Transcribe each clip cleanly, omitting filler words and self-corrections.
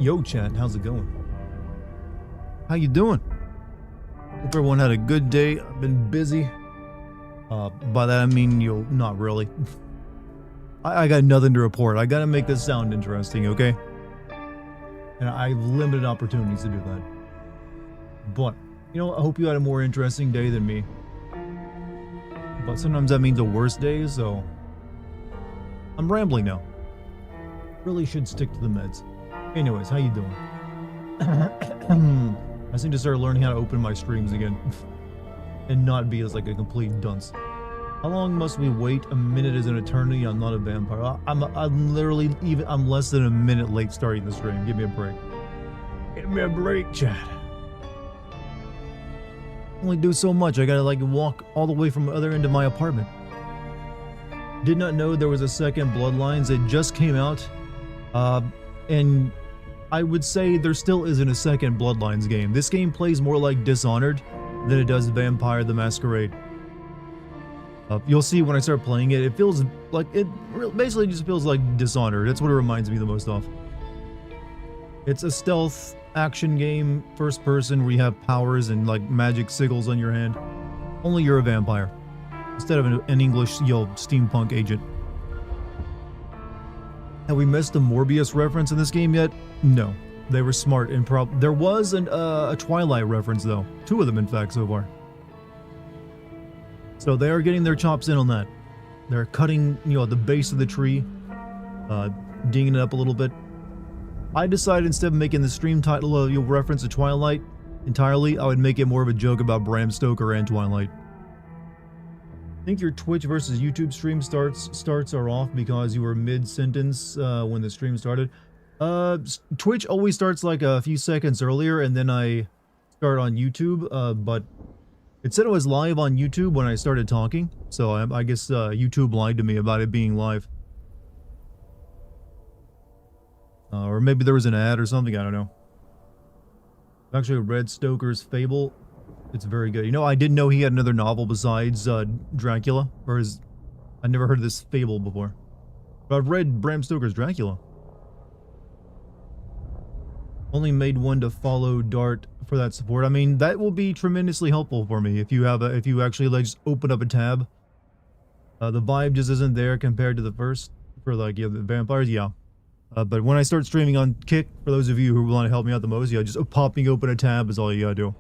Yo, chat, how's it going? How you doing? Hope everyone had a good day. I've been busy. By that I mean, not really. I got nothing to report. I gotta make this sound interesting, okay? And I have limited opportunities to do that. But, I hope you had a more interesting day than me. But sometimes that means a worse day, so... I'm rambling now. Really should stick to the meds. Anyways, how you doing? I just need to start learning how to open my streams again. And not be as like a complete dunce. How long must we wait? A minute is an eternity. I'm not a vampire. I'm literally I'm less than a minute late starting the stream. Give me a break. Give me a break, chat. Only do so much. I gotta walk all the way from the other end of my apartment. Did not know there was a second Bloodlines. It just came out. And I would say there still isn't a second Bloodlines game. This game plays more like Dishonored than it does Vampire the Masquerade. You'll see when I start playing it, it feels like, basically just feels like Dishonored. That's what it reminds me the most of. It's a stealth action game, first person, where you have powers and magic sigils on your hand. Only you're a vampire, instead of an English, steampunk agent. Have we missed a Morbius reference in this game yet? No. They were smart and there was a Twilight reference though. 2 of them in fact so far. So they are getting their chops in on that. They're cutting, the base of the tree, dinging it up a little bit. I decided instead of making the stream title a reference to Twilight entirely, I would make it more of a joke about Bram Stoker and Twilight. I think your Twitch versus YouTube stream starts are off because you were mid-sentence when the stream started. Twitch always starts like a few seconds earlier, and then I start on YouTube, but it said it was live on YouTube when I started talking, so I guess YouTube lied to me about it being live. Or maybe there was an ad or something, I don't know. I've actually read Stoker's Fable. It's very good. I didn't know he had another novel besides Dracula, I never heard of this Fable before. But I've read Bram Stoker's Dracula. Only made one to follow Dart for that support. I mean, that will be tremendously helpful for me if you actually just open up a tab. The vibe just isn't there compared to the first for the vampires, yeah. But when I start streaming on Kick, for those of you who want to help me out the most, just popping open a tab is all you gotta do.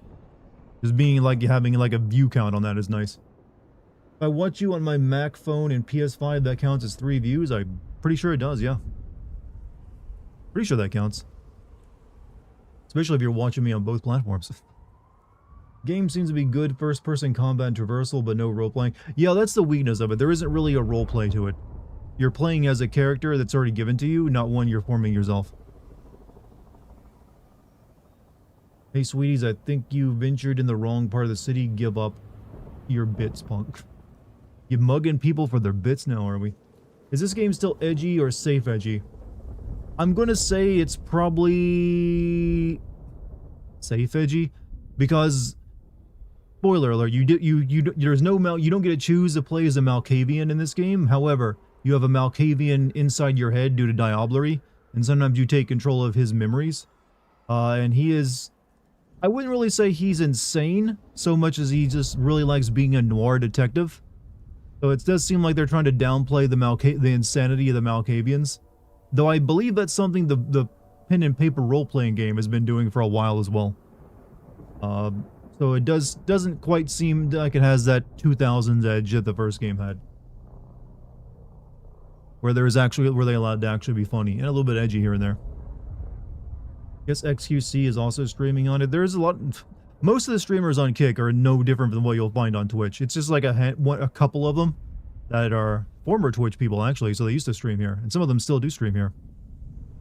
Just being having a view count on that is nice. If I watch you on my Mac phone and PS5, that counts as 3 views. I'm pretty sure it does, yeah. Pretty sure that counts. Especially if you're watching me on both platforms. Game seems to be good first-person combat and traversal, but no role-playing. Yeah, that's the weakness of it. There isn't really a role-play to it. You're playing as a character that's already given to you, not one you're forming yourself. Hey, sweeties, I think you ventured in the wrong part of the city. Give up your bits, punk. You mugging people for their bits now, are we? Is this game still edgy or safe edgy? I'm gonna say it's probably safe edgy, because spoiler alert, you don't get to choose to play as a Malkavian in this game. However, you have a Malkavian inside your head due to diablerie, and sometimes you take control of his memories. And he is, I wouldn't really say he's insane so much as he just really likes being a noir detective. So it does seem like they're trying to downplay the insanity of the Malkavians. Though I believe that's something the pen and paper role-playing game has been doing for a while as well. So it doesn't quite seem like it has that 2000s edge that the first game had. Where they allowed to actually be funny and a little bit edgy here and there. I guess XQC is also streaming on it. There's a lot. Most of the streamers on Kick are no different than what you'll find on Twitch. It's just like a couple of them that are former Twitch people actually, so they used to stream here, and some of them still do stream here.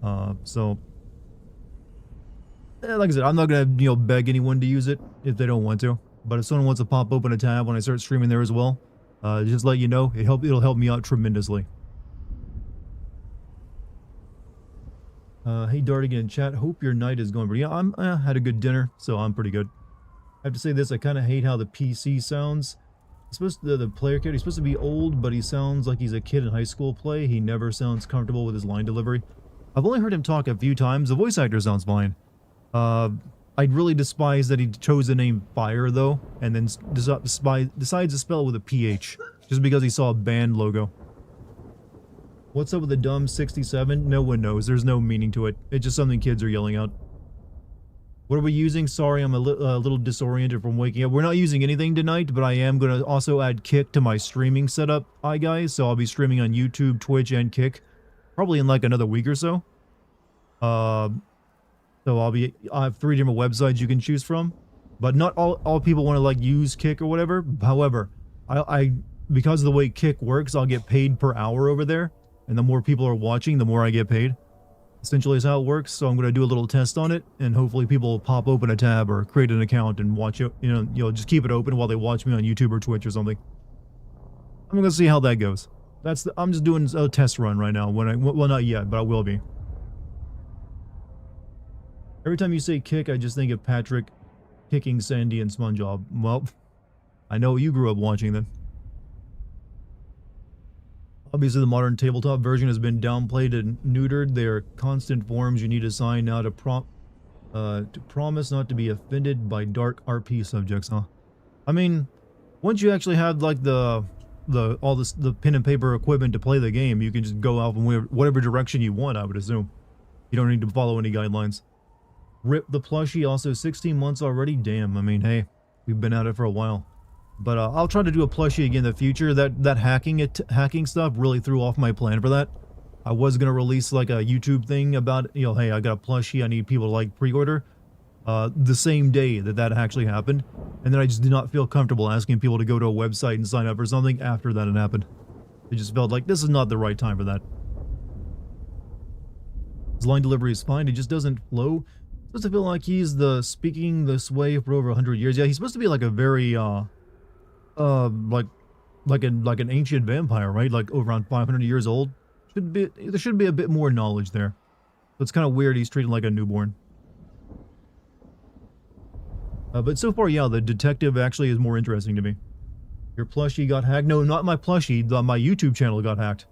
Like I said, I'm not gonna beg anyone to use it if they don't want to. But if someone wants to pop open a tab when I start streaming there as well, just let you know, it'll help me out tremendously. Hey Dartigan in chat, hope your night is going pretty. Yeah, I had a good dinner, so I'm pretty good. I have to say this, I kind of hate how the PC sounds. The player character, he's supposed to be old, but he sounds like he's a kid in high school play. He never sounds comfortable with his line delivery. I've only heard him talk a few times. The voice actor sounds fine. I'd really despise that he chose the name Fire, though, and then decides to spell it with a PH, just because he saw a band logo. What's up with the dumb 67? No one knows. There's no meaning to it. It's just something kids are yelling out. What are we using? Sorry, I'm a little disoriented from waking up. We're not using anything tonight, but I am going to also add Kick to my streaming setup, guys. So I'll be streaming on YouTube, Twitch, and Kick, probably in like another week or so. So I have 3 different websites you can choose from, but not all people want to like use Kick or whatever. However, I because of the way Kick works, I'll get paid per hour over there, and the more people are watching, the more I get paid. Essentially is how it works. So I'm going to do a little test on it, and hopefully people will pop open a tab or create an account and watch it. You know, just keep it open while they watch me on YouTube or Twitch or something. I'm going to see how that goes. I'm just doing a test run right now. Well, not yet, but I will be. Every time you say Kick, I just think of Patrick kicking Sandy and SpongeBob. Well, I know you grew up watching them. Obviously, the modern tabletop version has been downplayed and neutered. They are constant forms you need to sign now to promise not to be offended by dark RP subjects, huh? I mean, once you actually have like the pen and paper equipment to play the game, you can just go out in whatever direction you want, I would assume. You don't need to follow any guidelines. Rip the plushie, also 16 months already. Damn, I mean, hey, we've been at it for a while. But I'll try to do a plushie again in the future. That hacking stuff really threw off my plan for that. I was gonna release like a YouTube thing about, you know, hey, I got a plushie, I need people to like pre-order. The same day that actually happened, and then I just did not feel comfortable asking people to go to a website and sign up for something after that had happened. It just felt like this is not the right time for that. His line delivery is fine, it just doesn't flow. Supposed to feel like he's speaking this way for over 100 years. Yeah, he's supposed to be like a very like an ancient vampire, right? Like over around 500 years old. There should be a bit more knowledge there. So it's kind of weird he's treated like a newborn. But so far, yeah, the detective actually is more interesting to me. Your plushie got hacked? No, not my plushie. My YouTube channel got hacked.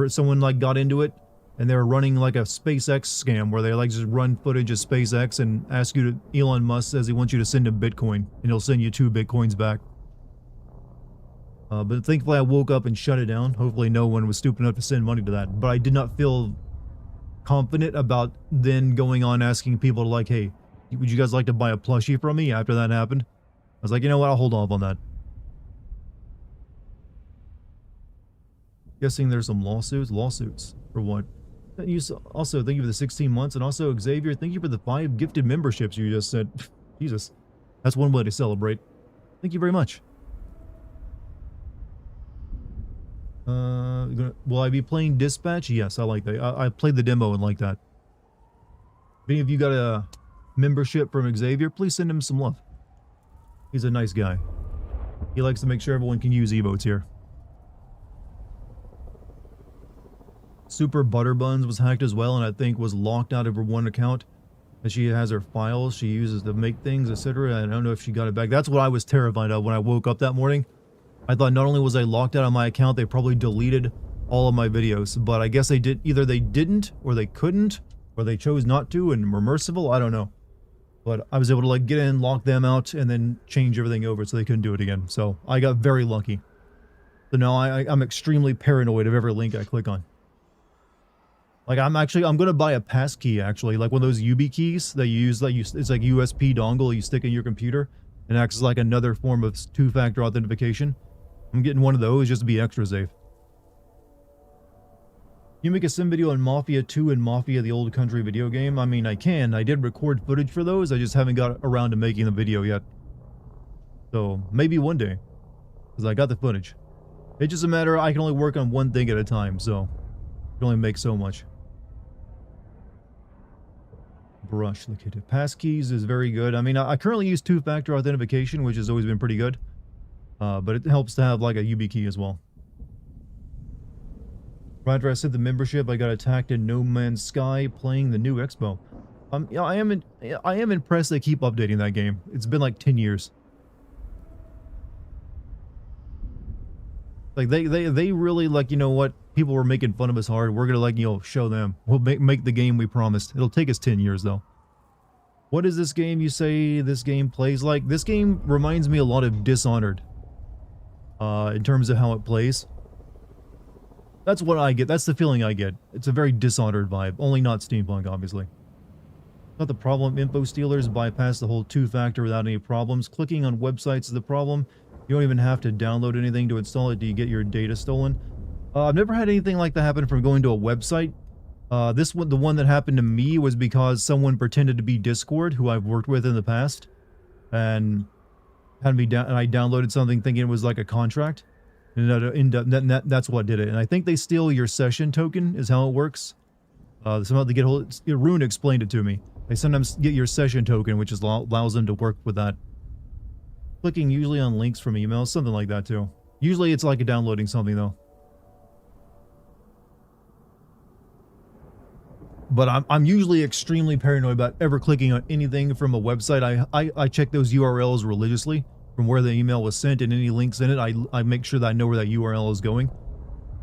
Someone like got into it, and they were running like a SpaceX scam where they like just run footage of SpaceX and ask you to. Elon Musk says he wants you to send him Bitcoin, and he'll send you 2 Bitcoins back. But thankfully I woke up and shut it down. Hopefully no one was stupid enough to send money to that. But I did not feel confident about then going on asking people to like, hey, would you guys like to buy a plushie from me after that happened? I was like, you know what, I'll hold off on that. Guessing there's some lawsuits? Lawsuits? For what? Also, thank you for the 16 months, and also, Xavier, thank you for the 5 gifted memberships you just said. Jesus. That's one way to celebrate. Thank you very much. Will I be playing Dispatch? Yes, I like that. I played the demo and like that. If any of you got a membership from Xavier, please send him some love. He's a nice guy. He likes to make sure everyone can use emotes here. Super Butterbuns was hacked as well, and I think was locked out of her one account. And she has her files she uses to make things, etc. I don't know if she got it back. That's what I was terrified of when I woke up that morning. I thought not only was I locked out of my account, they probably deleted all of my videos. But I guess they did. Either they didn't, or they couldn't, or they chose not to and were merciful. I don't know. But I was able to like get in, lock them out, and then change everything over so they couldn't do it again. So I got very lucky. So now I'm extremely paranoid of every link I click on. Like I'm going to buy a passkey actually, like one of those UB keys that you use, it's like USB dongle you stick in your computer and acts as like another form of 2-factor authentication. I'm getting one of those just to be extra safe. You make a sim video on Mafia 2 and Mafia the Old Country video game? I mean, I can. I did record footage for those. I just haven't got around to making the video yet. So, maybe one day. Because I got the footage. It's just a matter I can only work on one thing at a time, so I can only make so much. Brush located. Passkeys is very good. I mean, I currently use 2-factor authentication, which has always been pretty good. But it helps to have like a UB key as well. Right after I said the membership, I got attacked in No Man's Sky playing the new Expo. Yeah, I am impressed they keep updating that game. It's been like 10 years. Like they really, like, you know what, people were making fun of us hard. We're gonna, like, you know, show them. We'll make the game we promised. It'll take us 10 years though. What is this game you say this game plays like? This game reminds me a lot of Dishonored. In terms of how it plays. That's what I get. That's the feeling I get. It's a very Dishonored vibe. Only not steampunk, obviously. Not the problem. Info stealers bypass the whole two-factor without any problems. Clicking on websites is the problem. You don't even have to download anything to install it. Do you get your data stolen? I've never had anything like that happen from going to a website. This one, the one that happened to me, was because someone pretended to be Discord, who I've worked with in the past, and had me down, and I downloaded something thinking it was like a contract, and that's what did it. And I think they steal your session token, is how it works. Somehow they get hold. Rune explained it to me. They sometimes get your session token, which allows them to work with that. Clicking usually on links from emails, something like that too. Usually it's like downloading something though. But I'm usually extremely paranoid about ever clicking on anything from a website. I check those URLs religiously from where the email was sent, and any links in it, I make sure that I know where that URL is going.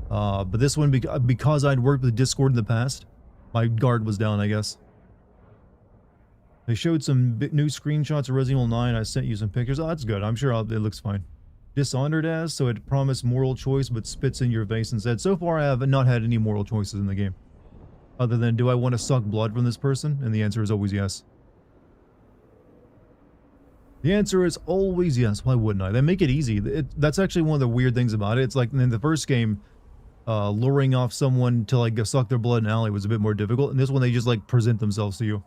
But this one, because I'd worked with Discord in the past, my guard was down, I guess. They showed some new screenshots of Resident Evil 9. I sent you some pictures. Oh, that's good. I'm sure it looks fine. Dishonored as, so it promised moral choice, but spits in your face instead. So far, I have not had any moral choices in the game. Other than, do I want to suck blood from this person? And the answer is always yes. The answer is always yes. Why wouldn't I? They make it easy. That's actually one of the weird things about it. It's like in the first game, luring off someone to like suck their blood in an alley was a bit more difficult. And this one, they just like present themselves to you.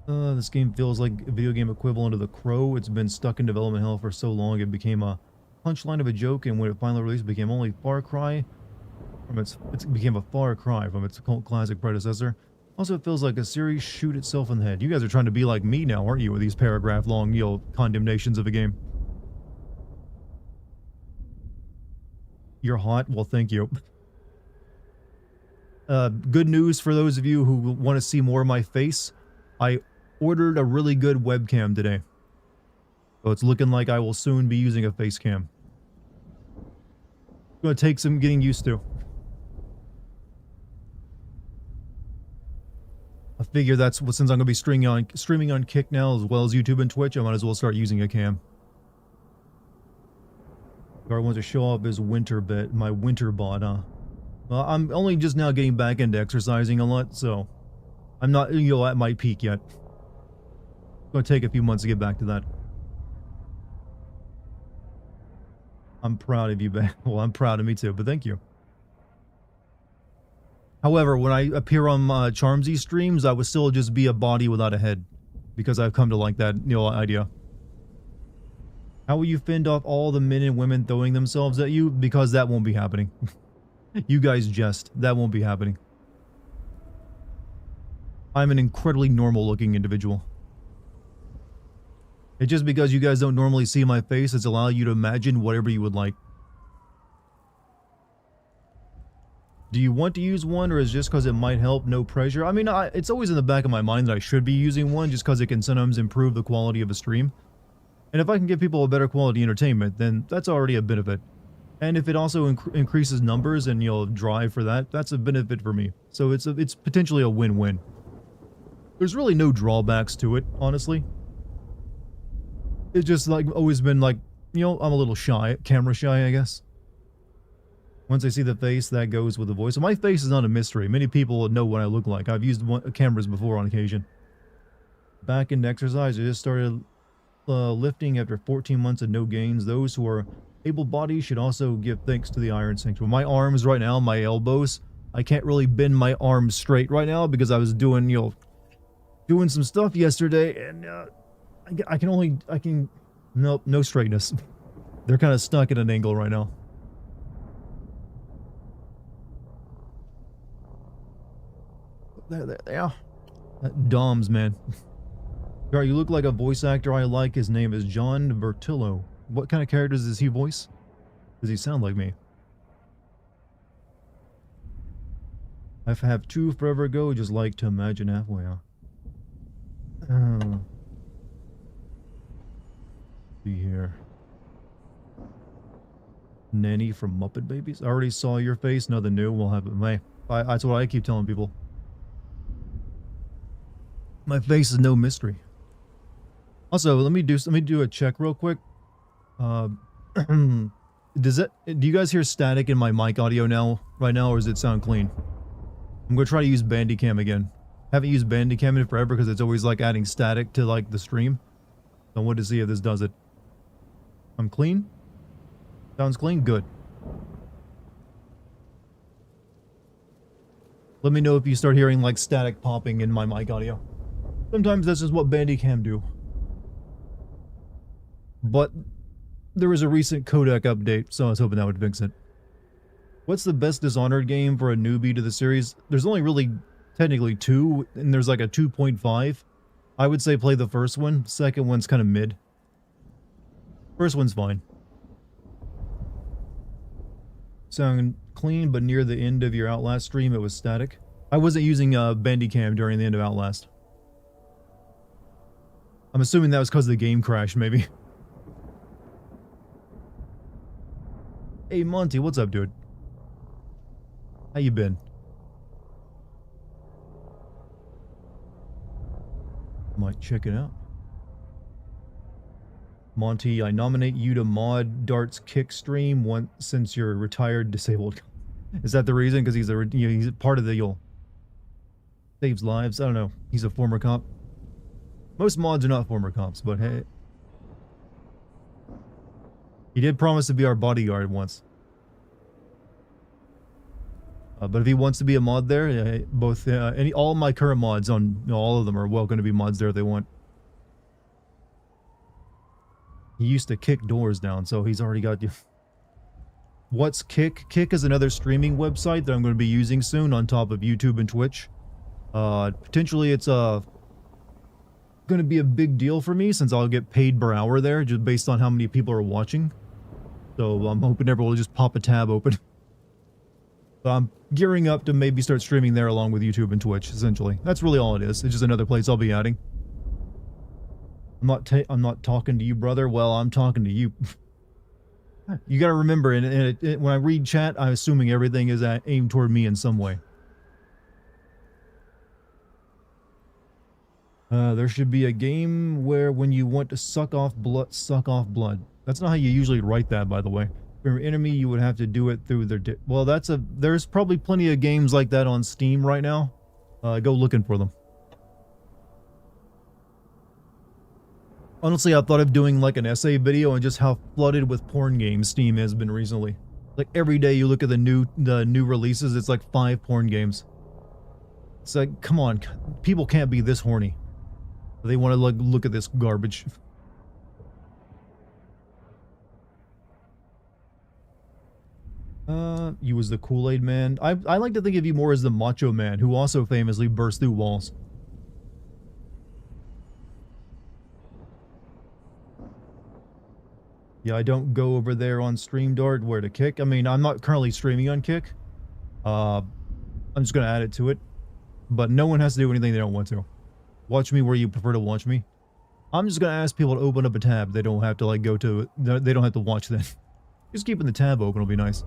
This game feels like a video game equivalent of The Crow. It's been stuck in development hell for so long, it became a punchline of a joke, and when it finally released, it became only Far Cry from it became a far cry from its cult classic predecessor. Also, it feels like a series shoot itself in the head. You guys are trying to be like me now, aren't you, with these paragraph-long, you know, condemnations of a game? You're hot? Well, thank you. Good news for those of you who want to see more of my face. I ordered a really good webcam today. So it's looking like I will soon be using a face cam. It's going to take some getting used to. I figure that's what, since I'm going to be streaming on Kick now as well as YouTube and Twitch, I might as well start using a cam. Guard wants to show off his winter bit, my winter bod, huh? Well, I'm only just now getting back into exercising a lot, so I'm not, you know, at my peak yet. It's going to take a few months to get back to that. I'm proud of you, Ben. Well, I'm proud of me too, but thank you. However, when I appear on Charmsy streams, I would still just be a body without a head, because I've come to like that, you know, idea. How will you fend off all the men and women throwing themselves at you? Because that won't be happening. You guys jest. That won't be happening. I'm an incredibly normal-looking individual. It's just because you guys don't normally see my face, it's allowing you to imagine whatever you would like. Do you want to use one, or is it just because it might help? No pressure. I mean, it's always in the back of my mind that I should be using one, just because it can sometimes improve the quality of a stream. And if I can give people a better quality entertainment, then that's already a benefit. And if it also increases numbers and you'll drive for that, that's a benefit for me. So it's potentially a win-win. There's really no drawbacks to it, honestly. It's just like always been like, you know, I'm a little shy, camera shy, I guess. Once I see the face, that goes with the voice. So my face is not a mystery. Many people know what I look like. I've used cameras before on occasion. Back into exercise, I just started lifting after 14 months of no gains. Those who are able-bodied should also give thanks to the Iron Sanctuary. My arms right now, my elbows, I can't really bend my arms straight right now because I was doing, you know, doing some stuff yesterday, and nope, no straightness. They're kind of stuck at an angle right now. There they are. Doms, man. Gar, you look like a voice actor I like. His name is John Bertillo. What kind of characters does he voice? Does he sound like me? I have two forever ago, just like to imagine halfway, huh? See here. Nanny from Muppet Babies. I already saw your face. Nothing new. We'll have it. That's what I keep telling people. My face is no mystery. Also, let me do a check real quick. Do you guys hear static in my mic audio right now, or does it sound clean? I'm gonna try to use Bandicam again. Haven't used Bandicam in forever because it's always like adding static to like the stream. I want to see if this does it. I'm clean? Sounds clean? Good. Let me know if you start hearing like static popping in my mic audio. Sometimes that's just what Bandicam do. But there was a recent codec update, so I was hoping that would fix it. What's the best Dishonored game for a newbie to the series? There's only really technically 2, and there's like a 2.5. I would say play the first one. Second one's kind of mid. First one's fine. Sound clean, but near the end of your Outlast stream, it was static. I wasn't using Bandicam during the end of Outlast. I'm assuming that was because the game crashed, maybe. Hey, Monty, what's up, dude? How you been? Might check it out. Monty, I nominate you to mod Dart's kick stream since you're retired disabled. Is that the reason? Because he's part of the saves lives. I don't know. He's a former cop. Most mods are not former cops, but hey. He did promise to be our bodyguard once. But if he wants to be a mod there, all my current mods all of them are welcome to be mods there if they want. He used to kick doors down, so he's already got you. What's Kick? Kick is another streaming website that I'm going to be using soon on top of YouTube and Twitch. Potentially it's going to be a big deal for me since I'll get paid per hour there just based on how many people are watching. So I'm hoping everyone will just pop a tab open. But I'm gearing up to maybe start streaming there along with YouTube and Twitch, essentially. That's really all it is. It's just another place I'll be adding. I'm not talking to you, brother. Well, I'm talking to you. You gotta remember, when I read chat, I'm assuming everything is aimed toward me in some way. There should be a game where when you want to suck off blood. That's not how you usually write that, by the way. For your enemy, you would have to do it through their well, there's probably plenty of games like that on Steam right now. Go looking for them. Honestly, I thought of doing like an essay video on just how flooded with porn games Steam has been recently. Like every day you look at the new releases, it's like 5 porn games. It's like, come on, people can't be this horny. They want to like look at this garbage. You was the Kool-Aid man. I like to think of you more as the Macho Man, who also famously burst through walls. Yeah, I don't go over there on Stream Dart where to kick. I mean, I'm not currently streaming on Kick. I'm just gonna add it to it. But no one has to do anything they don't want to. Watch me where you prefer to watch me. I'm just gonna ask people to open up a tab. They don't have to like go to it. They don't have to watch that. Just keeping the tab open will be nice.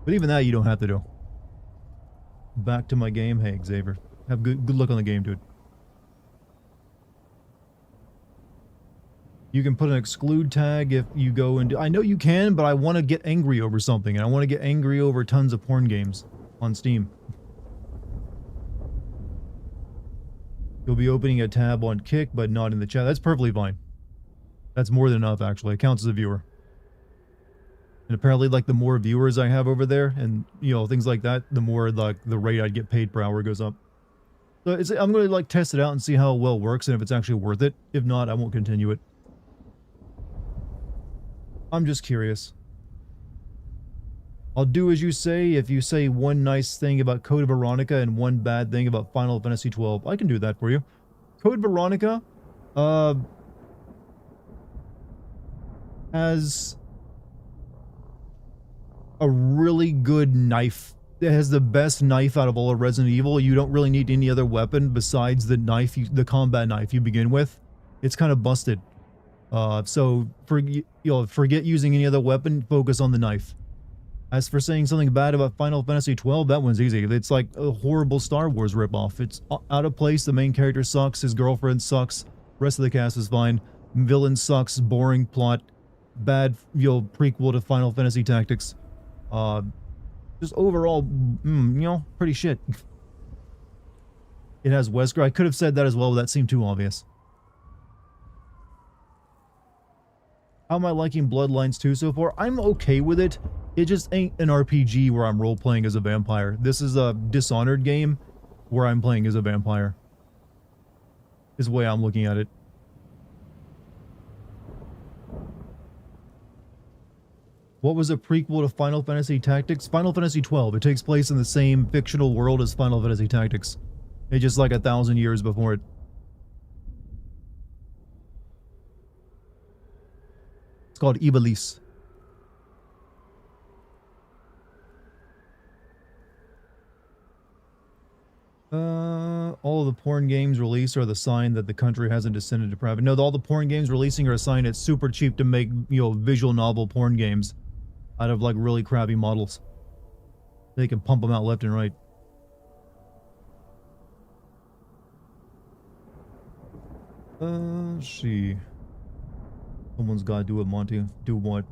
But even that you don't have to do. Back to my game. Hey, Xavier. Have good luck on the game, dude. You can put an exclude tag if you go and I know you can, but I want to get angry over something. And I want to get angry over tons of porn games on Steam. You'll be opening a tab on Kick, but not in the chat. That's perfectly fine. That's more than enough, actually. It counts as a viewer. And apparently, like, the more viewers I have over there, and, you know, things like that, the more, like, the rate I'd get paid per hour goes up. So I'm going to, like, test it out and see how well it works, and if it's actually worth it. If not, I won't continue it. I'm just curious. I'll do as you say if you say one nice thing about Code Veronica and one bad thing about Final Fantasy XII. I can do that for you. Code Veronica, has a really good knife. It has the best knife out of all of Resident Evil. You don't really need any other weapon besides the knife, the combat knife you begin with. It's kind of busted. So forget using any other weapon, focus on the knife. As for saying something bad about Final Fantasy 12, that one's easy. It's like a horrible Star Wars ripoff. It's out of place, the main character sucks, his girlfriend sucks, rest of the cast is fine, villain sucks, boring plot, bad, prequel to Final Fantasy Tactics. Just overall, pretty shit. It has Wesker. I could have said that as well, but that seemed too obvious. How am I liking Bloodlines 2 so far? I'm okay with it. It just ain't an RPG where I'm role-playing as a vampire. This is a Dishonored game where I'm playing as a vampire. Is the way I'm looking at it. What was a prequel to Final Fantasy Tactics? Final Fantasy 12. It takes place in the same fictional world as Final Fantasy Tactics. It's just like 1,000 years before it. It's called Iblis. All of the porn games released are the sign that the country hasn't descended to depravity. No, all the porn games releasing are a sign it's super cheap to make, visual novel porn games out of like really crappy models. They can pump them out left and right. Let's see. Someone's got to do it, Monty. Do what?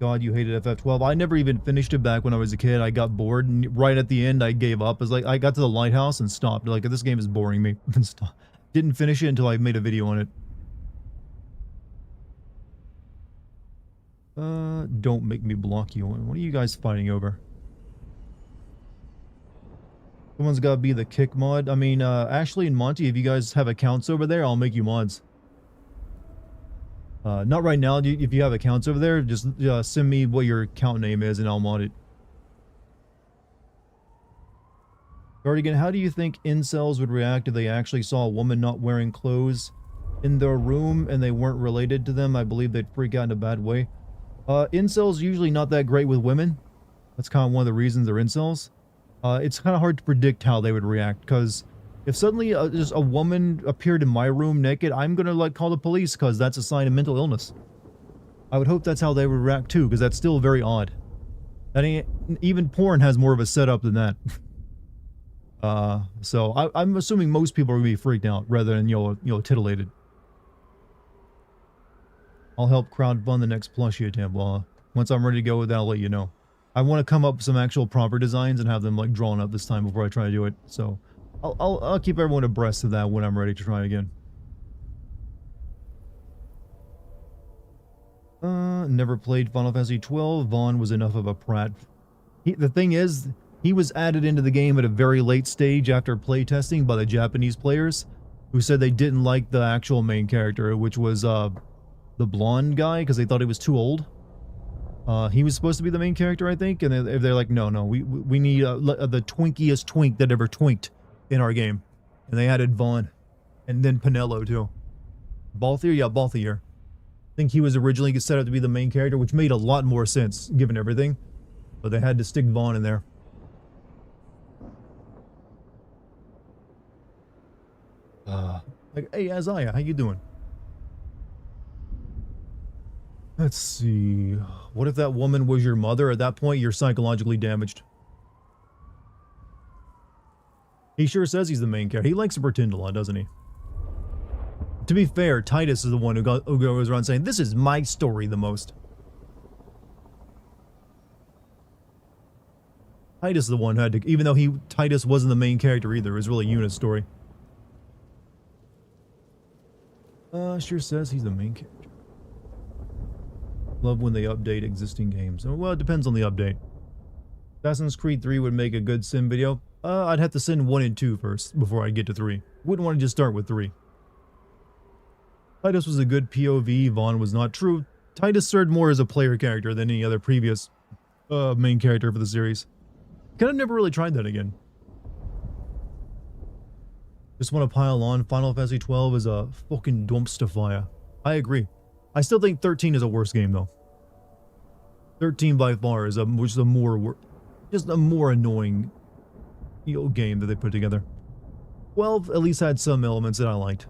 God, you hated FF12. I never even finished it back when I was a kid. I got bored, and right at the end, I gave up. It's like I got to the lighthouse and stopped. Like, this game is boring me. Didn't finish it until I made a video on it. Don't make me block you. What are you guys fighting over? Someone's got to be the kick mod. I mean, Ashley and Monty, if you guys have accounts over there, I'll make you mods. Not right now. If you have accounts over there, just send me what your account name is and I'll mod it. Dartigan, how do you think incels would react if they actually saw a woman not wearing clothes in their room and they weren't related to them? I believe they'd freak out in a bad way. Incels usually not that great with women. That's kind of one of the reasons they're incels. It's kind of hard to predict how they would react, because if suddenly just a woman appeared in my room naked, I'm gonna like call the police, because that's a sign of mental illness. I would hope that's how they would react too, because that's still very odd. That ain't, even porn has more of a setup than that. So I'm assuming most people are gonna be freaked out rather than titillated. I'll help crowdfund the next plushie attempt. Well, once I'm ready to go with that, I'll let you know. I want to come up with some actual proper designs and have them like drawn up this time before I try to do it. So I'll keep everyone abreast of that when I'm ready to try again. Never played Final Fantasy 12. Vaughn was enough of a prat. The thing is, he was added into the game at a very late stage after playtesting by the Japanese players, who said they didn't like the actual main character, which was the blonde guy, because they thought he was too old. He was supposed to be the main character, I think, and they're like, no, we need the twinkiest twink that ever twinked in our game. And they added Vaughn, and then Pinello too. Balthier? Yeah, Balthier. I think he was originally set up to be the main character, which made a lot more sense, given everything. But they had to stick Vaughn in there. Like, hey, Azaya, how you doing? Let's see. What if that woman was your mother? At that point, you're psychologically damaged. He sure says he's the main character. He likes to pretend a lot, doesn't he? To be fair, Titus is the one who goes around saying, this is my story the most. Titus is the one who had to, even though Titus wasn't the main character either, it was really Yuna's story. Sure says he's the main character. Love when they update existing games. Well, it depends on the update. Assassin's Creed 3 would make a good sim video. I'd have to send 1 and 2 first before I get to 3. Wouldn't want to just start with 3. Titus was a good POV, Vaughn was not. True, Titus served more as a player character than any other previous main character for the series. Kinda never really tried that again. Just want to pile on, Final Fantasy 12 is a fucking dumpster fire. I agree. I still think 13 is a worse game though. 13 by far is just a more annoying game that they put together. 12 at least had some elements that I liked.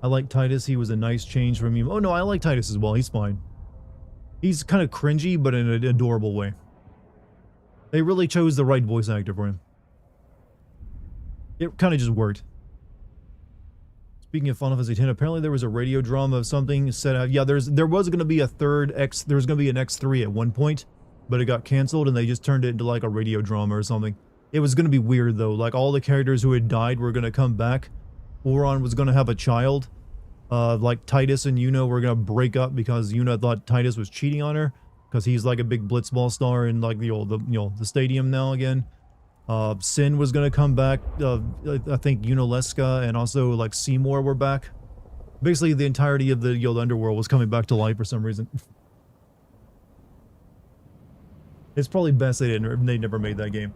I like Titus. He was a nice change from him. Oh no, I like Titus as well. He's fine. He's kind of cringy, but in an adorable way. They really chose the right voice actor for him. It kind of just worked. Speaking of Final Fantasy X, apparently there was a radio drama of something set out. Yeah, there was going to be a third X. There was going to be an X3 at one point, but it got canceled and they just turned it into like a radio drama or something. It was going to be weird though. Like all the characters who had died were going to come back. Auron was going to have a child. Like Titus and Yuna were going to break up because Yuna thought Titus was cheating on her because he's like a big blitzball star in like the stadium now again. Sin was going to come back. I think Yunalesca and also like Seymour were back. Basically the entirety of the underworld was coming back to life for some reason. It's probably best they never made that game.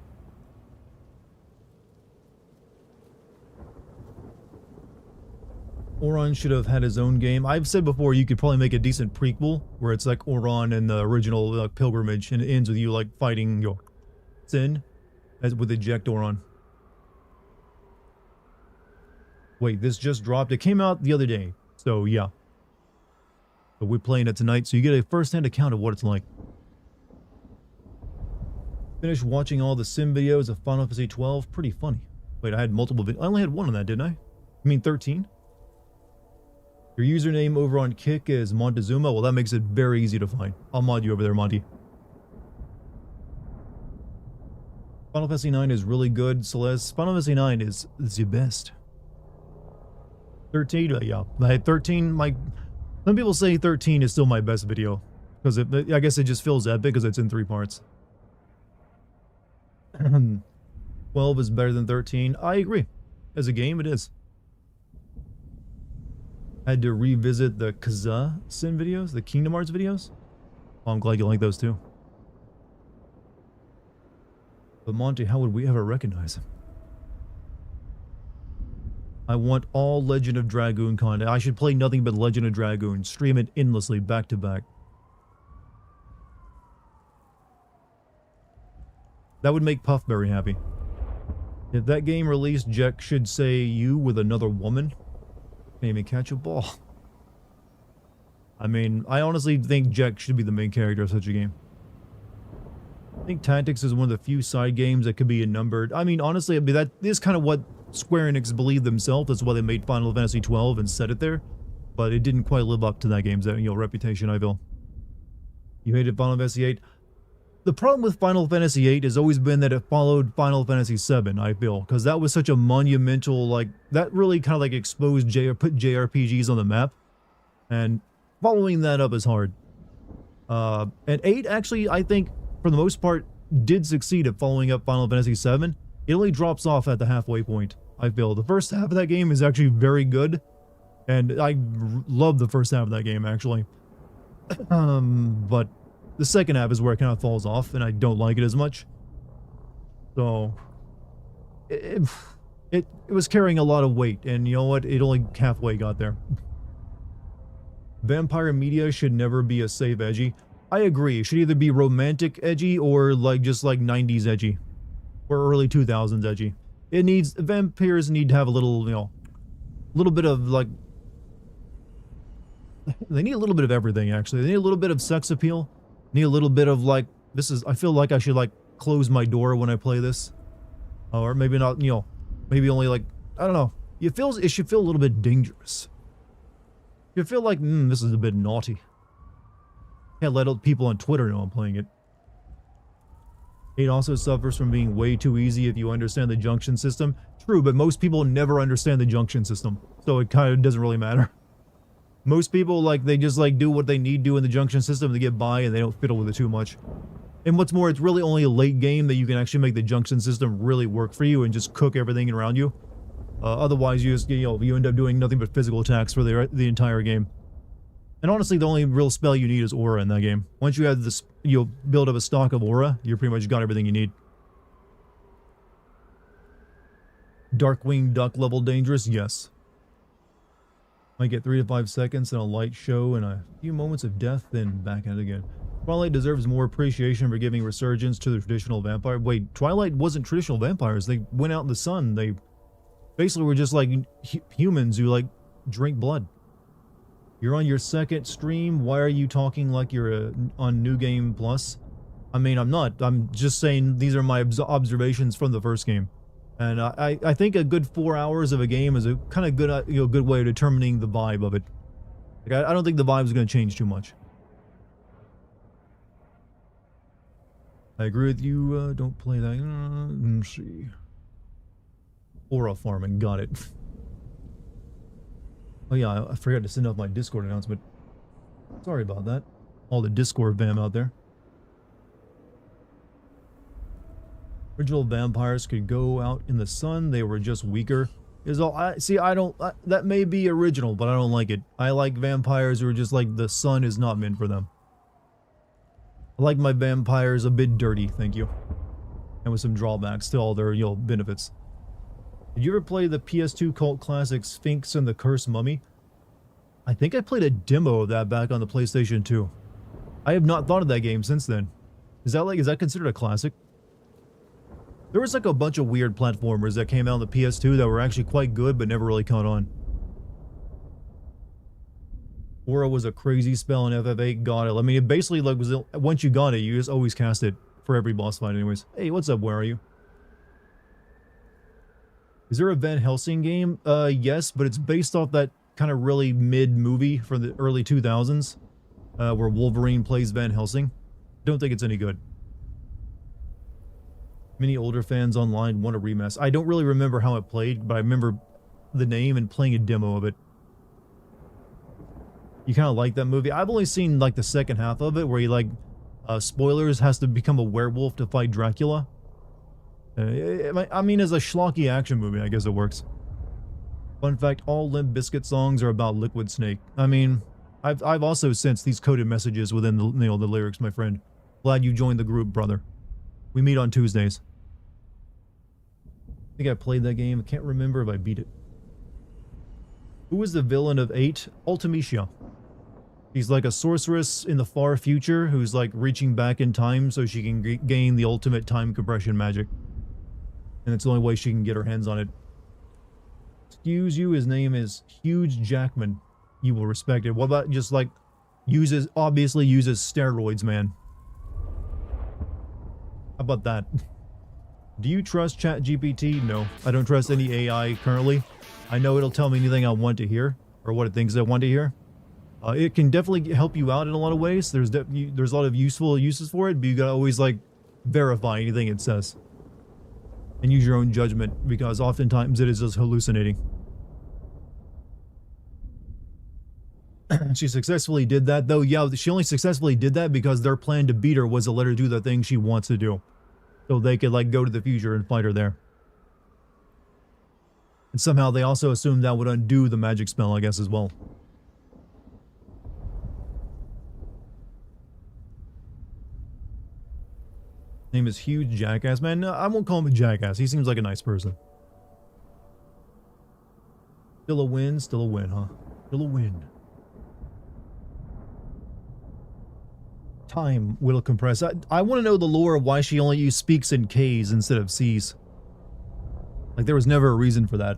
Auron should have had his own game. I've said before you could probably make a decent prequel where it's like Auron and the original pilgrimage and it ends with you like fighting Sin as with Eject Auron. Wait, this just dropped. It came out the other day. So yeah. But we're playing it tonight so you get a first-hand account of what it's like. Finished watching all the sim videos of Final Fantasy 12. Pretty funny. Wait, I had multiple videos. I only had one on that, didn't I? I mean 13? Your username over on Kick is Montezuma. Well, that makes it very easy to find. I'll mod you over there, Monty. Final Fantasy 9 is really good, Celeste. Final Fantasy 9 is the best. 13, yeah. I had 13, some people say 13 is still my best video. Because I guess it just feels epic because it's in 3 parts. 12 is better than 13. I agree. As a game, it is. Had to revisit the Kaza Sin videos, the Kingdom Hearts videos. Oh, I'm glad you like those too. But Monty, how would we ever recognize him? I want all Legend of Dragoon content. I should play nothing but Legend of Dragoon. Stream it endlessly, back to back. That would make Puff very happy. If that game released, Jack should say you with another woman. Can't even catch a ball. I mean, I honestly think Jack should be the main character of such a game. I think Tactics is one of the few side games that could be numbered. I mean, honestly, that is kind of what Square Enix believed themselves. That's why they made Final Fantasy 12 and set it there. But it didn't quite live up to that game's reputation, I feel. You hated Final Fantasy 8. The problem with Final Fantasy 8 has always been that it followed Final Fantasy 7, I feel, because that was such a monumental, that really kind of exposed put JRPGs on the map, and following that up is hard. And 8 actually, I think, for the most part, did succeed at following up Final Fantasy 7. It only drops off at the halfway point, I feel. The first half of that game is actually very good, and I love the first half of that game, actually. But the second half is where it kind of falls off, and I don't like it as much. So, it was carrying a lot of weight, and you know what? It only halfway got there. Vampire media should never be a safe edgy. I agree. It should either be romantic edgy or just 90s edgy. Or early 2000s edgy. Vampires need to have a little, little bit of they need a little bit of everything, actually. They need a little bit of sex appeal. Need a little bit of I feel like I should close my door when I play this. Or maybe not, maybe only I don't know. It should feel a little bit dangerous. You feel like, this is a bit naughty. Can't let people on Twitter know I'm playing it. 8 also suffers from being way too easy if you understand the junction system. True, but most people never understand the junction system. So it kind of doesn't really matter. Most people, they just, do what they need to in the junction system to get by, and they don't fiddle with it too much. And what's more, it's really only a late game that you can actually make the junction system really work for you and just cook everything around you. Otherwise, you just, you end up doing nothing but physical attacks for the entire game. And honestly, the only real spell you need is Aura in that game. Once you have this, you'll build up a stock of Aura, you pretty much got everything you need. Darkwing Duck level dangerous? Yes. Might get 3 to 5 seconds and a light show and a few moments of death, then back at it again. Twilight deserves more appreciation for giving resurgence to the traditional vampire. Wait, Twilight wasn't traditional vampires. They went out in the sun. They basically were just like humans who like drink blood. You're on your second stream. Why are you talking like you're on New Game Plus? I mean, I'm not. I'm just saying these are my observations from the first game. And I think a good 4 hours of a game is a kind of good, good way of determining the vibe of it. Like, I don't think the vibe is going to change too much. I agree with you. Don't play that. Let's see. Aura farming. Got it. Oh yeah, I forgot to send out my Discord announcement. Sorry about that. All the Discord fam out there. Original vampires could go out in the sun. They were just weaker. Is all. That may be original, but I don't like it. I like vampires who are just like the sun is not meant for them. I like my vampires a bit dirty, thank you. And with some drawbacks to all their, benefits. Did you ever play the PS2 cult classic Sphinx and the Cursed Mummy? I think I played a demo of that back on the PlayStation 2. I have not thought of that game since then. Is that considered a classic? There was like a bunch of weird platformers that came out on the PS2 that were actually quite good but never really caught on. Aura was a crazy spell in FF8, got it. I mean, it basically like was, once you got it, you just always cast it for every boss fight anyways. Hey, what's up, where are you? Is there a Van Helsing game? Yes, but it's based off that kind of really mid movie from the early 2000s, where Wolverine plays Van Helsing. Don't think it's any good. Many older fans online want a remaster. I don't really remember how it played, but I remember the name and playing a demo of it. You kind of like that movie? I've only seen like the second half of it, where he like, spoilers, has to become a werewolf to fight Dracula. I mean, as a schlocky action movie, I guess it works. Fun fact, all Limp Bizkit songs are about Liquid Snake. I mean, I've also sensed these coded messages within the, the lyrics, my friend. Glad you joined the group, brother. We meet on Tuesdays. I think I played that game. I can't remember if I beat it. Who was the villain of 8? Ultimecia. She's like a sorceress in the far future who's like reaching back in time so she can gain the ultimate time compression magic. And it's the only way she can get her hands on it. Excuse you, his name is Huge Jackman. You will respect it. What about just like obviously uses steroids, man? How about that? Do you trust ChatGPT? No, I don't trust any AI currently. I know it'll tell me anything I want to hear, or what it thinks I want to hear. It can definitely help you out in a lot of ways. There's a lot of useful uses for it, but you gotta always like verify anything it says. And use your own judgment, because oftentimes it is just hallucinating. She successfully did that, though. Yeah, she only successfully did that because their plan to beat her was to let her do the thing she wants to do. So they could, like, go to the future and fight her there. And somehow they also assumed that would undo the magic spell, I guess, as well. Name is Huge Jackass. Man, no, I won't call him a jackass. He seems like a nice person. Still a win, huh? Still a win. Time will compress. I want to know the lore of why she only speaks in K's instead of C's. Like, there was never a reason for that.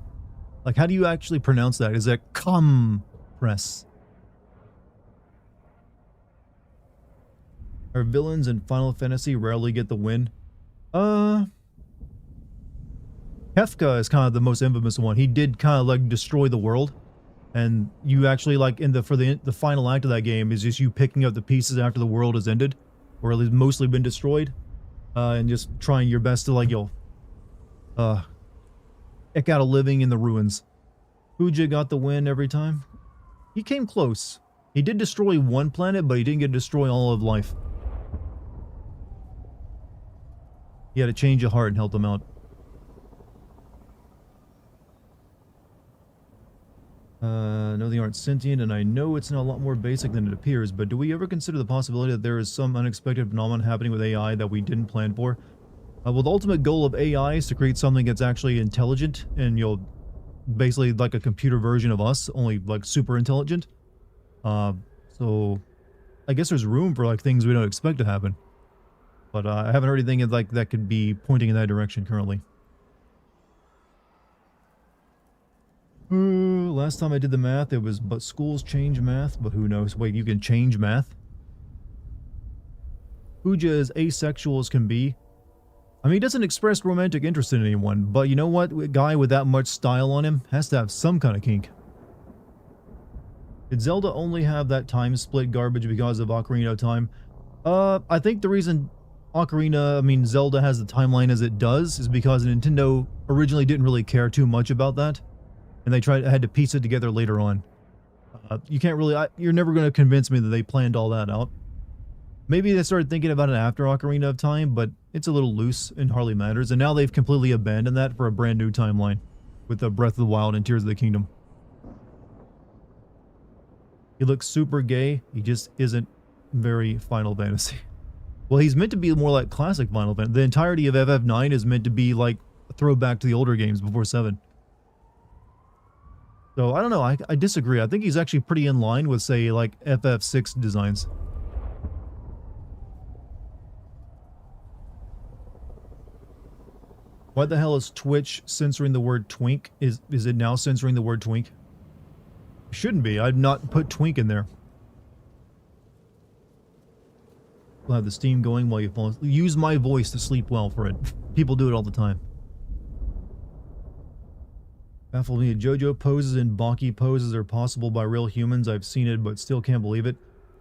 Like, how do you actually pronounce that? Is it compress? Our villains in Final Fantasy rarely get the win. Kefka is kind of the most infamous one. He did kind of like destroy the world, and you actually like for the final act of that game is just you picking up the pieces after the world has ended, or at least mostly been destroyed, and just trying your best to like eke out a living in the ruins. Fuja got the win every time. He came close. He did destroy one planet, but he didn't get to destroy all of life. He had a change of heart and helped him out. No, they aren't sentient, and I know it's not a lot more basic than it appears, but do we ever consider the possibility that there is some unexpected phenomenon happening with AI that we didn't plan for? Well, the ultimate goal of AI is to create something that's actually intelligent, and basically like a computer version of us, only like super intelligent. So I guess there's room for like things we don't expect to happen. But I haven't heard anything like that could be pointing in that direction currently. Last time I did the math, it was, but schools change math, but who knows? Wait, you can change math? Pooja is asexual as can be. I mean, he doesn't express romantic interest in anyone, but you know what? A guy with that much style on him has to have some kind of kink. Did Zelda only have that time split garbage because of Ocarina of Time? I think the reason Zelda has the timeline as it does is because Nintendo originally didn't really care too much about that. And they had to piece it together later on. You can't really, you're never going to convince me that they planned all that out. Maybe they started thinking about it after Ocarina of Time, but it's a little loose and hardly matters. And now they've completely abandoned that for a brand new timeline with the Breath of the Wild and Tears of the Kingdom. He looks super gay. He just isn't very Final Fantasy. Well, he's meant to be more like classic Final Fantasy. The entirety of FF9 is meant to be like a throwback to the older games before 7. So, I don't know, I disagree. I think he's actually pretty in line with, say, like, FF6 designs. Why the hell is Twitch censoring the word twink? Is it now censoring the word twink? It shouldn't be. I've not put twink in there. We'll have the steam going while you fall asleep. Use my voice to sleep well for it. People do it all the time. Baffled me. JoJo poses and Baki poses are possible by real humans. I've seen it, but still can't believe it.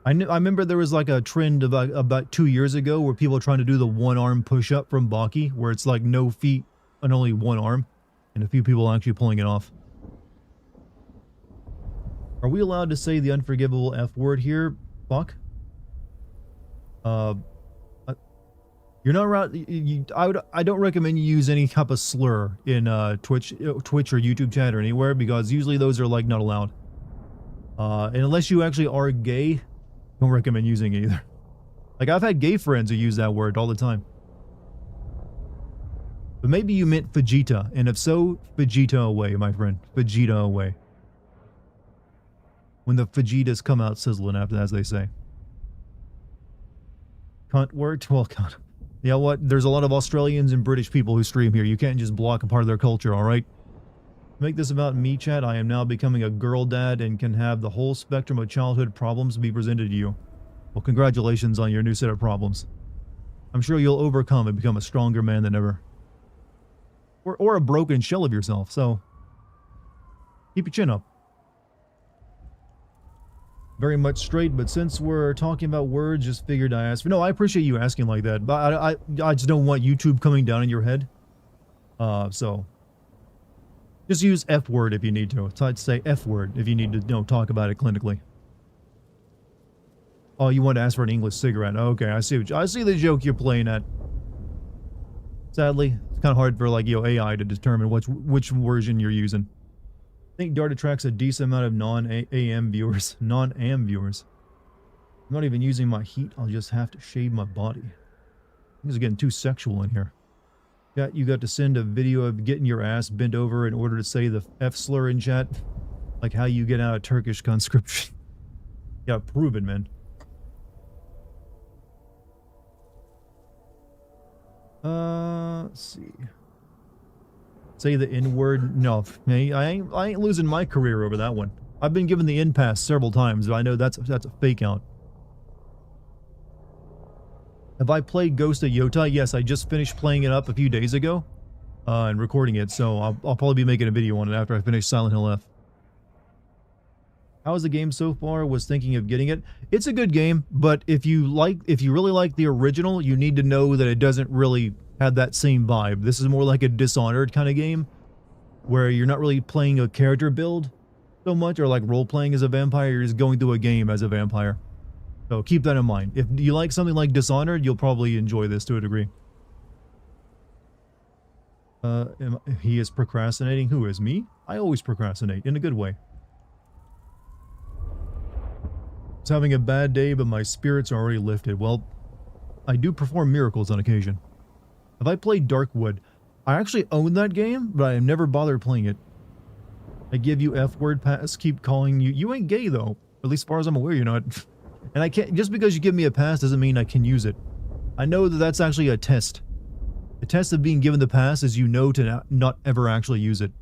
I remember there was like a trend about 2 years ago where people were trying to do the one-arm push-up from Baki, where it's like no feet and only one arm, and a few people actually pulling it off. Are we allowed to say the unforgivable F word here? Fuck? You're not right. I don't recommend you use any type of slur in Twitch or YouTube chat or anywhere, because usually those are like not allowed. And unless you actually are gay, don't recommend using it either. Like I've had gay friends who use that word all the time. But maybe you meant Vegeta, and if so, Vegeta away, my friend. Vegeta away. When the Vegetas come out sizzling after that, as they say. Cunt worked? Well, cunt. You know what? There's a lot of Australians and British people who stream here. You can't just block a part of their culture, alright? Make this about me, chat. I am now becoming a girl dad and can have the whole spectrum of childhood problems be presented to you. Well, congratulations on your new set of problems. I'm sure you'll overcome and become a stronger man than ever. Or a broken shell of yourself, so keep your chin up. Very much straight, but since we're talking about words, just figured I asked. No, I appreciate you asking like that, but I just don't want YouTube coming down in your head. So just use F word if you need to. So I'd say F word if you need to, talk about it clinically. Oh, you want to ask for an English cigarette? Okay, I see the joke you're playing at. Sadly, it's kind of hard for like AI to determine which version you're using. I think Dart attracts a decent amount of non-AM viewers. Non-AM viewers. I'm not even using my heat. I'll just have to shave my body. This is getting too sexual in here. You got to send a video of getting your ass bent over in order to say the F slur in chat. Like how you get out of Turkish conscription. Yeah, prove it, man. Let's see. Say the N-word. No, I ain't losing my career over that one. I've been given the N pass several times, but I know that's a fake out. Have I played Ghost of Yota? Yes, I just finished playing it up a few days ago, and recording it, so I'll probably be making a video on it after I finish Silent Hill F. How is the game so far? Was thinking of getting it. It's a good game, but if you really like the original, you need to know that it doesn't really have that same vibe. This is more like a Dishonored kind of game, where you're not really playing a character build so much, or like role-playing as a vampire, you're just going through a game as a vampire. So keep that in mind. If you like something like Dishonored, you'll probably enjoy this to a degree. He is procrastinating. Who is me? I always procrastinate, in a good way. I was having a bad day, but my spirits are already lifted. Well, I do perform miracles on occasion. Have I played Darkwood? I actually own that game, but I have never bothered playing it. I give you F-word pass, keep calling you. You ain't gay, though. At least as far as I'm aware, you're not. And I can't, just because you give me a pass doesn't mean I can use it. I know that that's actually a test. The test of being given the pass is you know to not ever actually use it.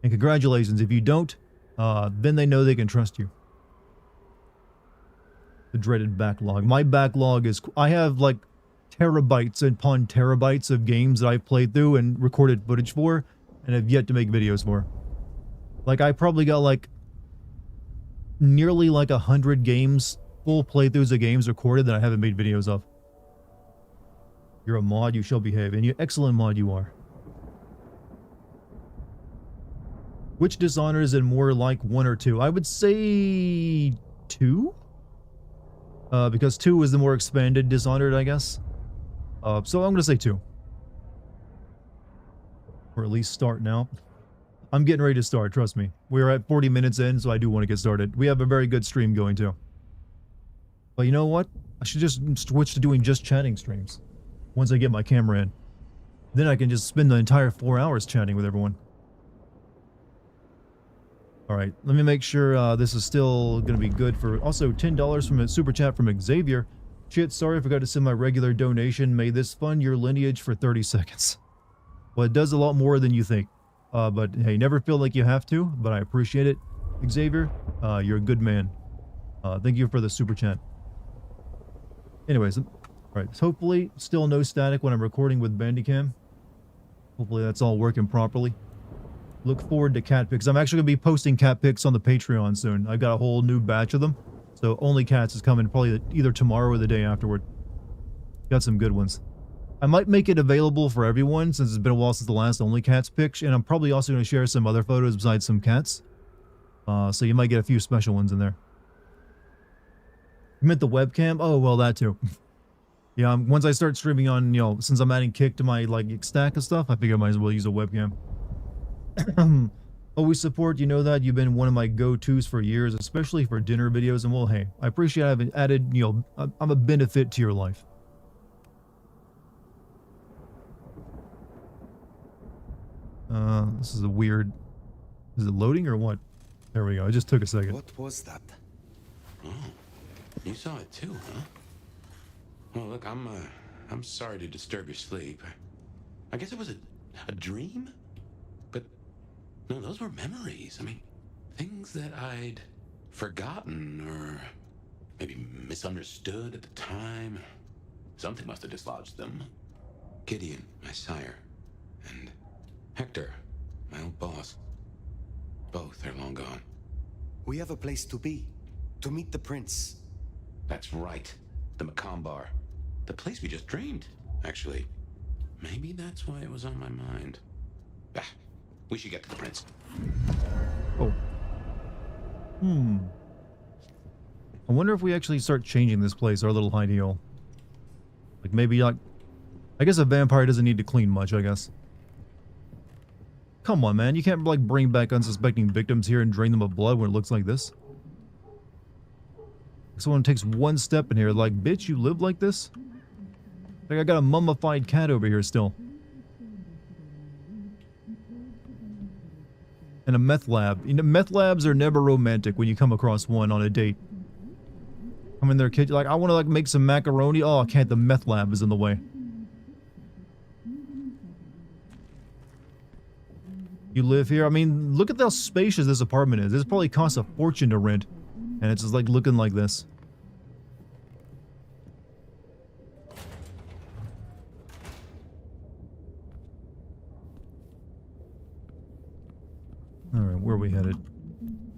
And congratulations, if you don't, then they know they can trust you. The dreaded backlog. My backlog is, I have like terabytes upon terabytes of games that I've played through and recorded footage for, and have yet to make videos for. Like, I probably got like nearly like 100 games, full playthroughs of games recorded that I haven't made videos of. You're a mod, you shall behave, and you're excellent mod you are. Which Dishonor is it more like 1 or 2? I would say 2? Because 2 is the more expanded Dishonored, I guess. So I'm gonna say 2. Or at least start now. I'm getting ready to start, trust me. We're at 40 minutes in, so I do want to get started. We have a very good stream going too. But you know what? I should just switch to doing just chatting streams. Once I get my camera in. Then I can just spend the entire 4 hours chatting with everyone. Alright, let me make sure this is still going to be good for... Also, $10 from a super chat from Xavier. Shit, sorry I forgot to send my regular donation. May this fund your lineage for 30 seconds. Well, it does a lot more than you think. But hey, never feel like you have to, but I appreciate it. Xavier, you're a good man. Thank you for the super chat. Anyways, alright, hopefully still no static when I'm recording with Bandicam. Hopefully that's all working properly. Look forward to cat pics. I'm actually going to be posting cat pics on the Patreon soon. I've got a whole new batch of them. So Only Cats is coming probably either tomorrow or the day afterward. Got some good ones. I might make it available for everyone since it's been a while since the last Only Cats pic. And I'm probably also going to share some other photos besides some cats. So you might get a few special ones in there. You meant the webcam? Oh, well, that too. Yeah, once I start streaming on, you know, since I'm adding Kick to my, like, stack of stuff, I figure I might as well use a webcam. Always support, you know that. You've been one of my go-tos for years, especially for dinner videos, and well, hey, I appreciate having added, you know, I'm a benefit to your life. This is a weird... Is it loading or what? There we go, it just took a second. What was that? Oh, you saw it too, huh? Well, look, I'm sorry to disturb your sleep. I guess it was a dream? But, no, those were memories. I mean, things that I'd forgotten or maybe misunderstood at the time. Something must have dislodged them. Gideon, my sire, and Hector, my old boss. Both are long gone. We have a place to be. To meet the prince. That's right. The Macombar. The place we just dreamed, actually. Maybe that's why it was on my mind. Ah, we should get to the prince. Oh. I wonder if we actually start changing this place, our little hideal. Like maybe like... I guess a vampire doesn't need to clean much, I guess. Come on, man. You can't like bring back unsuspecting victims here and drain them of blood when it looks like this. Someone takes one step in here like, bitch, you live like this? Like I got a mummified cat over here still. And a meth lab. You know, meth labs are never romantic when you come across one on a date. Come in their kitchen, like, I want to like make some macaroni. Oh, I can't, the meth lab is in the way. You live here? I mean, look at how spacious this apartment is. This probably costs a fortune to rent. And it's just like looking like this. Alright, where are we headed?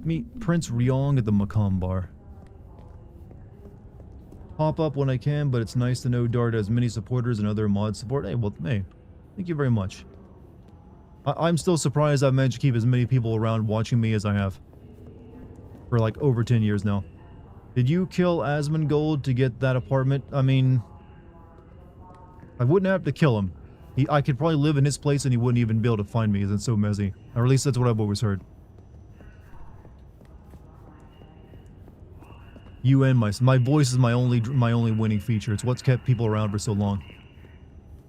Meet Prince Ryong at the Macombar. Pop up when I can, but it's nice to know Dart has many supporters and other mod support. Hey, well, hey, thank you very much. I'm still surprised I've managed to keep as many people around watching me as I have. For like over 10 years now. Did you kill Asmongold to get that apartment? I mean... I wouldn't have to kill him. I could probably live in his place and he wouldn't even be able to find me because it's so messy. Or at least that's what I've always heard. UN, my voice is my only winning feature. It's what's kept people around for so long.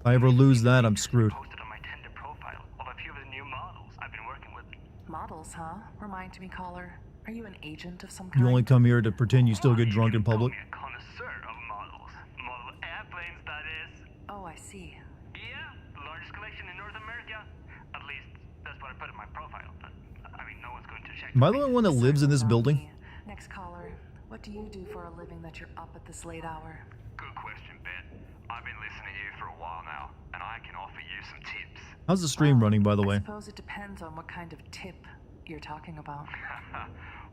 If I ever lose that, I'm screwed. Posted on my Tinder profile of a few of the new models I've been working with. Models, huh? Remind me, caller. Are you an agent of some You kind? only come here to pretend you still get drunk in public? A connoisseur of models. Model airplanes, that is. Oh, I see. Yeah, largest collection in North America. At least, that's what I put in my profile. But, I mean, no one's going to check. Am I the only one that lives in this Certainly not building? me. Next caller. What do you do for a living that you're up at this late hour? Good question, Ben. I've been listening to you for a while now, and I can offer you some tips. How's the stream running, by the I way? suppose it depends on what kind of tip you're talking about.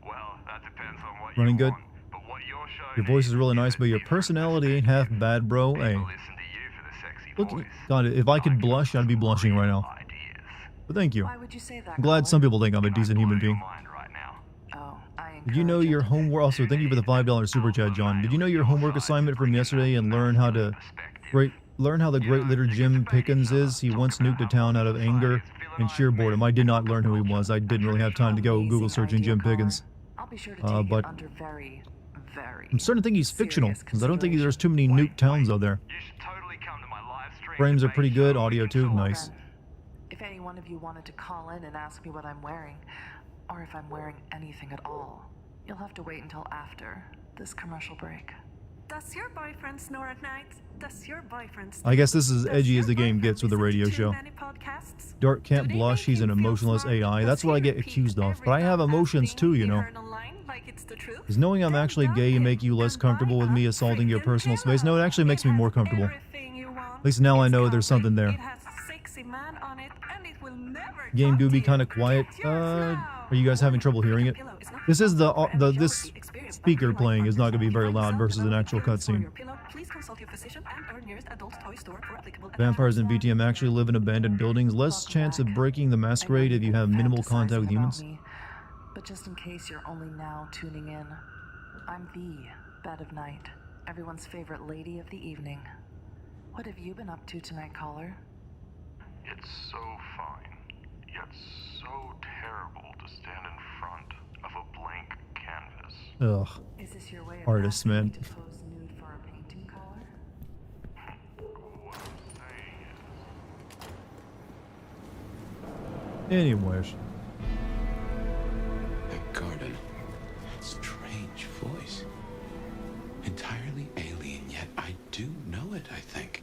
Well, that depends on what Running you good? want. But what you're showing Your voice is really me nice, but your a different personality ain't half bad, bro. perspective. Hey, People listen to you for the sexy look, voice. God, if I could can blush, I'd be offer blushing right real now. ideas. But thank you. Why would you say that? I'm glad caller? some people think I'm a Can I decent human blow your being. mind right now? Oh, I Did you know encourage your it. homework? Also, thank you for the $5 super chat, John. Did you know your homework assignment from yesterday and learn how to learn how the great leader Jim Pickens is? He once nuked a town out of anger and sheer boredom. I did not learn who he was. I didn't really have time to go Google searching Jim Pickens. I'll be sure to take but it under very, very. I'm starting to think he's fictional serious because I don't think consideration. there's too many nuked towns out there. You should totally come to my live stream. Frames are debate pretty good, show. audio We can too, talk. nice. Then, if any one of you wanted to call in and ask me what I'm wearing, or if I'm wearing anything at all, you'll have to wait until after this commercial break. Does your boyfriend snore at night? Does your boyfriend I guess this is as edgy as the game gets with a radio show. Dart can't blush, he's an emotionless AI. That's what I get accused of. But I have emotions too, you know. Does knowing I'm actually gay make you less comfortable with me assaulting your personal space? No, it actually makes me more comfortable. At least now I know there's something there. Game do be kind of quiet. Are you guys having trouble hearing it? This is this speaker playing is not going to be very loud versus an actual cutscene. Vampires in VTM actually live in abandoned buildings. Less chance of breaking the Masquerade if you have minimal contact with humans. But just in case you're only now tuning in, I'm the Bed of Night, everyone's favorite lady of the evening. What have you been up to tonight, caller? It's so fine, yet so terrible to stand in front of a blank canvas. Ugh. Is this your way of Artists, asking man. me to pose nude for a painting, caller? What I'm saying is, Anyways. That garden. Strange voice. Entirely alien, yet I do know it, I think.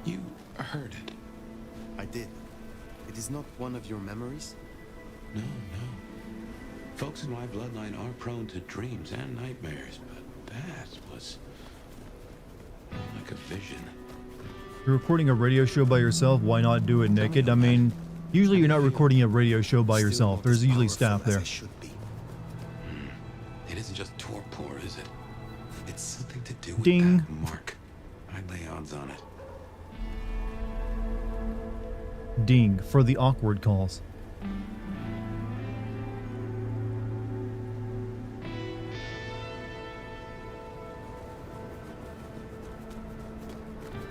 You heard it. I did. It is not one of your memories? No, no. Folks in my bloodline are prone to dreams and nightmares, but that was like a vision. You're recording a radio show by yourself, why not do it naked? I mean, usually you're not recording a radio show by Still yourself. not There's as usually powerful staff as there. I should be. It isn't just torpor, is it? It's something to do with Ding. that mark. I'd lay odds on it. Ding for the awkward calls.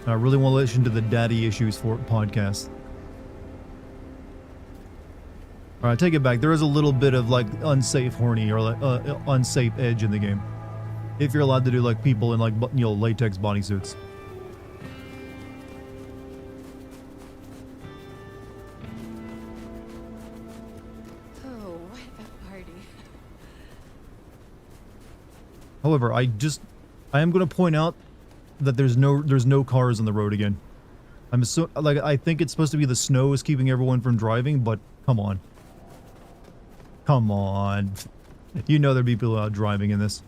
I really want to listen to the Daddy Issues for podcast. All right, I take it back. There is a little bit of like unsafe horny or like unsafe edge in the game. If you're allowed to do like people in like latex bodysuits. Oh, what a party. However, I am going to point out that there's no cars on the road again. I think it's supposed to be the snow is keeping everyone from driving, but come on. Come on. You know there'd be people out driving in this.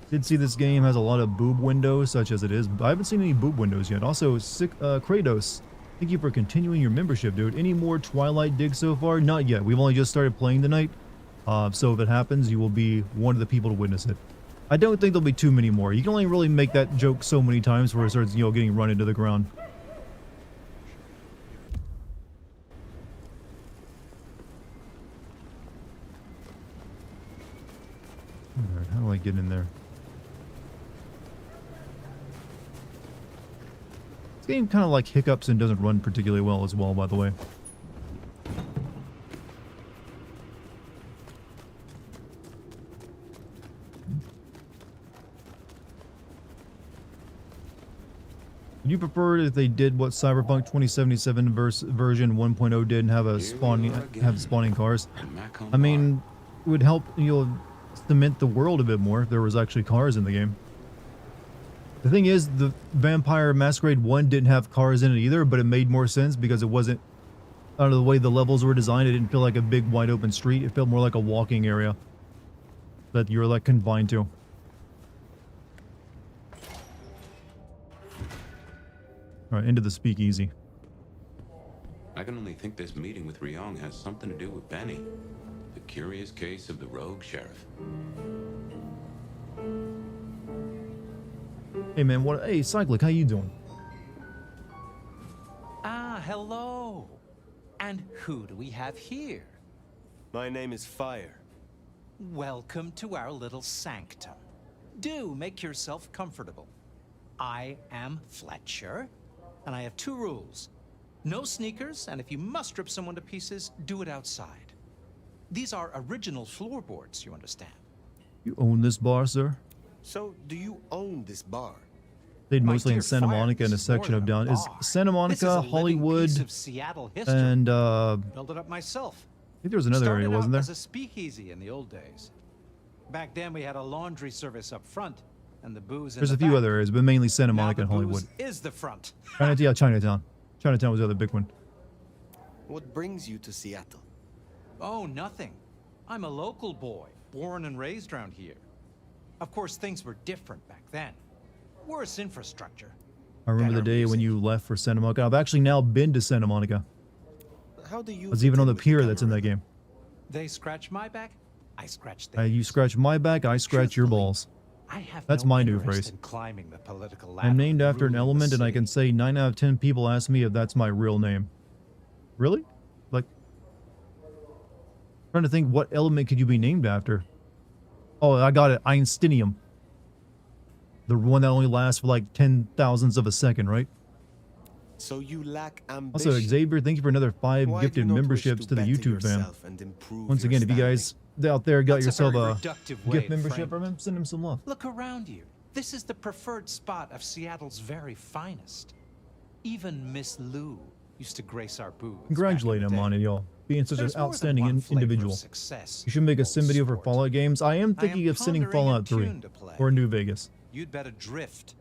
Did see this game has a lot of boob windows, such as it is. I haven't seen any boob windows yet. Also, Kratos, thank you for continuing your membership, dude. Any more Twilight digs so far? Not yet. We've only just started playing tonight. So if it happens, you will be one of the people to witness it. I don't think there'll be too many more. You can only really make that joke so many times where it starts, getting run into the ground. Alright, how do I get in there? This game kind of like hiccups and doesn't run particularly well as well, by the way. Would you prefer if they did what Cyberpunk 2077 version 1.0 did and have a spawning cars? I mean, would help, cement the world a bit more if there was actually cars in the game. The thing is, the Vampire Masquerade 1 didn't have cars in it either, but it made more sense because it wasn't, out of the way the levels were designed, it didn't feel like a big wide open street. It felt more like a walking area that you were like confined to. Alright, into the speakeasy. I can only think this meeting with Ryong has something to do with Benny. The curious case of the rogue sheriff. Hey man, hey Cyclic, how you doing? Ah, hello. And who do we have here? My name is Fire. Welcome to our little sanctum. Do make yourself comfortable. I am Fletcher, and I have 2 rules. No sneakers, and if you must rip someone to pieces, do it outside. These are original floorboards, you understand. You own this bar, sir? So, do you own this bar? Stayed My mostly in dear Santa Fire, Monica in a this is more section of than a down. Is bar. Santa This is a Monica, living Hollywood, piece of Seattle history. and Built it up myself. I think there was another area, Started wasn't out there? as a speakeasy in the old days. Back then we had a laundry service up front, and the booze in There's the a few back. other areas, but mainly Santa Now Monica the and Hollywood. booze is the front. Yeah, Chinatown. Chinatown was the other big one. What brings you to Seattle? Oh, nothing. I'm a local boy, born and raised around here. Of course, things were different back then. Worse infrastructure. I remember the Better day when music. you left for Santa Monica. I've actually now been to Santa Monica. How do you I was even on the fit in with pier that's in that Cameron? game. They scratch my back, I scratch theirs. You scratch my back, I scratch your Truthfully, balls. I have That's no my new interest phrase. in climbing the political ladder I'm named and after an ruling the element, and I city. can say 9 out of 10 people ask me if that's my real name. Really? Like, trying to think, what element could you be named after? Oh, I got it. Einsteinium. The one that only lasts for like 10,000ths of a second, right? So you lack ambition. Also, Xavier, thank you for another 5 Why do you gifted not wish memberships to the better YouTube fam. yourself and improve Once your again, if you guys out there got That's yourself very a reductive way gift of membership framing from him, send him some love. Look around you. This is the preferred spot of Seattle's very finest. Even Miss Lou used to grace our booths. Congratulate back in him the on day. it, y'all. Being such There's an more than outstanding one flavor of individual. success, You should make a old sim video for sport. Fallout games. I am I thinking am of sending pondering a Fallout 3 tune to play. or New Vegas. You'd better drift.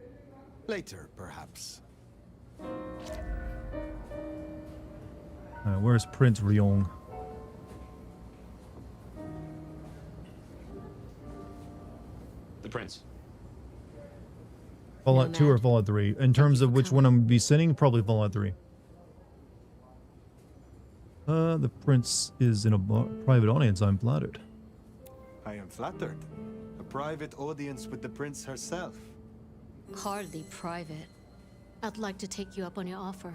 Later, perhaps. Where's Prince Ryong? The prince. Fallout 2 or Fallout 3? In terms of which one I'm gonna be sending, probably Fallout 3. The prince is in a private audience. I'm flattered. I am flattered. A private audience with the prince herself. Hardly private. I'd like to take you up on your offer.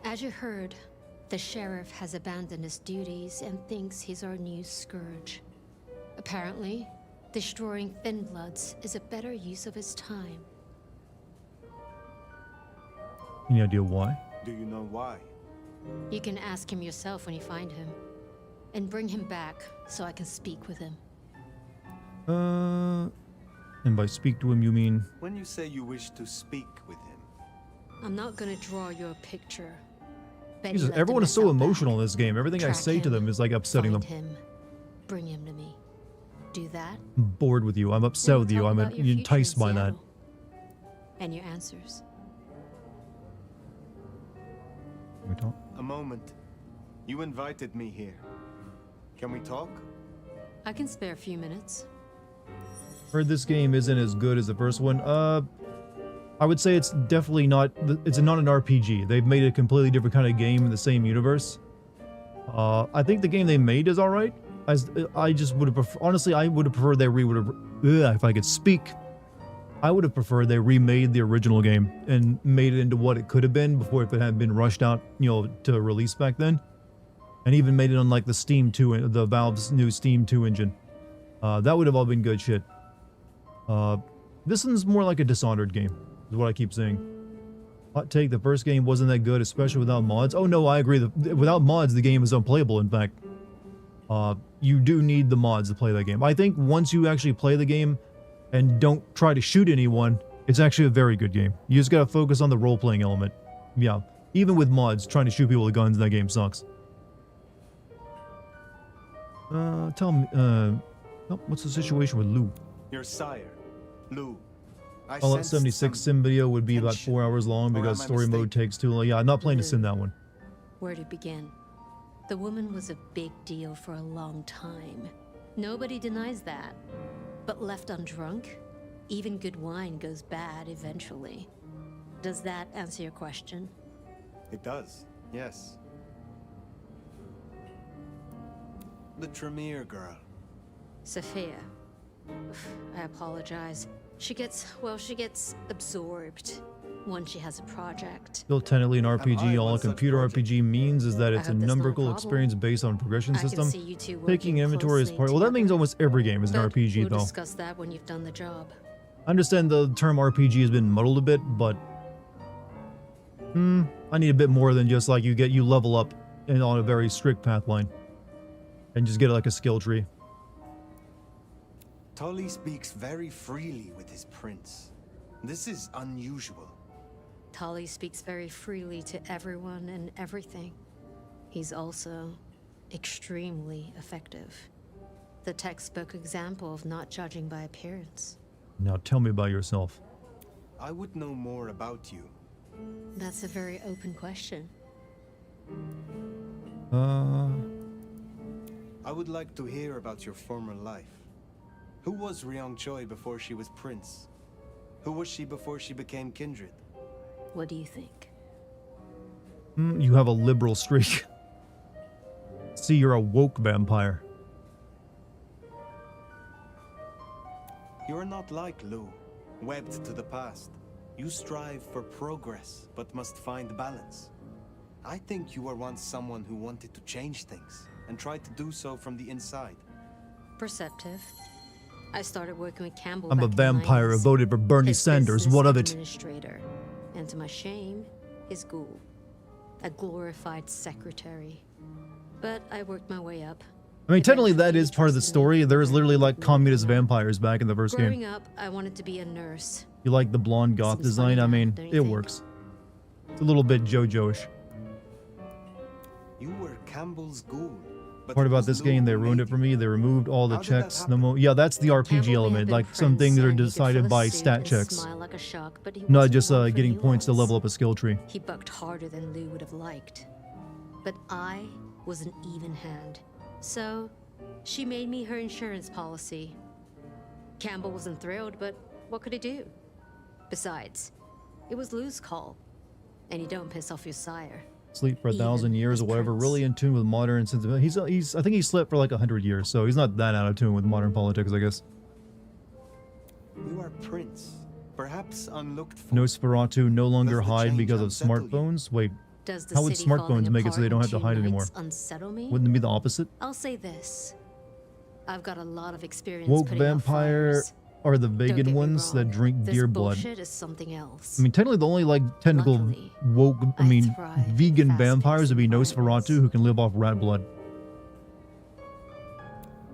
As you heard, the sheriff has abandoned his duties and thinks he's our new scourge. Apparently, destroying Thin Bloods is a better use of his time. Any idea why? Do you know why? You can ask him yourself when you find him. And bring him back so I can speak with him. And by speak to him, you mean? When you say you wish to speak with him, I'm not gonna draw you a picture. Betty Jesus, left a everyone is mess so out emotional in back. this game. Everything I Track say to him, them is like upsetting them. find him, bring him to me. Do that. I'm bored with you. I'm upset then with we'll you. talk I'm about your future enticed in by that. Seattle. And your answers. Can we talk? a moment. You invited me here. Can we talk? I can spare a few minutes. Heard this game isn't as good as the first one. I would say it's definitely not. It's not an RPG. They've made a completely different kind of game in the same universe. I think the game they made is all right. I just would have honestly. I would have preferred they if I could speak. I would have preferred they remade the original game and made it into what it could have been before if it had been rushed out, to release back then. And even made it on like the Steam 2, the Valve's new Steam 2 engine. That would have all been good shit. This one's more like a Dishonored game, is what I keep saying. Hot take, the first game wasn't that good, especially without mods. Oh no, I agree. Without mods, the game is unplayable, in fact. You do need the mods to play that game. I think once you actually play the game and don't try to shoot anyone, it's actually a very good game. You just gotta focus on the role-playing element. Yeah, even with mods, trying to shoot people with guns in that game sucks. Tell me, what's the situation with Lou? Your sire, Lou. I Fallout sensed 76 some sim video would be about tension. 4 hours long Or because am I story mode mistaken? takes too long. Yeah, I'm not planning to sim that one. Where to begin? The woman was a big deal for a long time. Nobody denies that. But left undrunk, even good wine goes bad eventually. Does that answer your question? It does, yes. The Tremere girl. Sophia. I apologize. She gets absorbed once she has a project. Still technically an I RPG. All a one such computer project? RPG means is that I it's a hope that's not a numerical problem. experience based on progression I can system. see you two Taking working inventory is closely part. Well, that means together. almost every game is an But RPG, we'll though. discuss that when you've done the job. I understand the term RPG has been muddled a bit, but I need a bit more than just like you level up on a very strict path line and just get like a skill tree. Tully speaks very freely with his prince. This is unusual. Tully speaks very freely to everyone and everything. He's also extremely effective. The textbook example of not judging by appearance. Now tell me about yourself. I would know more about you. That's a very open question. I would like to hear about your former life. Who was Ryong Choi before she was prince? Who was she before she became kindred? What do you think? You have a liberal streak. See, you're a woke vampire. You are not like Lou, webbed to the past. You strive for progress, but must find balance. I think you were once someone who wanted to change things, and tried to do so from the inside. Perceptive. I started working with Campbell. I'm a back in the vampire who 90s. voted for Bernie His Sanders. business What of it? Administrator. And to my shame, his ghoul. A glorified secretary. But I worked my way up. I mean, technically that Eventually, is part of the trusted me story. There is more literally like than communist anyone. vampires back in the first Growing game. up, I wanted to be a nurse. You like the blonde goth Seems design? funny I now, mean, don't you it think? works. It's a little bit JoJo-ish. You were Campbell's ghoul. But Part it about was this Lou game, they who ruined made it for you. me. They removed all the How did that checks. happen? Yeah, that's the RPG Campbell may have element. been Like some Prince, things are and he could decided fill a by suit stat and checks, smile like a shark, but he not wasn't just one for getting points to nuance. level up a skill tree. He bucked harder than Lou would have liked. But I was an even hand. So, she made me her insurance policy. Campbell wasn't thrilled, but what could he do? Besides, it was Lou's call. And you don't piss off your sire. Sleep for 1,000 Even years as or whatever. Prince. Really in tune with modern sensibility. I think he slept for like 100 years, so he's not that out of tune with modern politics, I guess. You are prince. Perhaps unlooked for. Nosferatu no longer Does the hide change because of unsettle you? smartphones. Wait, Does the how would city falling smartphones make it so they apart don't in have to 2 hide anymore? nights unsettle me? Wouldn't it be the opposite? I'll say this. I've got a lot of experience Woke putting out vampire fires. are the Don't vegan get me ones that wrong, drink this deer blood. bullshit is something else. I mean, technically the only like technical Luckily, woke, I I mean, thrive in vegan fast-paced vampires would be environments. Nosferatu who can live off rat blood.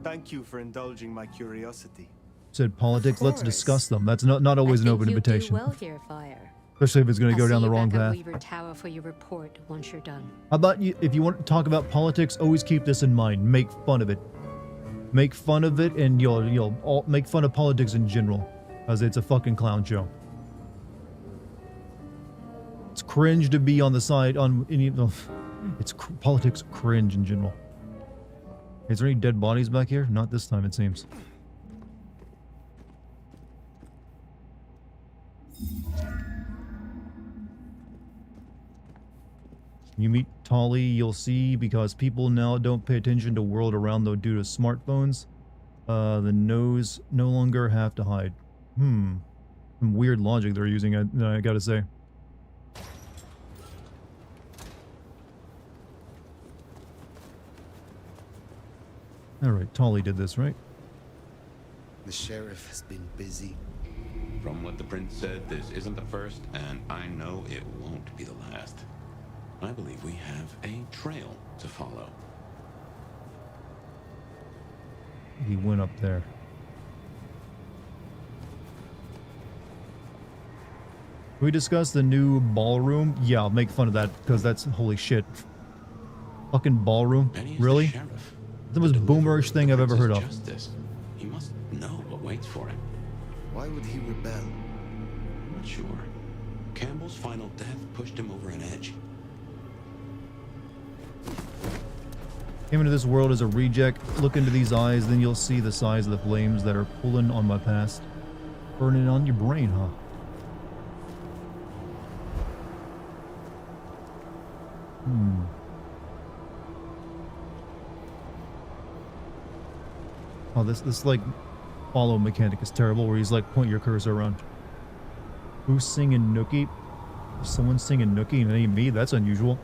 Thank you for indulging my curiosity. Said politics, let's course. discuss them. That's not always I an think open you'll invitation. Do well here, Fire. Especially if it's going to I'll go down see the you wrong back at path. Weaver Tower for your report once you're done. How about you, if you want to talk about politics, always keep this in mind. Make fun of it. Make fun of it, and you'll all make fun of politics in general, because it's a fucking clown show. It's cringe to be on the side on any. It's politics cringe in general. Is there any dead bodies back here? Not this time, it seems. You meet Tolly, you'll see, because people now don't pay attention to world around them due to smartphones. The nose no longer have to hide. Some weird logic they're using, I gotta say. Alright, Tolly did this, right? The sheriff has been busy. From what the prince said, this isn't the first, and I know it won't be the last. I believe we have a trail to follow. He went up there. Can we discuss the new ballroom? Yeah, I'll make fun of that, because that's holy shit. Fucking ballroom? Penny is Really? the sheriff. The most boomerish thing I've ever heard of. Justice. He must know what waits for him. Why would he rebel? I'm not sure. Campbell's final death pushed him over an edge. Came into this world as a reject. Look into these eyes, then you'll see the size of the flames that are pulling on my past. Burning on your brain, huh? Oh, this like follow mechanic is terrible, where he's like point your cursor around. Who's singing Nookie? Someone's singing Nookie and it ain't me. That's unusual.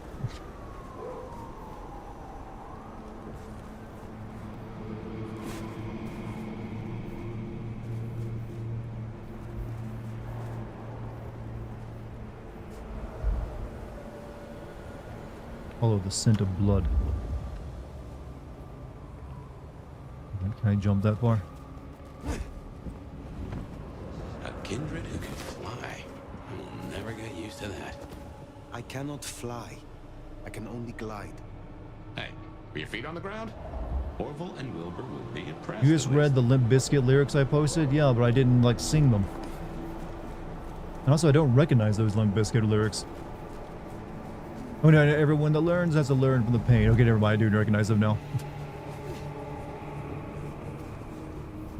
Follow the scent of blood. Can I jump that far? A kindred who can fly. I will never get used to that. I cannot fly. I can only glide. Hey, were your feet on the ground? Orville and Wilbur will be impressed. You just read the Limp Bizkit lyrics I posted? Yeah, but I didn't like sing them. And also I don't recognize those Limp Bizkit lyrics. Oh no, everyone that learns has to learn from the pain. Okay, never mind, I do recognize them now.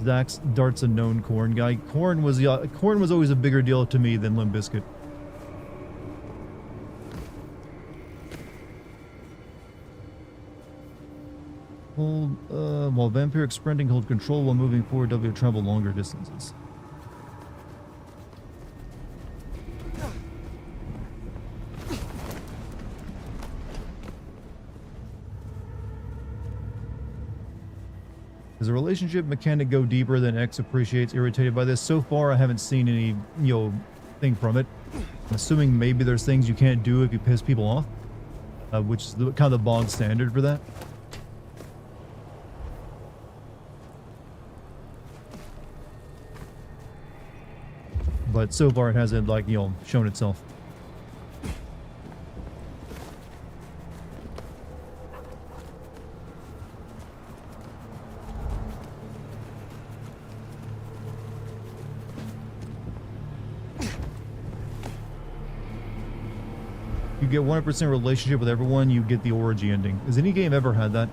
Zach's Dart's a known Korn guy. Korn was always a bigger deal to me than Limp Bizkit. While vampiric sprinting hold control while moving forward, W travel longer distances. Does a relationship mechanic go deeper than X appreciates? Irritated by this? So far, I haven't seen any, thing from it. I'm assuming maybe there's things you can't do if you piss people off, which is kind of the bog standard for that. But so far, it hasn't, shown itself. You get 100% relationship with everyone, you get the orgy ending. Has any game ever had that?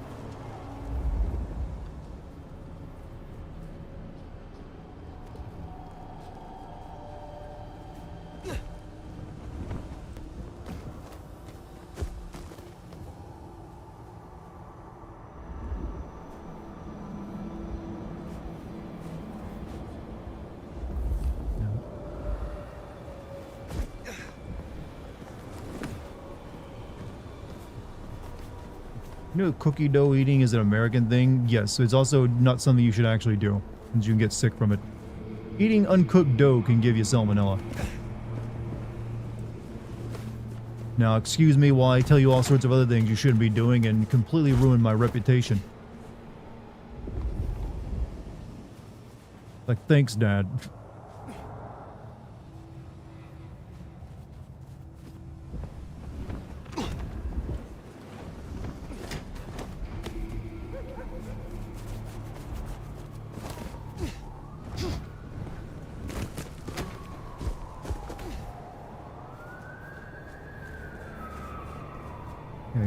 You know, cookie dough eating is an American thing? Yes, it's also not something you should actually do, since you can get sick from it. Eating uncooked dough can give you salmonella. Now, excuse me while I tell you all sorts of other things you shouldn't be doing and completely ruin my reputation. Like, thanks, Dad.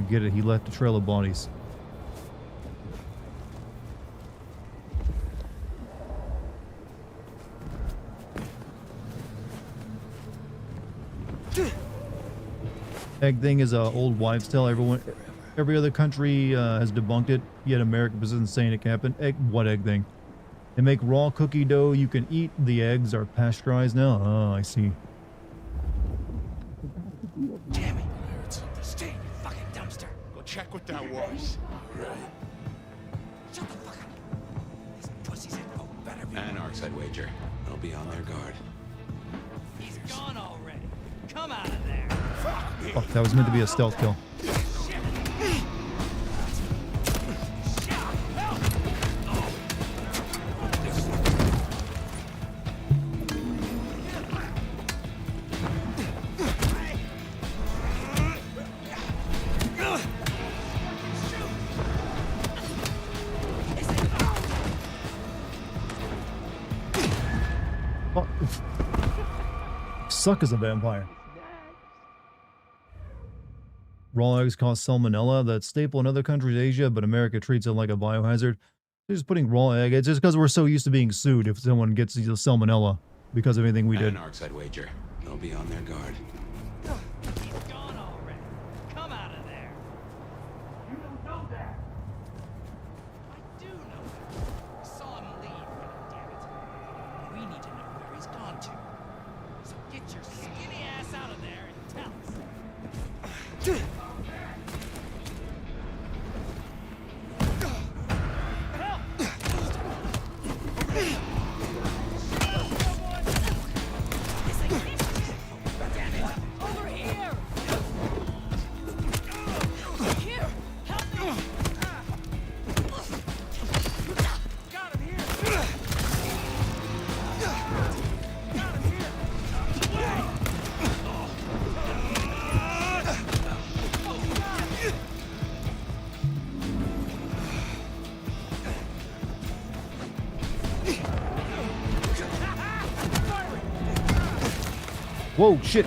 Get it, he left a trail of bodies. Egg thing is a old wives' tale. Every other country has debunked it, yet America isn't saying it can happen. What egg thing? They make raw cookie dough you can eat. The eggs are pasteurized now. Oh, I see. Damn it! I heard something. Stay in your fucking dumpster. Go check what that was. Right. Shut the fuck up. These pussies ain't no better. Anarchs, I'd wager. They'll be on their guard. He's gone already. Come out of there. Oh, that was meant to be a stealth kill. Oh, suck as a vampire. Raw eggs cause salmonella. That's staple in other countries, Asia, but America treats it like a biohazard. They're just putting raw egg. It's just because we're so used to being sued if someone gets the salmonella because of anything we did. Anarchs, I'd wager. They'll be on their guard. He's gone already. Come out of there. You don't know that. I do know that. I saw him leave, goddammit. We need to know where he's gone to. So get your skinny ass out of there and tell us. Whoa, shit.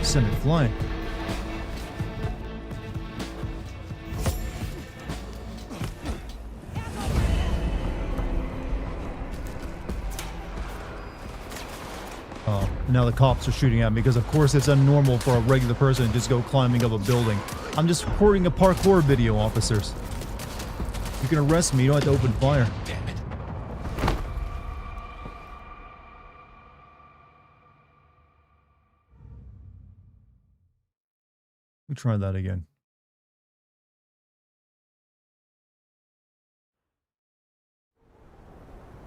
Send it flying. Oh, now the cops are shooting at me because of course it's unnormal for a regular person to just go climbing up a building. I'm just recording a parkour video, officers. You can arrest me, you don't have to open fire. Damn it. Let me try that again.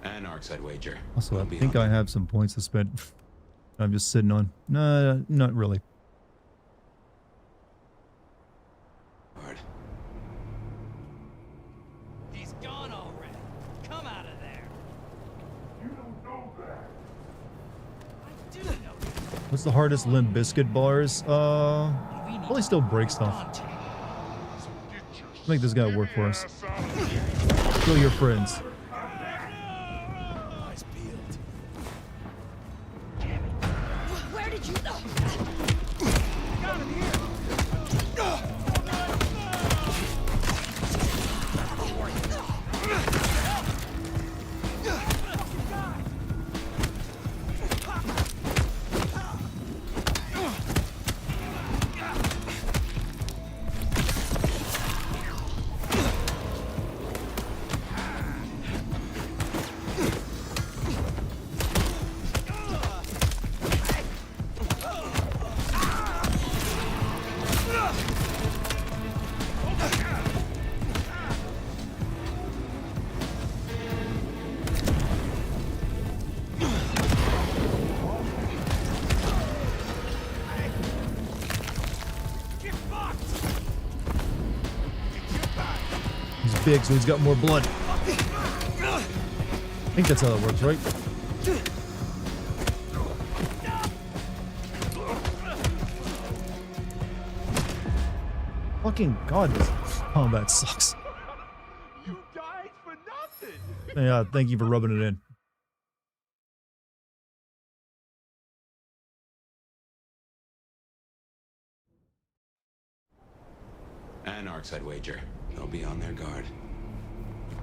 Anarchs, I'd wager. Also, They'll I be think on I have some points to spend. I'm just sitting on. Nah, not really. their guard. He's gone already. Come out of there. You don't know that. I do know that. What's the hardest Limp Biscuit bars? Probably still break stuff. Make this guy work for us. Kill your friends. Eyes peeled. Where did you go? Got him here. He's big, so he's got more blood. I think that's how that works, right? Fucking god, this combat sucks. You died for nothing. Yeah, thank you for rubbing it in. Anarchs, I'd wager. They'll be on their guard.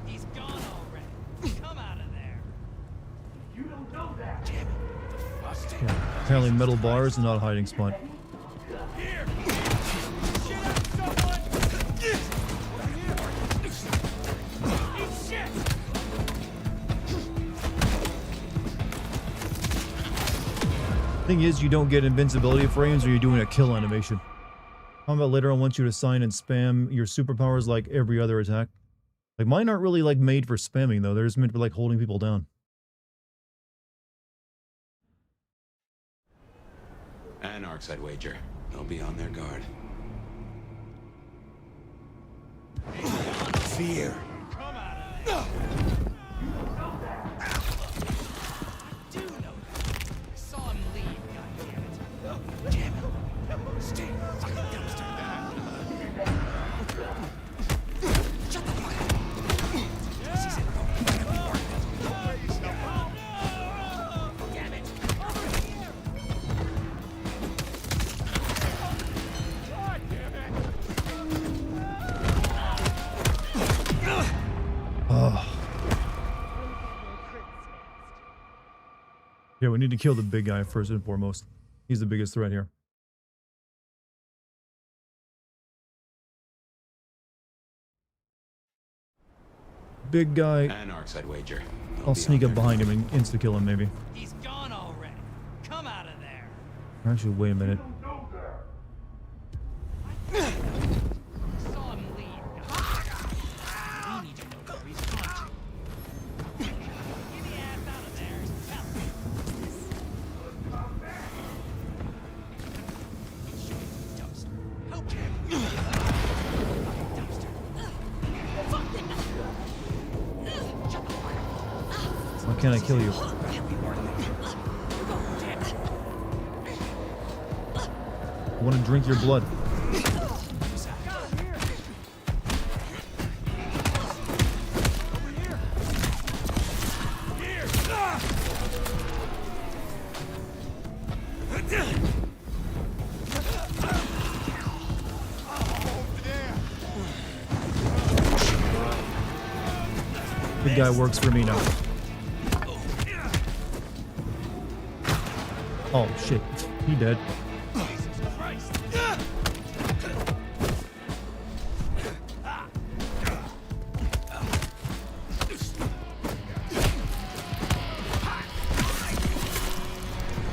He's gone already. Come out of there. You don't know that. Damn it. Yeah, apparently metal bars are not a hiding spot. Here. Shit up, someone. Over here. Eat shit. Thing is, you don't get invincibility frames or you're doing a kill animation. Combat later on wants you to sign and spam your superpowers like every other attack. Like mine aren't really like made for spamming though, they're just meant for like holding people down. Anarchs, I'd wager. They'll be on their guard. Fear. Come out of there. I do know that. I saw him leave, goddammit. Damn it. Stay fucking dumpster. Shut the fuck up. This is it. Yeah, we need to kill the big guy first and foremost. He's the biggest threat here. Big guy. Anarchs, I'd wager. I'll sneak up behind him and insta-kill him, maybe. He's gone already. Come out of there. Actually, wait a minute. Saw him leave. We need to know where he's gone to. Get the ass out of there. Tell him. Show him the dumpster. Help him. Dumpster. Shut the fuck up. Why can't I kill you? I want to drink your blood. Big guy works for me now. Oh shit, he dead.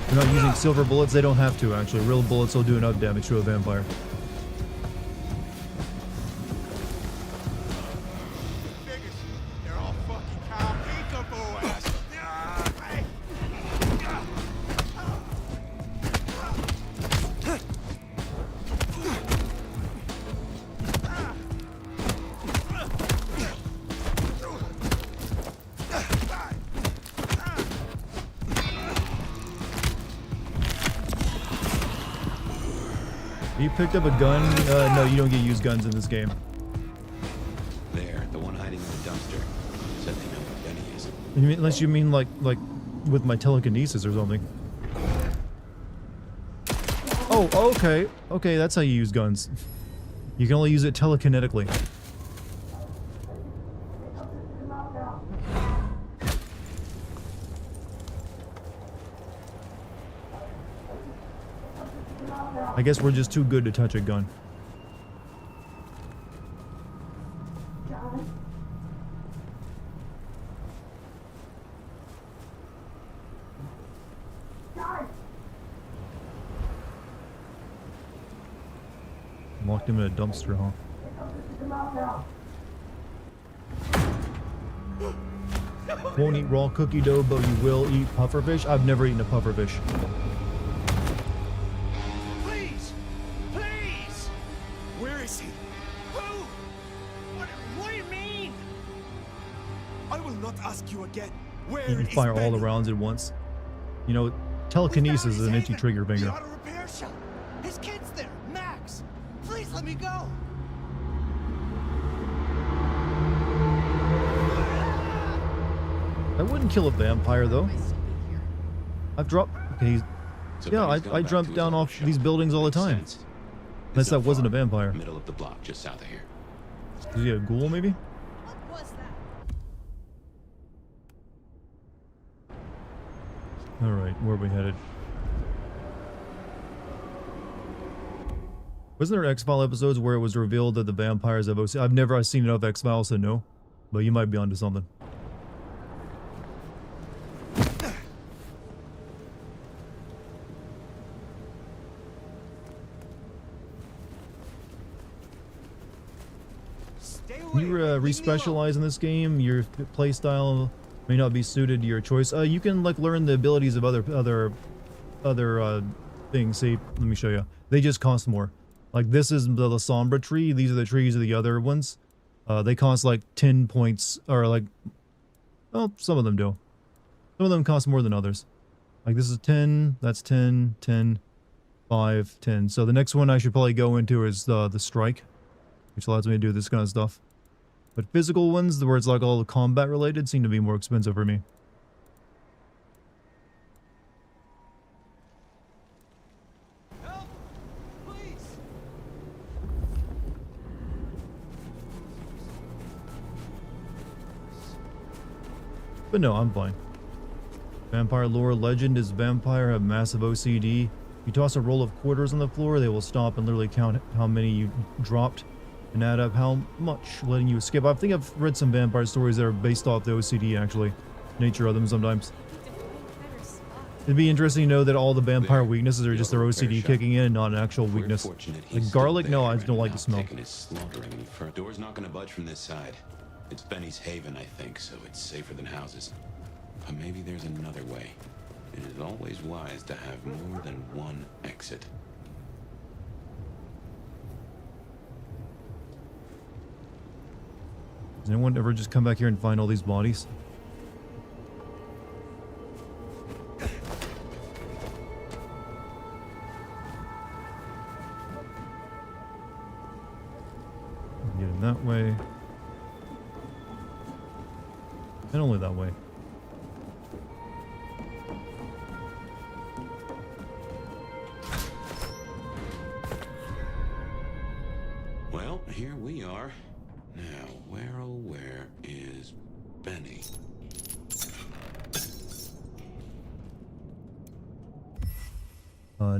They're not using silver bullets, they don't have to actually. Real bullets will do enough damage to a vampire. You picked up a gun? No, you don't get used guns in this game. There, the one hiding in the dumpster. Said they know what gun he is. Unless you mean like with my telekinesis or something. Oh, okay. Okay, that's how you use guns. You can only use it telekinetically. I guess we're just too good to touch a gun. Locked him in a dumpster, huh? Won't eat raw cookie dough, but you will eat pufferfish? I've never eaten a pufferfish. Please! Please! Where is he? Who? What do you mean? I will not ask you again. Where You can is fire all Benny? the rounds at once. You know, telekinesis is an itchy trigger The finger. auto repair shop. His kid's there. Max! Please let me go! I wouldn't kill a vampire though. I've dropped. Okay, he's, So yeah, Benny's gone I back jump to his down old off shop. these buildings all the Makes time. sense. Unless It's that not wasn't a far. vampire. Middle of the block, just south of here. Is he a ghoul maybe? What was that? Alright, where are we headed? Wasn't there X-File episodes where it was revealed that the vampires have OC? I've never seen enough X-Files to know, but you might be onto something. Stay away. Can you Leave me alone. re-specialize in this game? Your playstyle may not be suited to your choice. You can like learn the abilities of other things. See, let me show you. They just cost more. Like this is the La Sombra tree. These are the trees of the other ones. They cost like 10 points, or like, well, some of them do. Some of them cost more than others. Like this is 10, that's 10, 10, 5, 10. So the next one I should probably go into is the strike, which allows me to do this kind of stuff. But physical ones, where it's like all combat related, seem to be more expensive for me. Help! Please! But no, I'm fine. Vampire lore legend is vampire have massive OCD. You toss a roll of quarters on the floor, they will stop and literally count how many you dropped and add up how much, letting you skip. I think I've read some vampire stories that are based off the OCD, actually. Nature of them sometimes. It'd be interesting to know that all the vampire weaknesses are just their OCD kicking in and not an actual weakness. Like garlic? No, I don't like the smell. Door's not gonna budge from this side. It's Benny's haven, I think, so it's safer than houses. But maybe there's another way. It is always wise to have more than one exit. Does anyone ever just come back here and find all these bodies? Get in that way. And only that way. Well, here we are. Now, where oh where is Benny?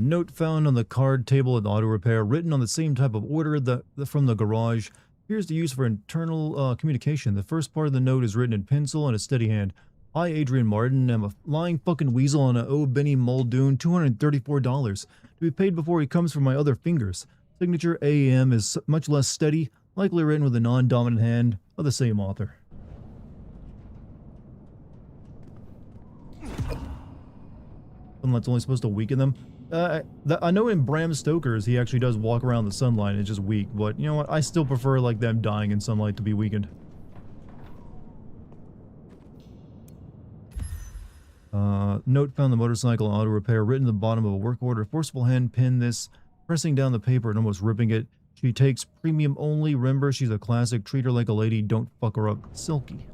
Note found on the card table at auto repair, written on the same type of order from the garage. Here's the use for internal communication. The first part of the note is written in pencil and a steady hand. I, Adrian Martin, am a lying fucking weasel and I owe Benny Muldoon $234 to be paid before he comes from my other fingers. Signature AM is much less steady, likely written with a non-dominant hand of the same author. Something that's only supposed to weaken them. I know in Bram Stoker's he actually does walk around the sunlight and it's just weak, but you know what? I still prefer like them dying in sunlight to be weakened. Note found the motorcycle auto repair, written at the bottom of a work order. Forcible hand pin this, pressing down the paper and almost ripping it. She takes premium only. Remember, she's a classic. Treat her like a lady. Don't fuck her up. Silky.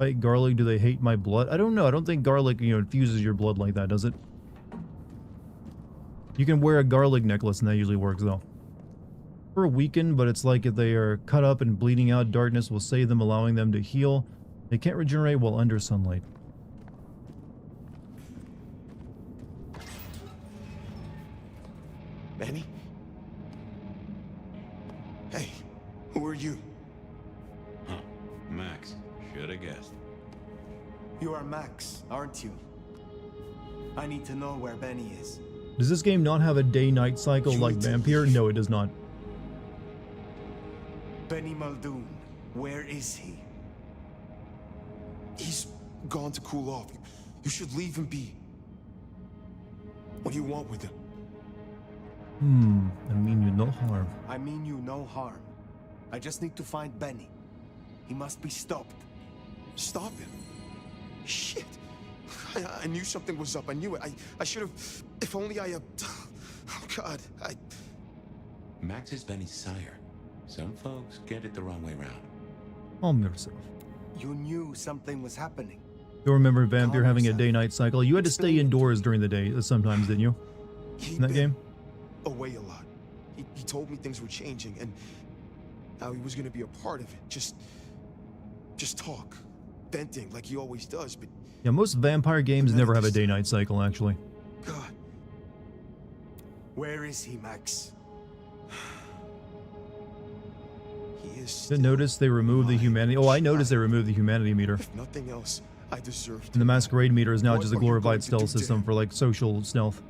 Like garlic, do they hate my blood? I don't know. I don't think garlic, infuses your blood like that, does it? You can wear a garlic necklace and that usually works though. For a weaken, but it's like if they are cut up and bleeding out, darkness will save them, allowing them to heal. They can't regenerate while under sunlight. Benny? Hey, who are you? Huh, Max. Should have guessed. You are Max, aren't you? I need to know where Benny is. Does this game not have a day-night cycle like Vampire? No, it does not. Benny Muldoon, where is he? He's gone to cool off. You should leave him be. What do you want with him? I mean you no harm. I mean you no harm. I just need to find Benny. He must be stopped. Stop him? Shit. I knew something was up. I knew it. I should have... If only I... Oh, God. Max is Benny's sire. Some folks get it the wrong way around. Calm yourself. You knew something was happening. You remember Vampire having a day-night cycle? You had to stay indoors during the day sometimes, didn't you? In that game? Away a lot. He told me things were changing and how he was going to be a part of it. Just talk. Venting like he always does, but... Yeah, most Vampire games never have a day-night cycle, actually. God. Where is he, Max? He is Didn't notice they removed the humanity... Oh, I noticed they removed the humanity meter. If nothing else, I deserve to. And the Masquerade meter is now What just a are you glorified going to do stealth to system him? for, like, social stealth.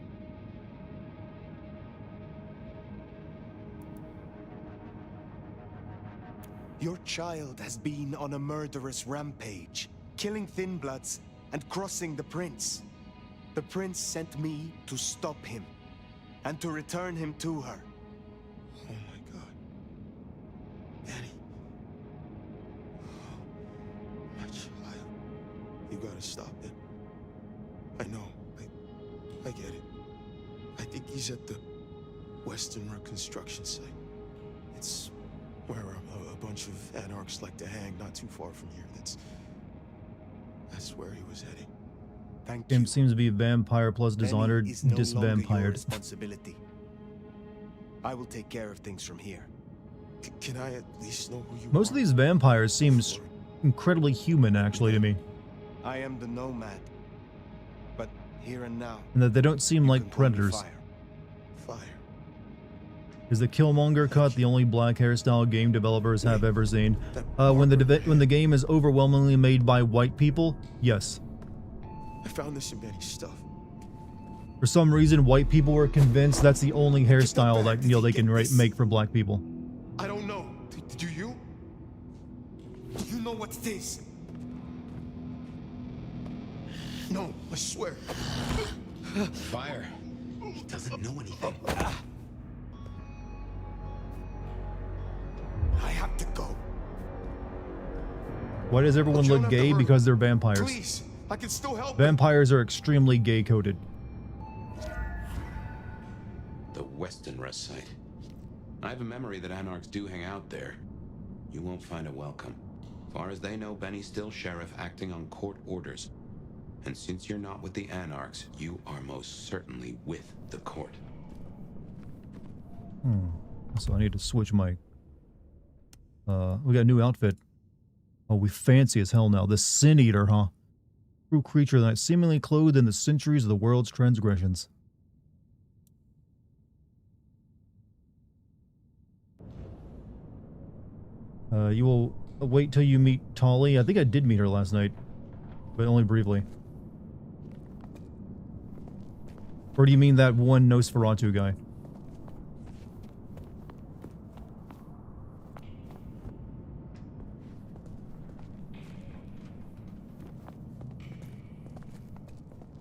Your child has been on a murderous rampage, killing Thin Bloods and crossing the Prince. The Prince sent me to stop him and to return him to her. Oh my God. Benny. Oh, my child. He You gotta stop it. I know. I get it. I think he's at the Western Reconstruction site. It's where a bunch of anarchs like to hang, not too far from here. That's where he was heading. Thank you. Him seems to be vampire plus Benny Dishonored, is no longer your disvampired. responsibility. I will take care of things from here. Can I at least know who you are? Most of these vampires seem incredibly human, actually, to me. I am the nomad. But here and now, And that they don't seem you like can call me predators. Fire. Fire. Is the Killmonger cut the only black hairstyle game developers have ever seen? When the game is overwhelmingly made by white people, yes. I found this in Benny's stuff. For some reason, white people were convinced that's the only hairstyle that they can make for black people. I don't know. Do you? Do you know what it is? No, I swear. Fire. He doesn't know anything. I have to go. Why does everyone But you don't look have to gay? hurry. Because they're vampires. Please, I can still help. Vampires are extremely gay-coded. The Western Rest site. I have a memory that anarchs do hang out there. You won't find a welcome. Far as they know, Benny's still sheriff acting on court orders. And since you're not with the anarchs, you are most certainly with the court. So I need to switch my... we got a new outfit. Oh, we fancy as hell now. The Sin Eater, huh? True creature that seemingly clothed in the centuries of the world's transgressions. You will wait till you meet Tolly. I think I did meet her last night, but only briefly. Or do you mean that one Nosferatu guy?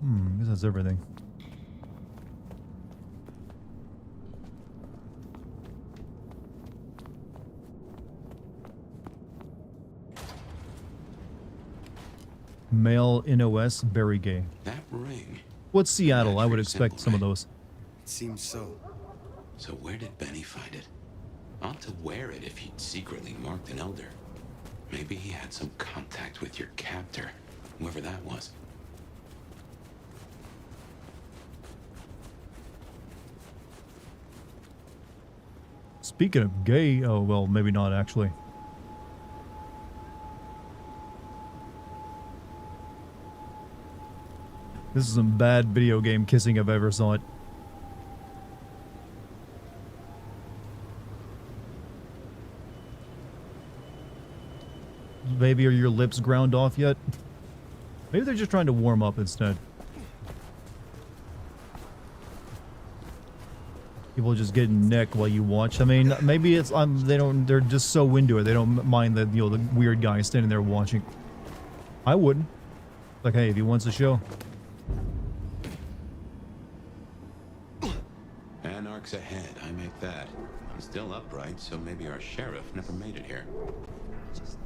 I guess that's everything. Male NOS, very gay. That ring. What's Seattle? I would That's expect simple, some of right? those. It seems so. So where did Benny find it? Ought to wear it if he'd secretly marked an elder. Maybe he had some contact with your captor, whoever that was. Speaking of gay, oh well, maybe not actually. This is some bad video game kissing if I ever saw it. Baby, are your lips ground off yet? Maybe they're just trying to warm up instead. People just getting neck while you watch. I mean, maybe it's they're just so into it. They don't mind that, the weird guy standing there watching. I wouldn't. Like, hey, if he wants to show. Anarchs ahead, I make that. I'm still upright, so maybe our sheriff never made it here. Just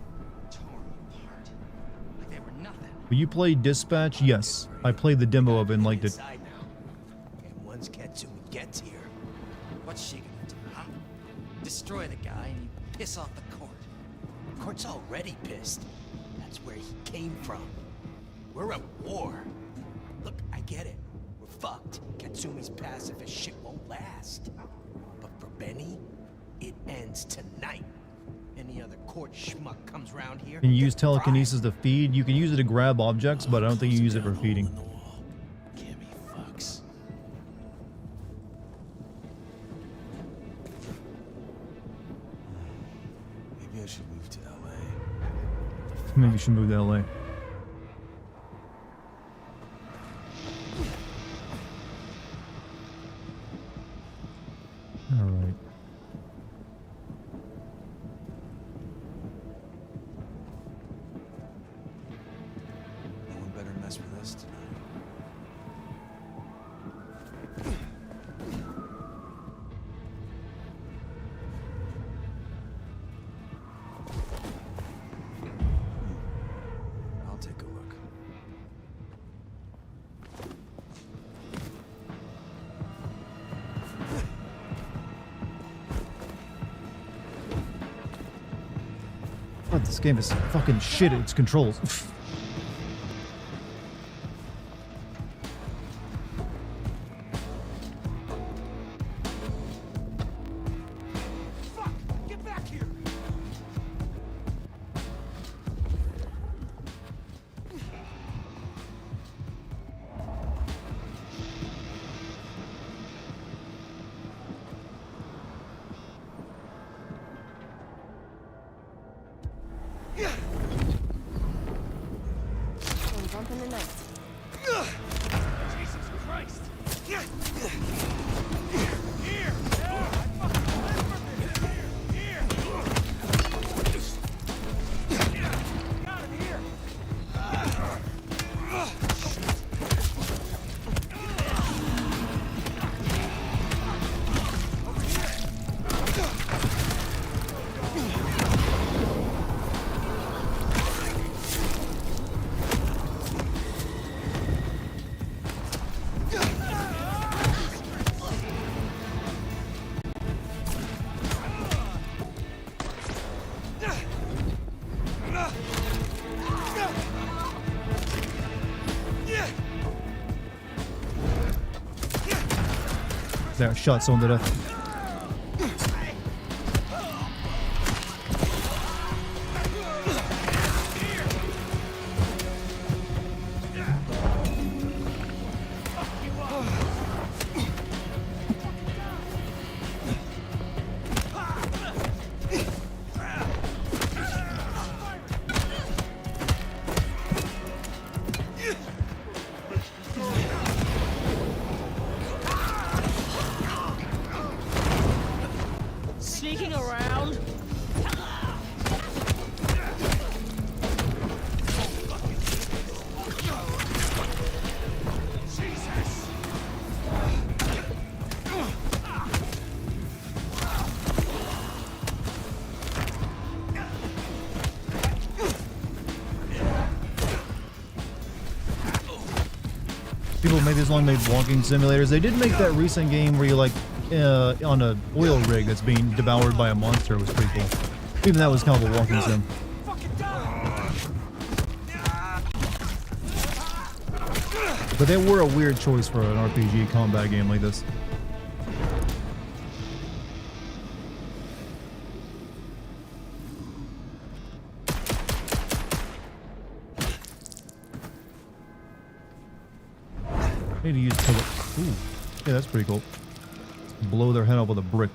tore me apart. Like they were nothing. Will you play Dispatch? Yes. I played the demo of it and liked it. Inside now. And once Katsumi gets here, what's she gonna do, huh? Destroy the guy and you piss off the court. The court's already pissed. That's where he came from. We're at war. Look, I get it. We're fucked. Katsumi's pacifist shit won't last. But for Benny, it ends tonight. Any other court schmuck comes around here. Can you use get fried. telekinesis to feed? You can use it to grab objects, but I don't think you use it for feeding. Gimme fucks. Maybe I should move to LA. Maybe you should move to LA. Alright. No one better mess with us tonight. God, this game is fucking shit at its controls. Fuck! Get back here! Bump in the night. Jesus Christ! Here! I fucking live for this! Here! Got him here! There, shot someone to death. Sneaking around? People made these long-made walking simulators. They did make that recent game where you like on a oil rig that's being devoured by a monster. It was pretty cool. Even that was kind of a walking sim. But they were a weird choice for an RPG combat game like this. Need to use pillow. Ooh, yeah, that's pretty cool. Blow their head off with a brick.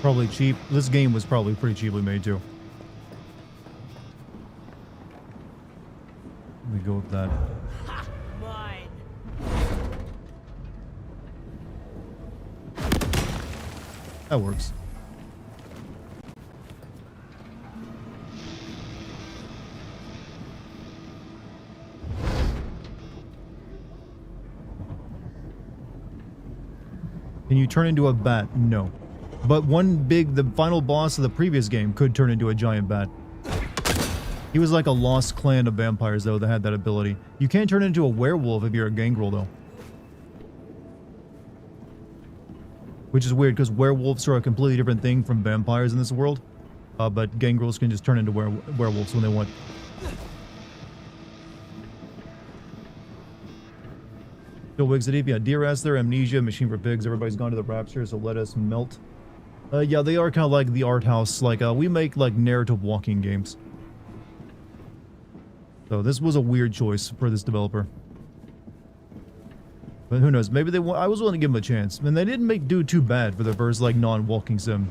Probably cheap. This game was probably pretty cheaply made too. Let me go with that. Mine. That works. Can you turn into a bat? No. But the final boss of the previous game could turn into a giant bat. He was like a lost clan of vampires though that had that ability. You can't turn into a werewolf if you're a gangrel though. Which is weird because werewolves are a completely different thing from vampires in this world. But gangrels can just turn into werewolves when they want. Still wigs it deep. Yeah, Deer Ass there, Amnesia, Machine for Pigs. Everybody's gone to the Rapture, so let us melt. Yeah, they are kind of like the art house. Like, we make like narrative walking games. So this was a weird choice for this developer. But who knows? Maybe I was willing to give them a chance. And they didn't do too bad for their first like non-walking sim.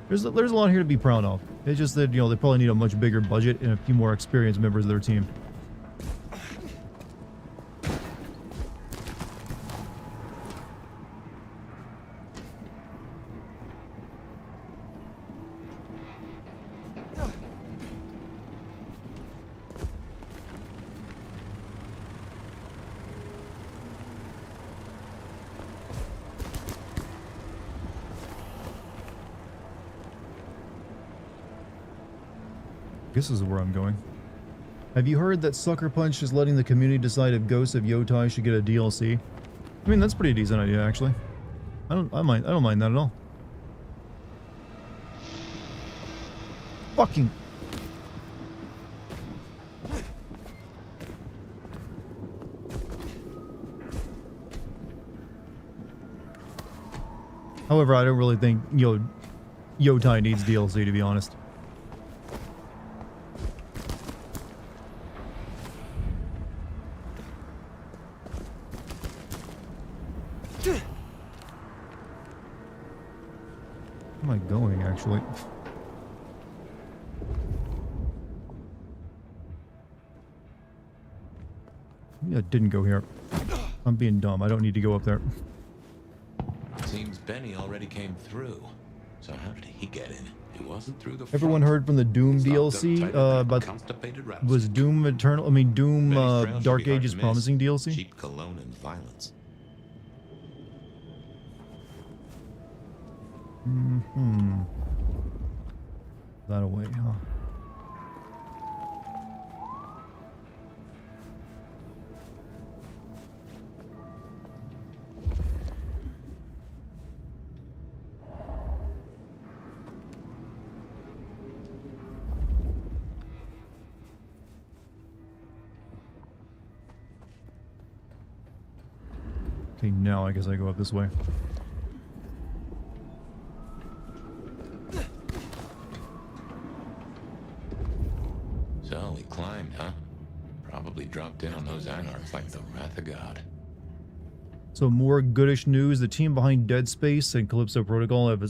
There's a lot here to be proud of. It's just that, you know, they probably need a much bigger budget and a few more experienced members of their team. This is where I'm going. Have you heard that Sucker Punch is letting the community decide if Ghosts of Yotai should get a DLC? I mean, that's a pretty decent idea, actually. I don't mind that at all. Fucking. However, I don't really think Yotai needs DLC, to be honest. Where am I going, actually? Yeah, I didn't go here. I'm being dumb. I don't need to go up there. Seems Benny already came through. So how did he get in? He wasn't through the Everyone front. heard from the Doom DLC about was Doom Eternal? I mean Doom Dark Ages promising DLC. Cheap cologne and violence. That away, huh? Okay, now I guess I go up this way. So we climbed, huh? Probably dropped in on those anarchs like the wrath of God. So more goodish news. The team behind Dead Space and Calypso Protocol have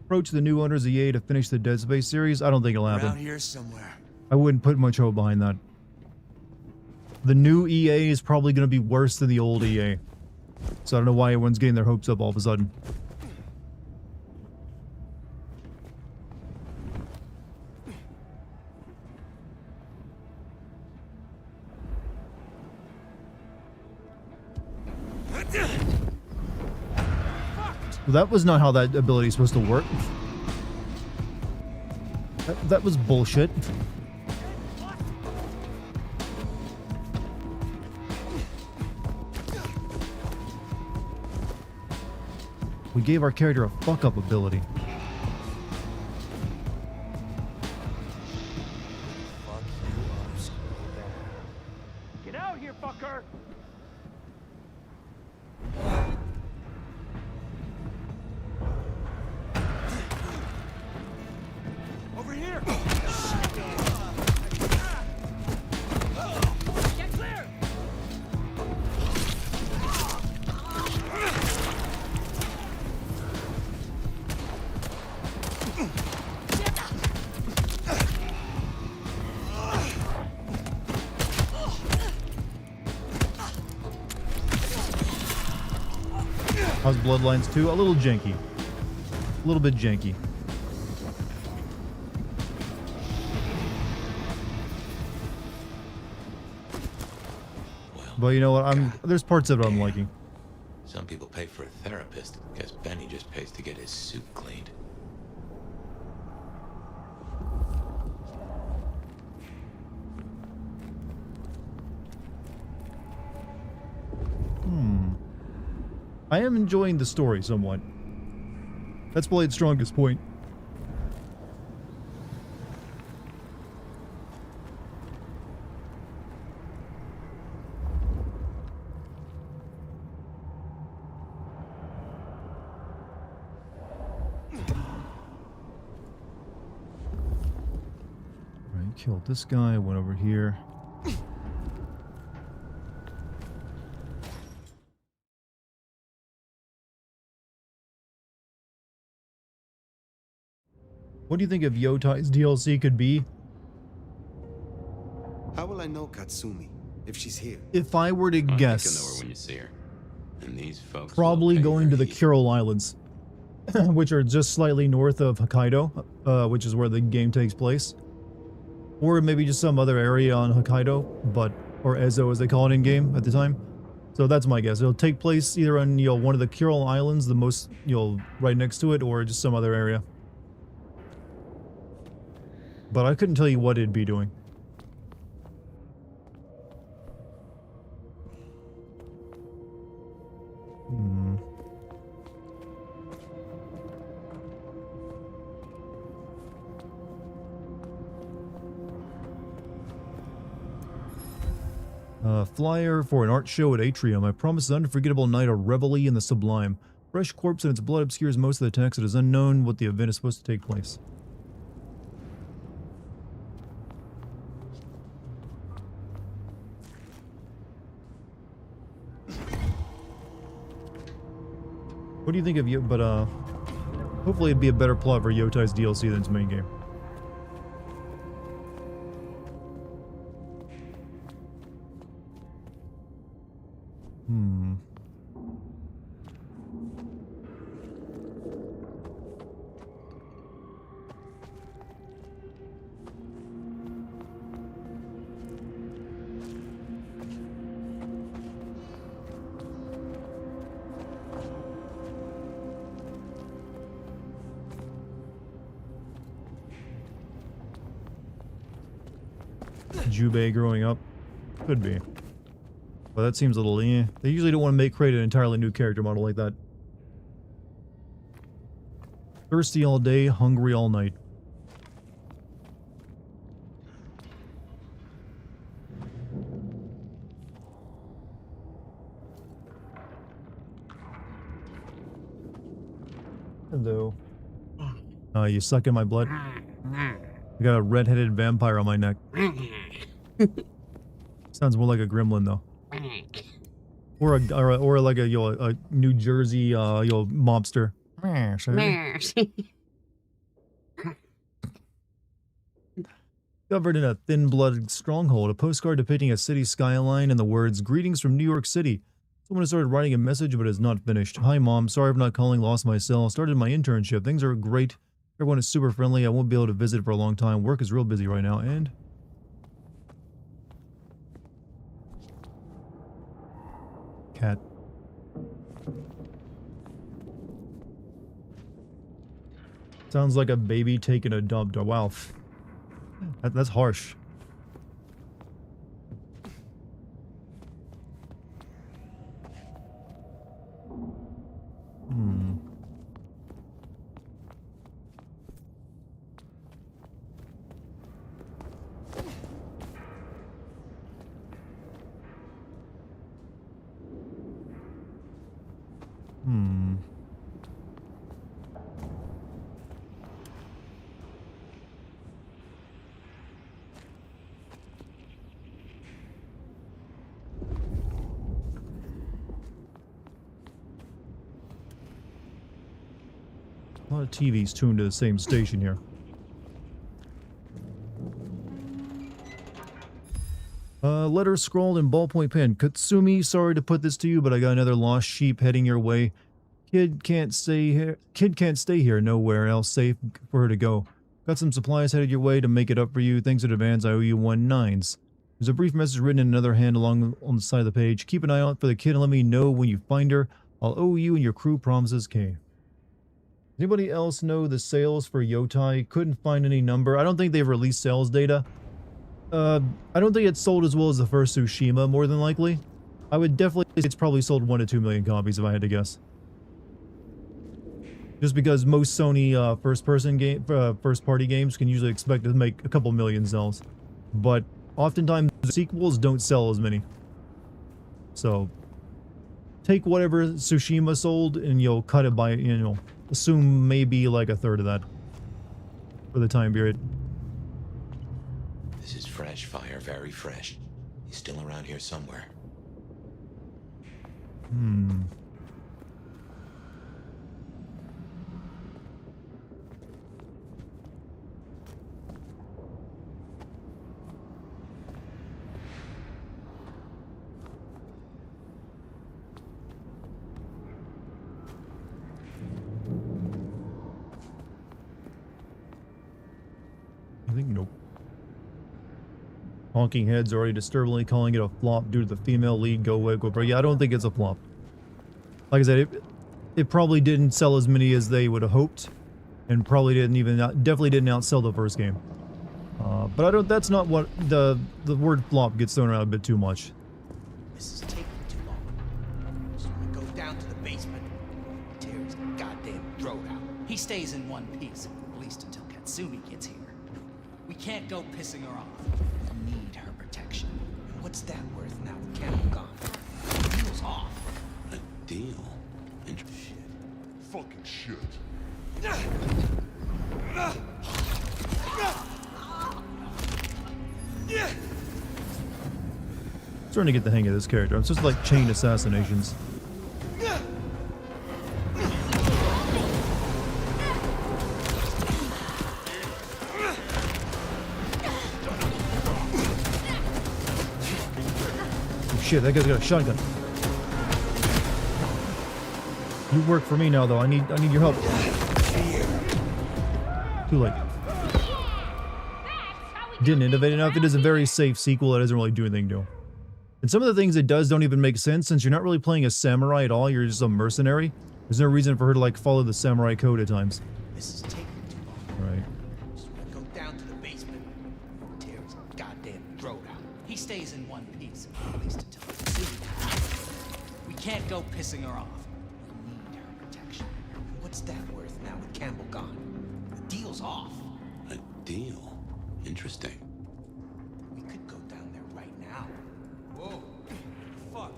approached the new owners of EA to finish the Dead Space series. I don't think it'll happen. Around here somewhere. I wouldn't put much hope behind that. The new EA is probably going to be worse than the old EA. So I don't know why everyone's getting their hopes up all of a sudden. Well, that was not how that ability is supposed to work. That was bullshit. We gave our character a fuck-up ability. Get out here, fucker! Over here! Get clear! How's Bloodlines 2? A little janky. A little bit janky. But you know what? There's parts of it I'm liking. Some people pay for a therapist. Guess Benny just pays to get his suit cleaned. I am enjoying the story somewhat. That's probably its strongest point. Alright, killed this guy, went over here. What do you think of Yotai's DLC could be? How will I know Katsumi if she's here? If I were to I guess, think you'll know her when you see her. And these folks probably will pay going her to the heed. Kuril Islands, which are just slightly north of Hokkaido, which is where the game takes place. Or maybe just some other area on Hokkaido, or Ezo as they call it in game at the time. So that's my guess. It'll take place either on one of the Kuril Islands, the most right next to it, or just some other area. But I couldn't tell you what it'd be doing. Flyer for an art show at Atrium. I promise an unforgettable night of revelry in the sublime. Fresh corpse and its blood obscures most of the text. It is unknown what the event is supposed to take place. What do you think of you? But hopefully it'd be a better plot for Yotai's DLC than its main game. Jubei growing up. Could be. But that seems a little They usually don't want to create an entirely new character model like that. Thirsty all day, hungry all night. Hello. You sucking my blood? I got a red-headed vampire on my neck. Sounds more like a gremlin though. Or like a New Jersey mobster. Covered in a thin-blooded stronghold, a postcard depicting a city skyline and the words, "Greetings from New York City." Someone has started writing a message but is not finished. "Hi Mom, sorry I'm not calling, lost my cell. Started my internship. Things are great. Everyone is super friendly. I won't be able to visit for a long time. Work is real busy right now." And cat. Sounds like a baby taking a dump. Wow. That's harsh. A lot of TVs tuned to the same station here. Letter scrawled in ballpoint pen. "Katsumi, sorry to put this to you, but I got another lost sheep heading your way. Kid can't stay here. Nowhere else safe for her to go. Got some supplies headed your way to make it up for you. Thanks in advance. I owe you 1/9. There's a brief message written in another hand on the side of the page. Keep an eye out for the kid and let me know when you find her. I'll owe you and your crew. Promises, K." Anybody else know the sales for Yotai? Couldn't find any number. I don't think they've released sales data. I don't think it's sold as well as the first Tsushima, more than likely. I would definitely say it's probably sold 1 to 2 million copies if I had to guess. Just because most Sony first-party games can usually expect to make a couple million sales. But oftentimes the sequels don't sell as many. So take whatever Tsushima sold and you'll cut it by, assume maybe like a third of that for the time period. This is fresh fire, very fresh. He's still around here somewhere. I think nope. Honking Head's already disturbingly calling it a flop due to the female lead. Go away, go bro. Yeah, I don't think it's a flop. Like I said, it probably didn't sell as many as they would have hoped, and probably definitely didn't outsell the first game. But that's not what the word flop gets thrown around a bit too much. This is taking too long. Just want to go down to the basement, tear his goddamn throat out. He stays in one piece, at least until Katsumi gets here. We can't go pissing her off. We need her protection. What's that worth now Camp gone. Deal's off. A deal? Shit. Fucking shit. Starting to get the hang of this character. I'm supposed to like chain assassinations. Oh, shit, that guy's got a shotgun. You work for me now, though. I need your help. Too late. Didn't innovate enough. It is a very safe sequel that doesn't really do anything new. And some of the things it does don't even make sense since you're not really playing a samurai at all. You're just a mercenary. There's no reason for her to like follow the samurai code at times. This is taking too long. Right. So we go down to the basement. Tear his goddamn throat out. He stays in one piece, at least until it's soon. We can't go pissing her off. We need her protection. And what's that worth now with Campbell gone? The deal's off. A deal? Interesting. We could go down there right now. Whoa. Fuck.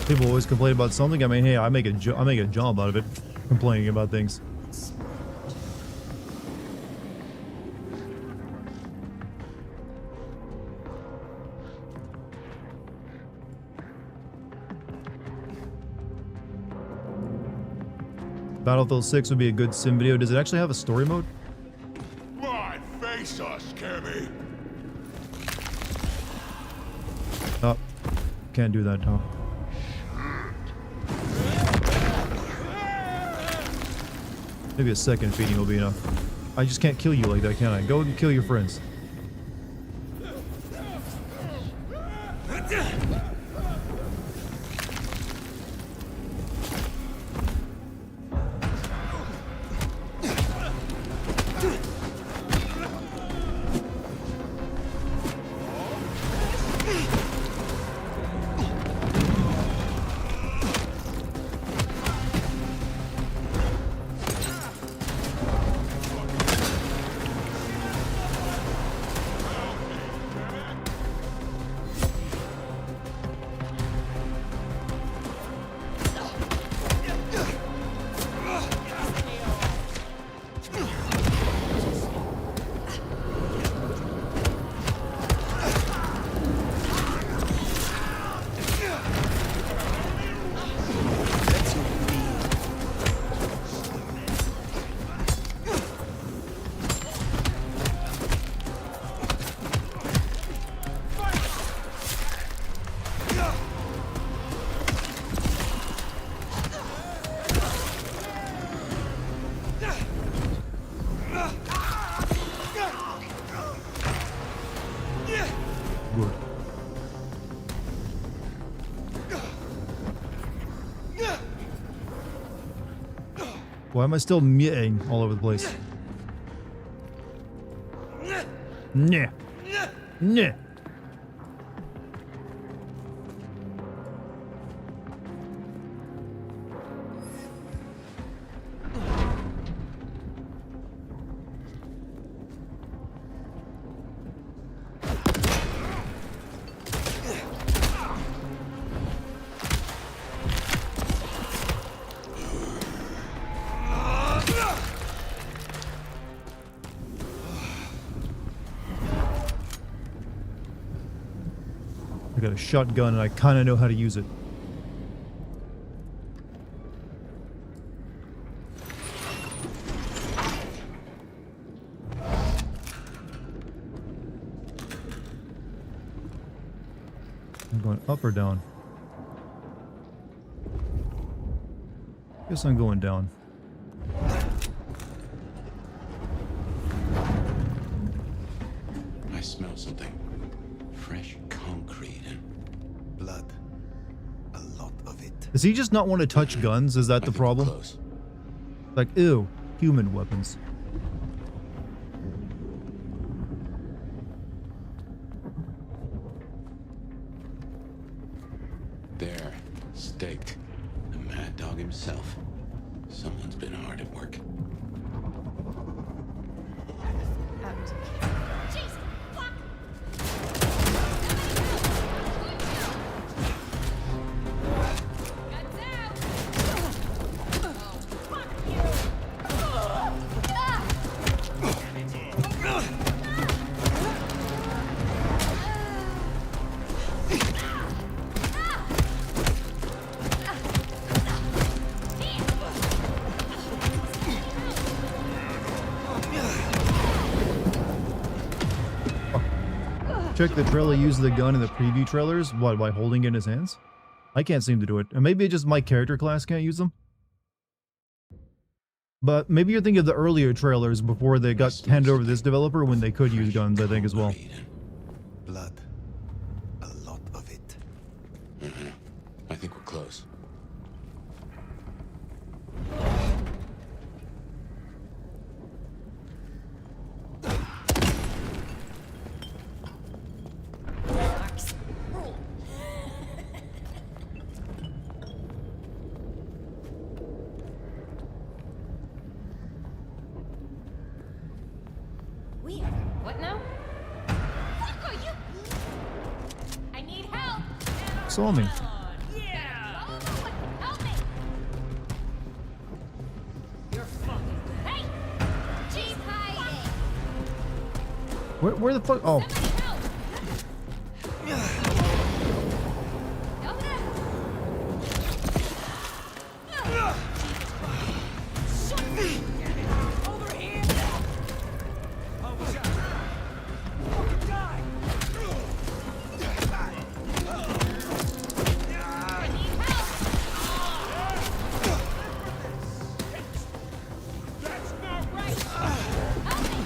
People always complain about something. I mean, hey, I make a job out of it, complaining about things. Battlefield 6 would be a good sim video. Does it actually have a story mode? Right, face us, Cammy. Oh, can't do that, Tom. Maybe a second feeding will be enough. I just can't kill you like that, can I? Go and kill your friends. Good. Why am I still meowing all over the place? Nah. Nah. I got a shotgun and I kind of know how to use it. I'm going up or down? Guess I'm going down. I smell something. Fresh concrete and blood. A lot of it. Does he just not want to touch guns? Is that the problem? Close. Like, ew, human weapons. There, staked. The mad dog himself. Someone's been hard at work. Jeez, fuck! Guns out! Oh, fuck you! Check the trailer uses the gun in the preview trailers. What, by holding it in his hands? I can't seem to do it. And maybe it's just my character class can't use them. But maybe you're thinking of the earlier trailers before they got handed over to this developer when they could use guns, I think, as well. Blood. A lot of it. I think we're close. Weird. What now? Fuck are you? I need help! Saw me. Yeah! Help me! You're fucking... Hey! She's hiding! Where the fuck? Oh. Somebody help! Help them! Shoot me! Over here! Oh, watch out! Fucking die! I need help! That's not right! Help me!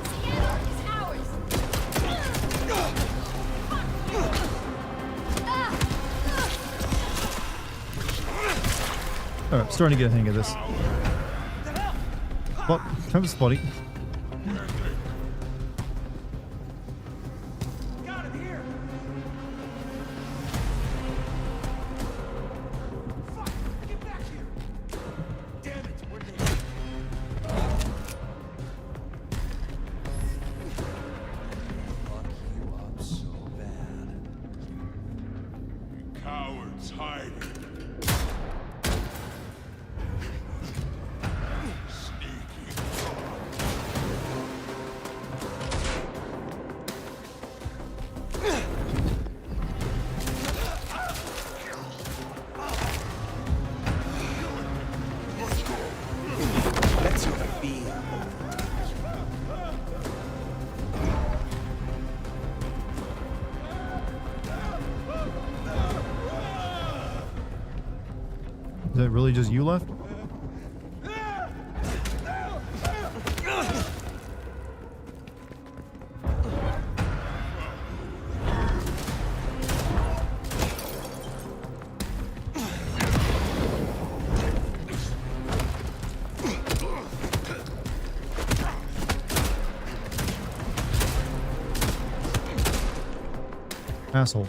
Seattle is ours! Fuck you! Alright, starting to get a hang of this. Well, time to spotty. Got him here! Fuck! Get back here! Damn it! Where'd they go? Fuck you up so bad. You cowards hiding. Let's have a beer. Is that really just you left? Asshole.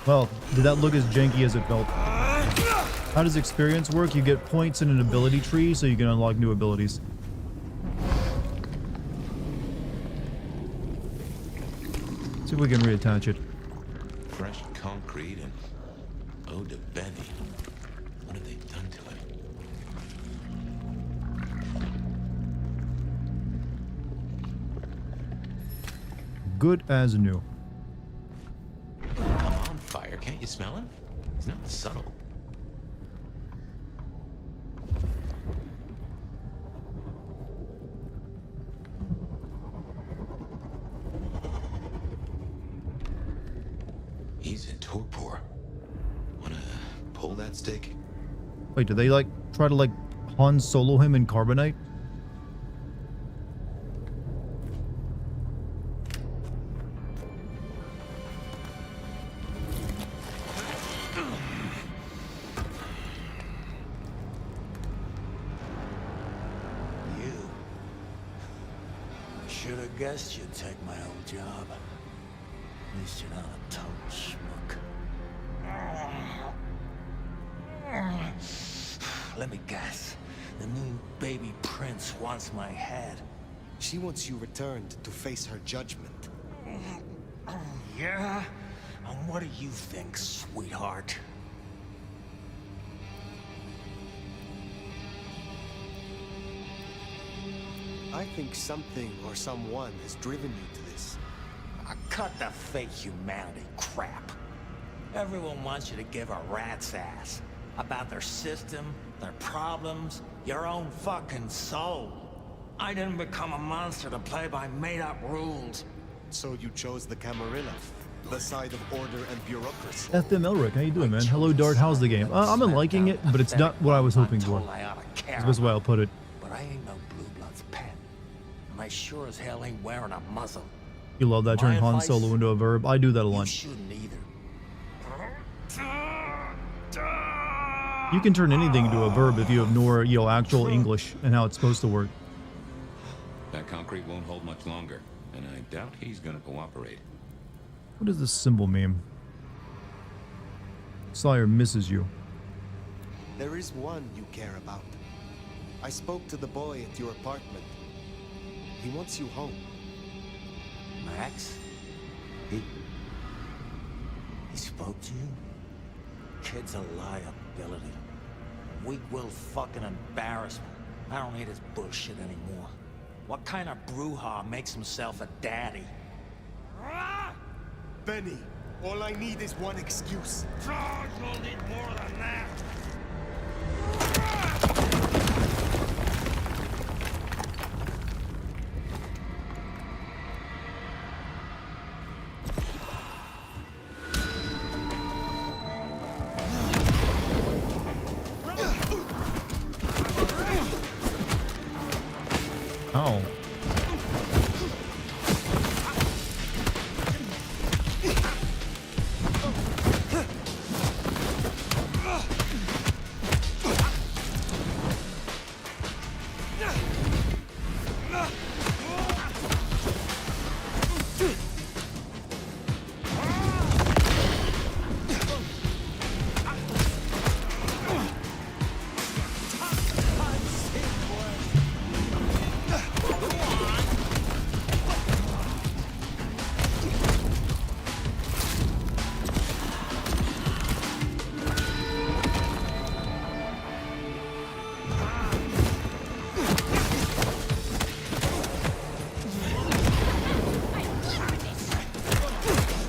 Well, did that look as janky as it felt? How does experience work? You get points in an ability tree so you can unlock new abilities. See if we can reattach it. Fresh concrete and ode to Benny. What have they done to it? Good as new. I'm on fire. Can't you smell him? He's not subtle. He's in torpor. Wanna pull that stick? Wait, did they like try to like Han Solo him in carbonite? guessed you'd take my old job. At least you're not a total schmuck. Let me guess. The new baby prince wants my head. She wants you returned to face her judgment. Yeah? And what do you think, sweetheart? I think something or someone has driven you to this. Cut the fake humanity crap. Everyone wants you to give a rat's ass about their system, their problems, your own fucking soul. I didn't become a monster to play by made-up rules. So you chose the Camarilla, the side of order and bureaucracy. FM Elric, how you doing, man? Hello, Dart. How's the game? I'm liking it, but it's not what I was hoping for. That's the best way I'll put it. But I ain't no Blue Blood's pet. And I sure as hell ain't wearing a muzzle. You love that, turning Han Solo into a verb. I do that a lot. You shouldn't either. You can turn anything into a verb if you ignore, actual English and how it's supposed to work. That concrete won't hold much longer, and I doubt he's gonna cooperate. What does this symbol mean? Sire misses you. There is one you care about. I spoke to the boy at your apartment. He wants you home. Max? He spoke to you? Kid's a liability. Weak-willed fucking embarrassment. I don't need his bullshit anymore. What kind of brouhaha makes himself a daddy? Benny, all I need is one excuse. You'll need more than that. Oh.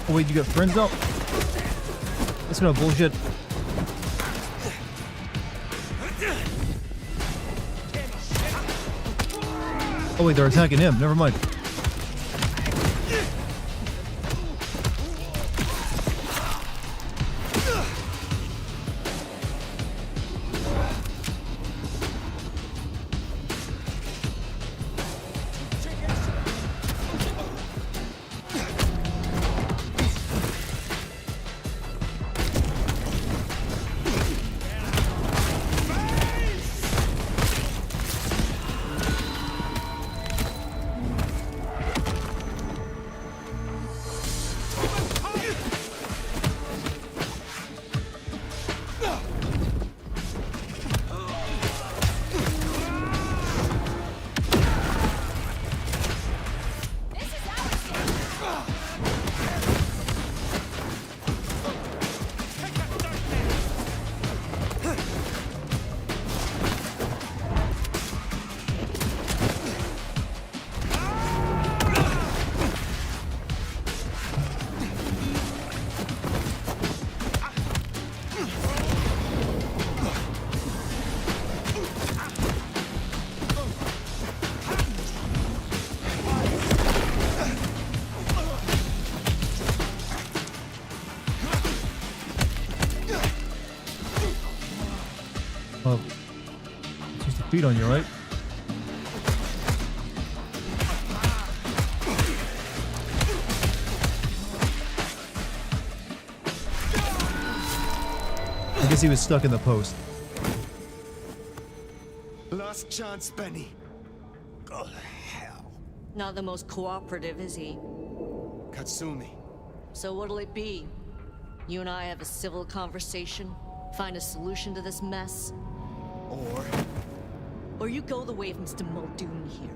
Oh wait, you got friends now? That's kind of bullshit. Oh wait, they're attacking him. Never mind. Feet on you, right? I guess he was stuck in the post. Last chance, Benny. Go to hell. Not the most cooperative, is he? Katsumi. So what'll it be? You and I have a civil conversation? Find a solution to this mess? Or you go the way of Mr. Muldoon here.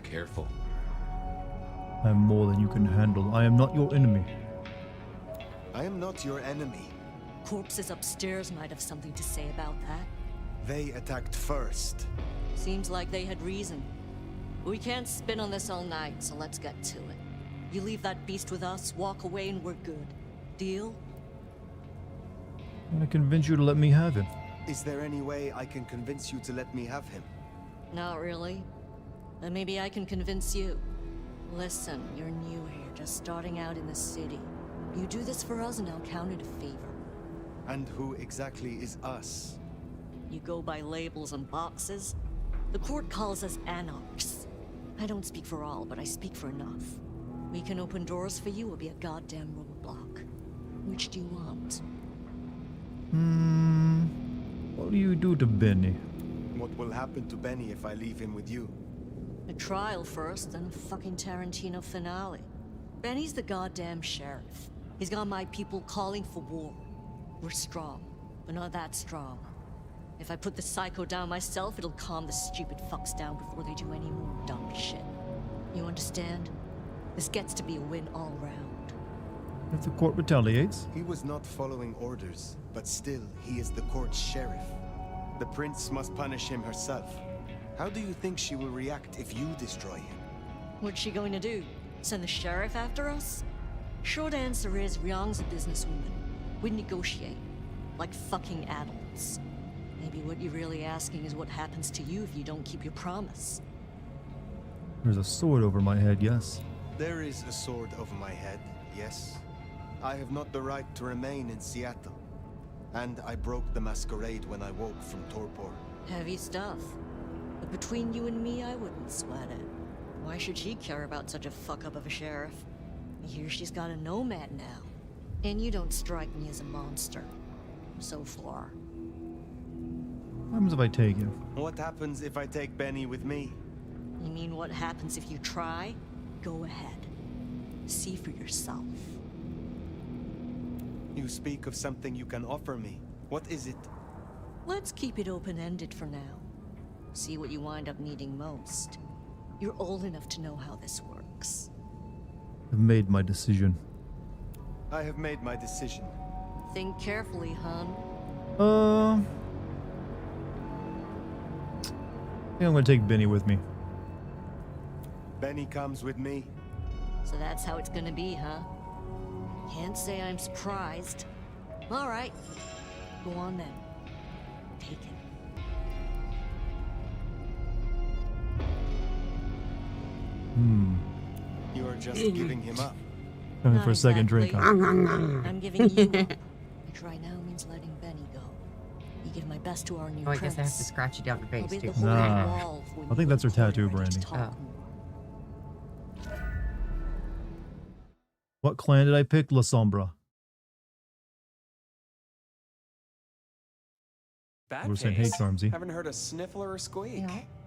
Careful. I am more than you can handle. I am not your enemy. I am not your enemy. Corpses upstairs might have something to say about that. They attacked first. Seems like they had reason. We can't spin on this all night, so let's get to it. You leave that beast with us, walk away, and we're good. Deal? I'm gonna convince you to let me have him. Is there any way I can convince you to let me have him? Not really. Then maybe I can convince you. Listen, you're new here, just starting out in the city. You do this for us and I'll count it a favor. And who exactly is us? You go by labels and boxes. The court calls us anarchs. I don't speak for all, but I speak for enough. We can open doors for you or be a goddamn roadblock. Which do you want? What do you do to Benny? What will happen to Benny if I leave him with you? A trial first, then a fucking Tarantino finale. Benny's the goddamn sheriff. He's got my people calling for war. We're strong, but not that strong. If I put the psycho down myself, it'll calm the stupid fucks down before they do any more dumb shit. You understand? This gets to be a win all round. If the court retaliates? He was not following orders, but still, he is the court's sheriff. The prince must punish him herself. How do you think she will react if you destroy him? What's she going to do? Send the sheriff after us? Short answer is, Ryong's a businesswoman. We negotiate. Like fucking adults. Maybe what you're really asking is what happens to you if you don't keep your promise. There's a sword over my head, yes. There is a sword over my head, yes. I have not the right to remain in Seattle. And I broke the Masquerade when I woke from torpor. Heavy stuff. But between you and me, I wouldn't sweat it. Why should she care about such a fuck-up of a sheriff? I hear she's got a nomad now. And you don't strike me as a monster. So far. What happens if I take him? What happens if I take Benny with me? You mean what happens if you try? Go ahead. See for yourself. You speak of something you can offer me. What is it? Let's keep it open-ended for now. See what you wind up needing most. You're old enough to know how this works. I've made my decision. I have made my decision. Think carefully, hon. I think I'm gonna take Benny with me. Benny comes with me. So that's how it's gonna be, huh? Can't say I'm surprised. All right. Go on then. Take him. You are just giving him up. Coming for a second drink. Huh? I'm giving you up. Which right now means letting Benny go. You give my best to our new I prince. guess I have to scratch you down the face, too. Nah. I think that's her tattoo, Brandy. What clan did I pick? La Sombra. Bad We're saying, hey, Charmsy. Haven't heard a sniffle or a squeak.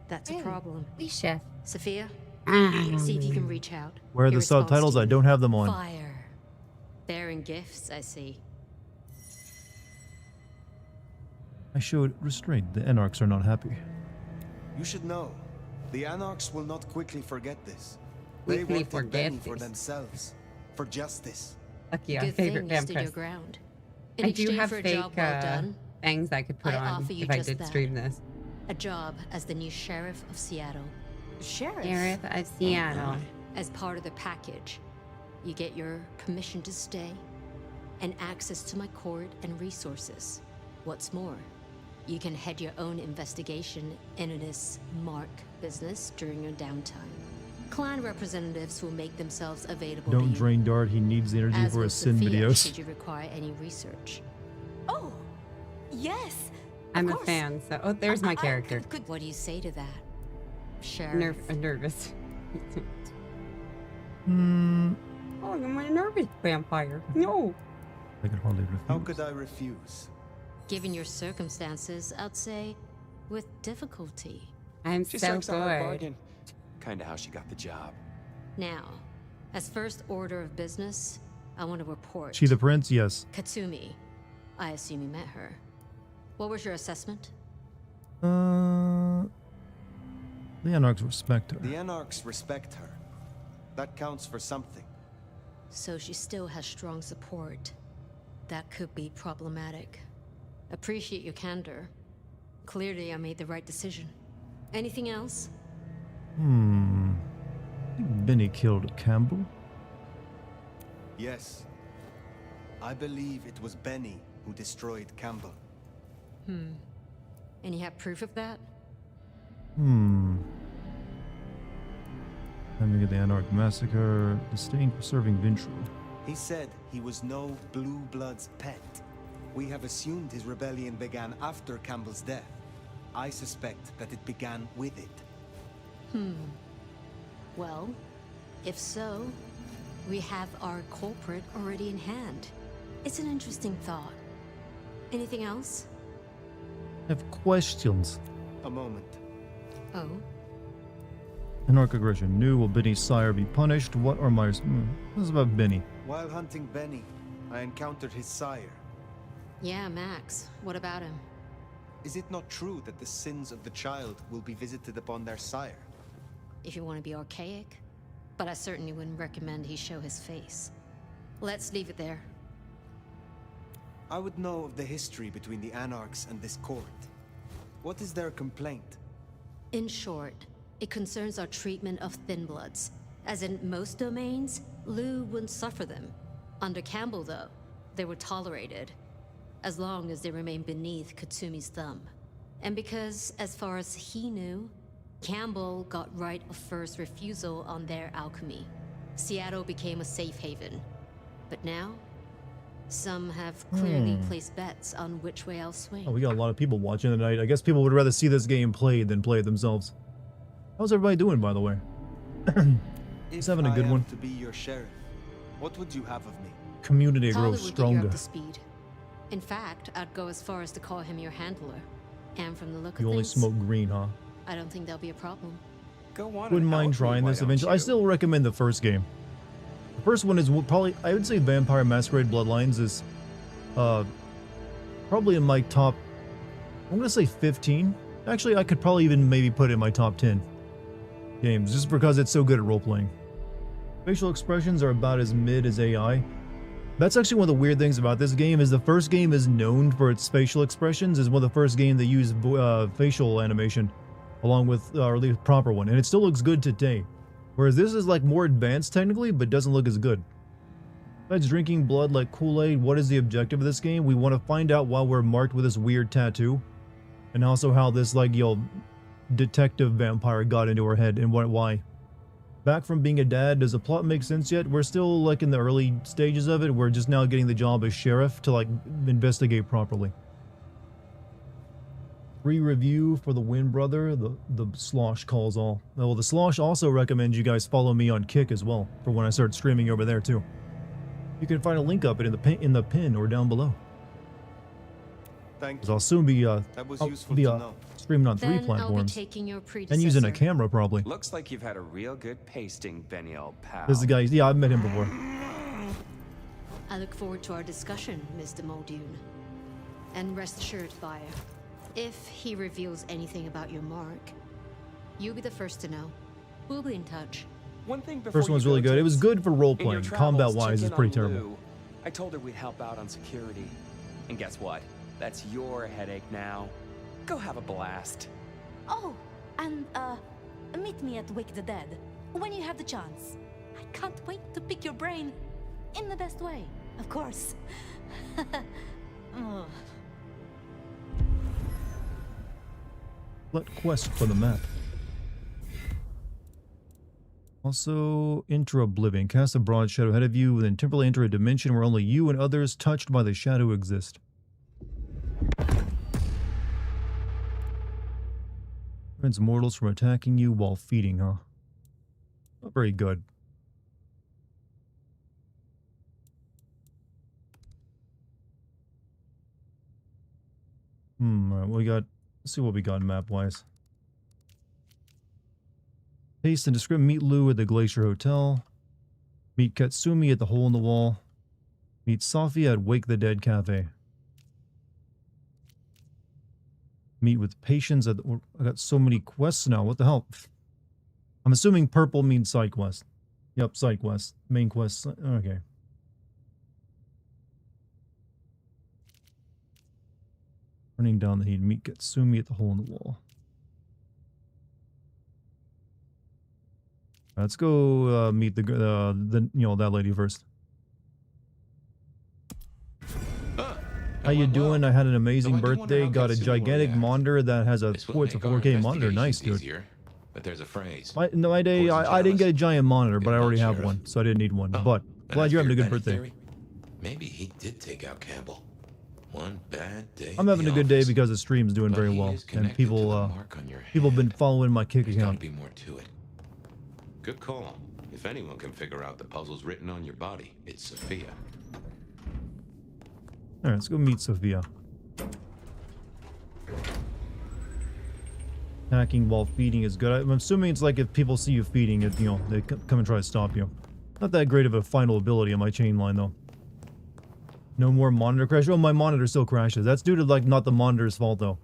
That's a problem. Please, chef. Sophia, see if you can reach out. Where are the subtitles? I don't have them on. Fire. Bearing gifts, I see. I showed restraint. The Anarchs are not happy. You should know, the Anarchs will not quickly forget this. Quickly They wanted forget Benny this. for themselves, for justice. Lucky, our Good favorite thing you stood your vampire. ground. In I do exchange have for a fake job well done, things I could put I on offer you if I just did that. stream this. a job as the new sheriff of Seattle. Sheriff? Sheriff of Seattle. As part of the package, you get your permission to stay and access to my court and resources. What's more, you can head your own investigation into this Mark business during your downtime. Clan representatives will make themselves available to Don't you, drain Dart. He needs the energy as for will his sin Sophia, videos. should you require any research. Oh, yes. I'm a course. fan, so... Oh, there's my character. What do you say to that, Sheriff? Nervous. Hmm. Oh, I'm a nervous vampire. No. I can hardly refuse. How could I refuse? Given your circumstances, I'd say with difficulty. I'm She so strikes a hard good. bargain. Kinda how she got the job. Now, as first order of business, I want to report. She the prince? Yes. Katsumi. I assume you met her. What was your assessment? The Anarchs respect her. The Anarchs respect her. That counts for something. So she still has strong support. That could be problematic. Appreciate your candor. Clearly, I made the right decision. Anything else? I think Benny killed Campbell. Yes. I believe it was Benny who destroyed Campbell. And you have proof of that? Let me get the Anarch massacre. Disdain for serving Vintro. He said he was no Blue Blood's pet. We have assumed his rebellion began after Campbell's death. I suspect that it began with it. Well, if so, we have our culprit already in hand. It's an interesting thought. Anything else? I have questions. A moment. Oh? Anarch aggression. New. Will Benny's sire be punished? What are my... This is about Benny. While hunting Benny, I encountered his sire. Yeah, Max. What about him? Is it not true that the sins of the child will be visited upon their sire? If you want to be archaic. But I certainly wouldn't recommend he show his face. Let's leave it there. I would know of the history between the Anarchs and this court. What is their complaint? In short, it concerns our treatment of thin bloods. As in most domains, Lou wouldn't suffer them. Under Campbell, though, they were tolerated, as long as they remained beneath Katsumi's thumb. And because, as far as he knew, Campbell got right of first refusal on their alchemy. Seattle became a safe haven. But now, some have clearly placed bets on which way I'll swing. Oh, we got a lot of people watching tonight. I guess people would rather see this game played than play it themselves. How's everybody doing, by the way? He's having a good one. To be your sheriff, what would you have of me? Community Colin grows would get you stronger. up to speed. In fact, I'd go as far as to call him your handler. And from the look You of only things, smoke green, huh? I don't think there'll be a problem. Go on. Wouldn't and mind help me, trying why this don't eventually. I you? still recommend the first game. The first one is probably, I would say Vampire Masquerade Bloodlines is probably in my top, I'm going to say 15. Actually, I could probably even maybe put it in my top 10 games, just because it's so good at role-playing. Facial expressions are about as mid as AI. That's actually one of the weird things about this game, is the first game is known for its facial expressions, is one of the first games that use facial animation, along with, or at least proper one, and it still looks good today. Whereas this is like more advanced technically, but doesn't look as good. Besides drinking blood like Kool-Aid, what is the objective of this game? We want to find out why we're marked with this weird tattoo, and also how this, like, detective vampire got into her head and why. Back from being a dad, does the plot make sense yet? We're still, like, in the early stages of it. We're just now getting the job as sheriff to, like, investigate properly. Free review for the Win Brother, the Slosh calls all. Well, the Slosh also recommends you guys follow me on Kick as well, for when I start streaming over there too. You can find a link up in the pin or down below. Thank Because I'll soon be That was useful to know. streaming on 3 Then I'll be platforms taking your and predecessor. using a camera probably. Looks like you've had a real good pasting, Benny, old pal. This is the guy. Yeah, I've met him before. I look forward to our discussion, Mr. Muldoon. And rest assured, Fire, if he reveals anything about your mark, you'll be the first to know. We'll be in touch. One thing before First you one's go, really good. It was Toots, good for role in your playing. travels, Combat wise, check it's in pretty on terrible. Lou. I told her we'd help out on security. And guess what? That's your headache now. Go have a blast. Oh, and meet me at Wake the Dead when you have the chance. I can't wait to pick your brain in the best way, of course. Oh. Let quest for the map. Also, enter Oblivion. Cast a broad shadow ahead of you, then temporarily enter a dimension where only you and others touched by the shadow exist. Prevents mortals from attacking you while feeding, huh? Not very good. Alright, we got Let's see what we got map-wise. Taste and describe meet Lou at the Glacier Hotel. Meet Katsumi at the Hole in the Wall. Meet Safia at Wake the Dead Cafe. Meet with Patience at the... I got so many quests now. What the hell? I'm assuming purple means side quest. Yep, side quest. Main quest. Okay. Running down the heat. Meet Katsumi at the Hole in the Wall. Let's go meet the that lady first. How you doing? I had an amazing birthday. Got a gigantic monitor that has it's a 4K monitor. Nice, dude. But there's a phrase. My day, I didn't get a giant monitor, but I already have one, so I didn't need one. But glad you're having a good birthday. Maybe he did take out Campbell. One bad day. I'm having a good day because the stream's doing very well, and people have been following my Kick account. Be more to it. Good call. If anyone can figure out the puzzles written on your body, it's Sophia. Alright, let's go meet Sophia. Hacking while feeding is good. I'm assuming it's like if people see you feeding it, they come and try to stop you. Not that great of a final ability on my chain line though. No more monitor crash. Oh, my monitor still crashes. That's due to not the monitor's fault though.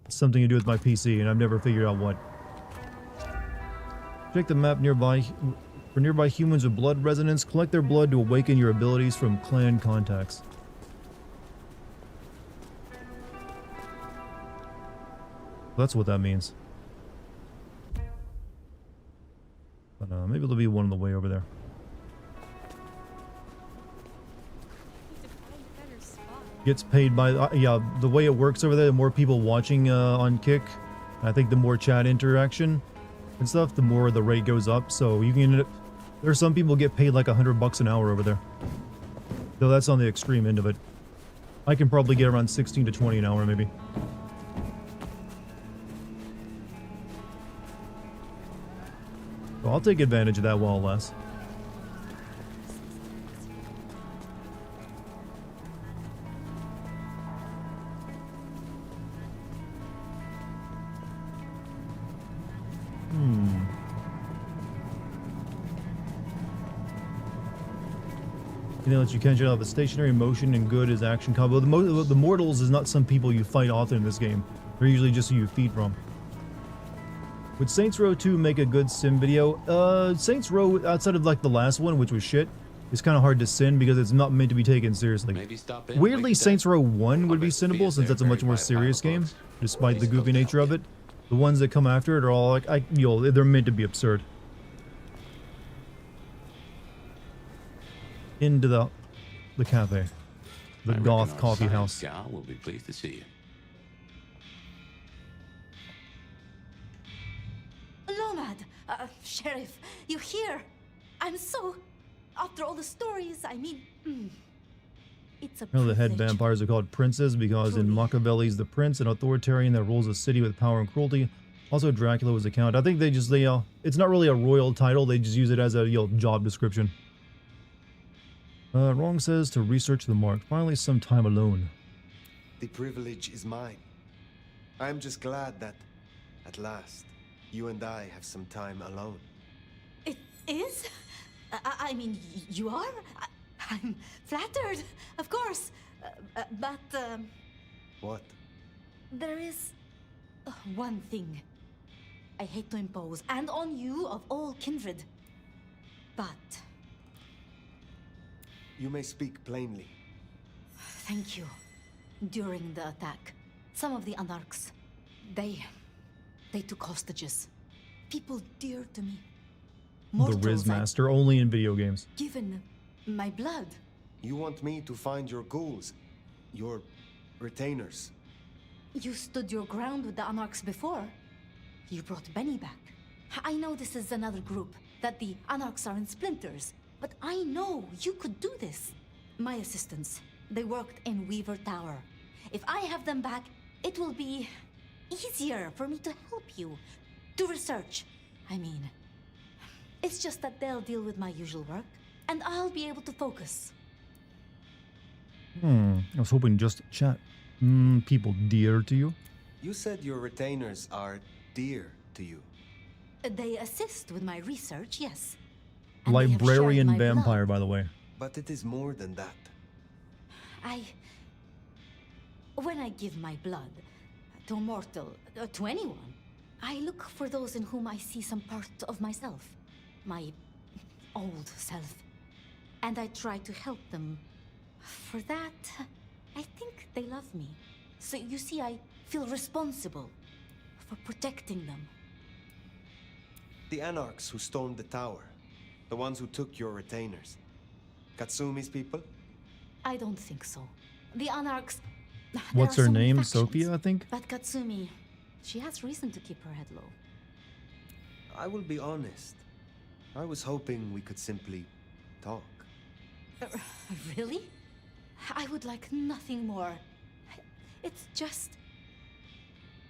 It's something to do with my PC and I've never figured out what. Check the map nearby for nearby humans with blood resonance. Collect their blood to awaken your abilities from clan contacts. That's what that means. But maybe there'll be one on the way over there. Gets paid by yeah. The way it works over there, the more people watching on Kick, I think the more chat interaction and stuff, the more the rate goes up. So you can. There's some people get paid like $100 an hour over there. Though that's on the extreme end of it. I can probably get around 16 to 20 an hour maybe. So I'll take advantage of that while it lasts. That you can check out the stationary motion and good is action combo. The mortals is not some people you fight often in this game. They're usually just who you feed from. Would Saints Row 2 make a good sim video? Saints Row, outside of the last one, which was shit, is kind of hard to sin because it's not meant to be taken seriously. Weirdly, Saints Row 1 would be sinnable since that's a much more serious game, despite the goofy nature of it. The ones that come after it are all they're meant to be absurd. Into the cafe, the goth coffee house. Gal will be pleased to see you. Nomad, Sheriff, you here? I'm so... After all the stories, I mean... It's a the head vampires are called princes because in Machiavelli's The Prince, an authoritarian that rules a city with power and cruelty. Also, Dracula was a count. I think it's not really a royal title. They just use it as a job description. Wrong says to research the mark. Finally, some time alone. The privilege is mine. I'm just glad that, at last, you and I have some time alone. It is? I mean, you are? I'm flattered, of course. But, What? There is one thing I hate to impose, and on you of all kindred. But... You may speak plainly. Thank you. During the attack, some of the Anarchs, they took hostages. People dear to me. The Riz Master, only in video games. Given my blood. You want me to find your ghouls, your retainers. You stood your ground with the Anarchs before. You brought Benny back. I know this is another group, that the Anarchs are in splinters. But I know you could do this. My assistants, they worked in Weaver Tower. If I have them back, it will be easier for me to help you. To research, I mean. It's just that they'll deal with my usual work, and I'll be able to focus. I was hoping just chat. People dear to you? You said your retainers are dear to you. They assist with my research, yes. And they have shared Librarian my vampire, blood. by the way. But it is more than that. When I give my blood to a mortal, to anyone, I look for those in whom I see some part of myself. My old self. And I try to help them. For that, I think they love me. So you see, I feel responsible for protecting them. The Anarchs who stormed the tower. The ones who took your retainers. Katsumi's people? I don't think so. The Anarchs... What's her name? Sophia, I think? But Katsumi, she has reason to keep her head low. I will be honest. I was hoping we could simply talk. Really? I would like nothing more. It's just...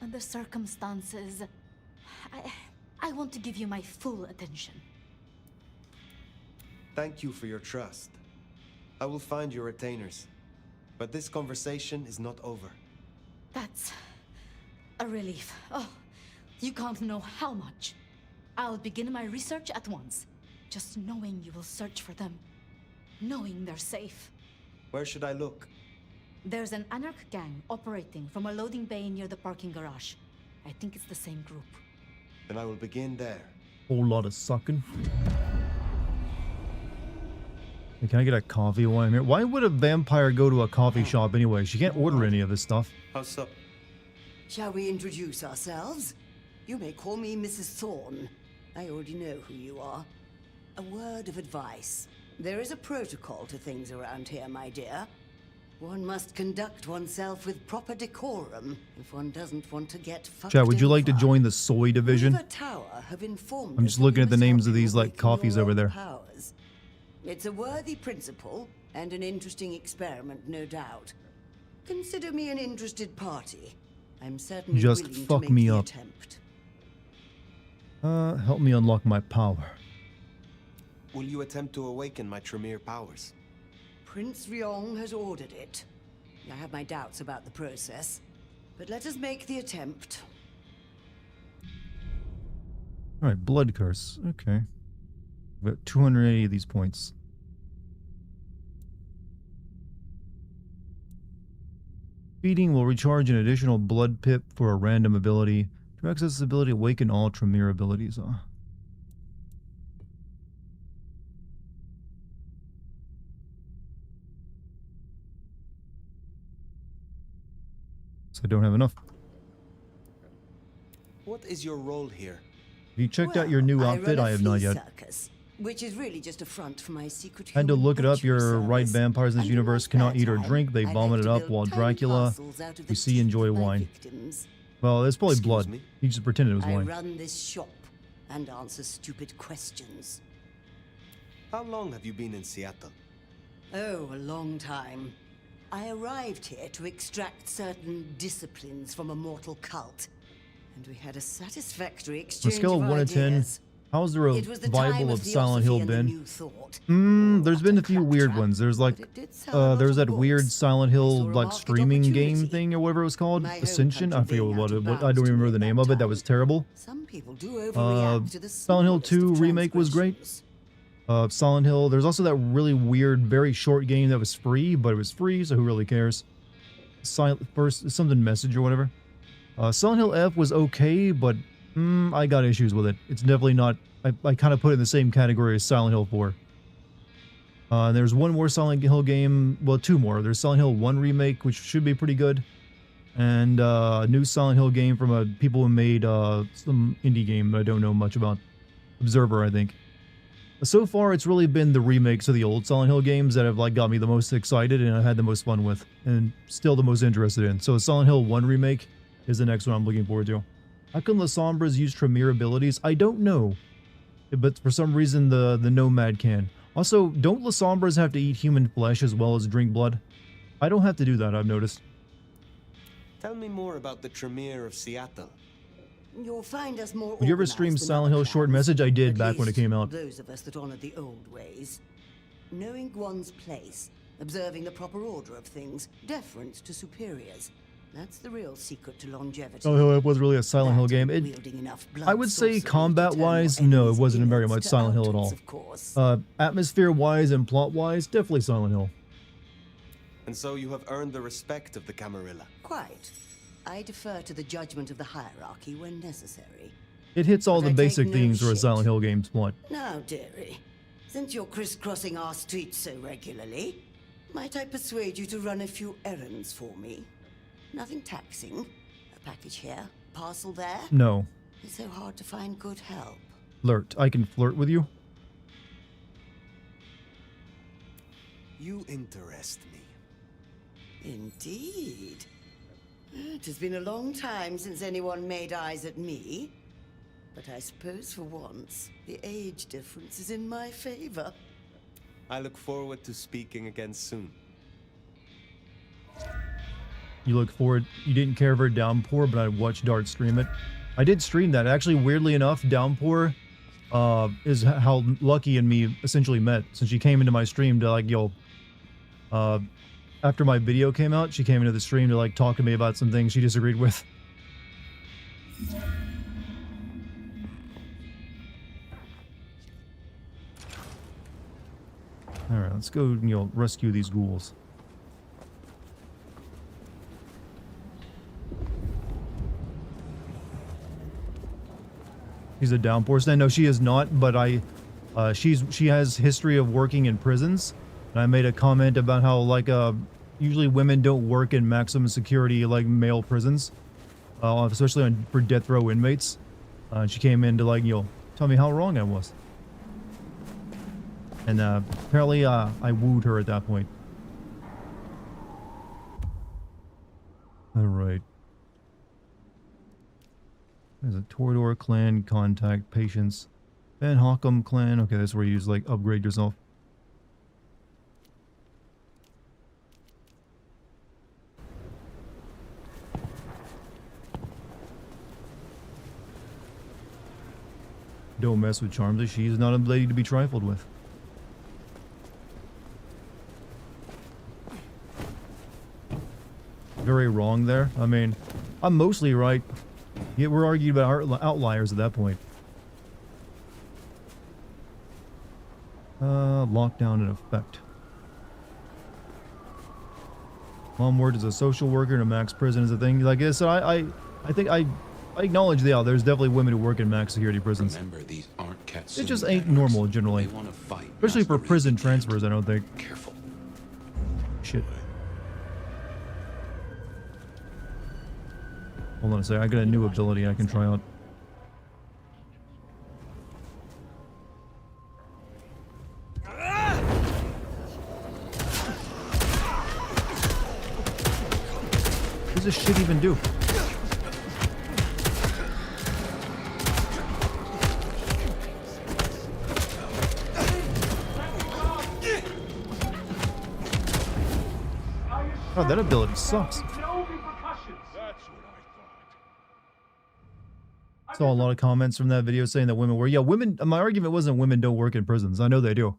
the circumstances... I want to give you my full attention. Thank you for your trust. I will find your retainers. But this conversation is not over. That's a relief. Oh, you can't know how much. I'll begin my research at once. Just knowing you will search for them. Knowing they're safe. Where should I look? There's an Anarch gang operating from a loading bay near the parking garage. I think it's the same group. Then I will begin there. Whole lot of sucking. Hey, can I get a coffee while I'm here? Why would a vampire go to a coffee shop anyway? She can't order any of this stuff. How's up? Shall we introduce ourselves? You may call me Mrs. Thorne. I already know who you are. A word of advice. There is a protocol to things around here, my dear. One must conduct oneself with proper decorum if one doesn't want to get fucked Chad, would you like to over. join the soy division? River Tower have informed I'm us just that looking you at the must names help of these like awaken coffees your over own there. powers. It's a worthy principle and an interesting experiment, no doubt. Consider me an interested party. I'm certainly Just willing fuck to make me the up. attempt. Help me unlock my power. Will you attempt to awaken my Tremere powers? Prince Ryong has ordered it. I have my doubts about the process, but let us make the attempt. Alright, blood curse. Okay. We've got 280 of these points. Feeding will recharge an additional blood pip for a random ability. To access this ability, awaken all Tremere abilities. So I don't have enough. What is your role here? Have you checked out your new outfit? I have not yet. Circus, which is really just a front for my secret. Had to human look it up. butchery Your right service. vampires in this And in universe my cannot spare eat or time, drink. They I like vomit it to up build while tiny Dracula, castles out of the we see, teeth of enjoy my wine. victims. Well, it's probably Excuse blood. me? He just pretended it was I wine. run this shop and answer stupid questions. How long have you been in Seattle? Oh, a long time. I arrived here to extract certain disciplines from a mortal cult. And we had a satisfactory On a exchange scale of 1 to 10, ideas. how's the It was the time revival of of Silent theosophy Hill and the been? new thought. There's been a few weird ones. There's like, there's that weird Silent Hill like streaming game thing or whatever it was called, Ascension. I forget what it was. I don't remember the name of it. That was terrible. Some people do overreact to the Silent Hill 2 remake was great. Silent Hill. There's also that really weird, very short game that was free, but it was free, so who really cares? First something message or whatever. Silent Hill F was okay, but I got issues with it. It's definitely not. I kind of put it in the same category as Silent Hill 4. There's one more Silent Hill game. Well, two more. There's Silent Hill 1 remake, which should be pretty good, and a new Silent Hill game from people who made some indie game that I don't know much about. Observer, I think. So far, it's really been the remakes of the old Silent Hill games that have like got me the most excited and I had the most fun with, and still the most interested in. So Silent Hill 1 remake is the next one I'm looking forward to. How can La Sombras use Tremere abilities? I don't know, but for some reason the Nomad can. Also, don't La Sombras have to eat human flesh as well as drink blood? I don't have to do that, I've noticed. Tell me more about the Tremere of Seattle. You'll find us more. Would you ever stream organized than Silent other Hill Short clans, Message? I did at back when it least came out. Those of us that honor the old ways. Knowing one's place, observing the proper order of things, deference to superiors. That's the real secret to longevity. Silent Hill was really a Silent Hill game. Wielding enough blood I would say sorcery to combat-wise, turn no, it enemies wasn't very innards much to Silent Hill at outwards, all. of course. Atmosphere-wise and plot-wise, definitely Silent Hill. And so you have earned the respect of the Camarilla. Quite. I defer to the judgment of the hierarchy when necessary. It hits all But the I basic take no themes for a shit. Silent Hill game's plot. Now, dearie, since you're crisscrossing our streets so regularly, might I persuade you to run a few errands for me? Nothing taxing. A package here, parcel there. No. It's so hard to find good help. Flirt. I can flirt with you? You interest me. Indeed. It has been a long time since anyone made eyes at me. But I suppose for once, the age difference is in my favor. I look forward to speaking again soon. You look forward. You didn't care for Downpour, but I watched Dart stream it. I did stream that. Actually, weirdly enough, Downpour is how Lucky and me essentially met. Since she came into my stream to like, yo, after my video came out, she came into the stream to like talk to me about some things she disagreed with. Alright, let's go, rescue these ghouls. She's a Downpour stand. No, she is not, but she has history of working in prisons. And I made a comment about how, like, usually women don't work in maximum security, like, male prisons. Especially for death row inmates. And she came in to, like, tell me how wrong I was. And apparently I wooed her at that point. Alright. There's a Torador clan, contact, patience. Van Hockham clan. Okay, that's where you use, like, upgrade yourself. Don't mess with Charmsy. She's not a lady to be trifled with. Very wrong there. I mean, I'm mostly right. Yet we're arguing about outliers at that point. Lockdown in effect. Onward is a social worker and a max prison is a thing. Like I said, I think I acknowledge there's definitely women who work in max security prisons. Remember, these aren't cats. It just ain't normal generally. They want to fight. Especially for prison transfers, I don't think. Careful. Shit. Hold on a second, I got a new ability I can try out. What does this shit even do? Oh, that ability sucks. Saw a lot of comments from that video saying that women were, yeah, women, my argument wasn't women don't work in prisons. I know they do.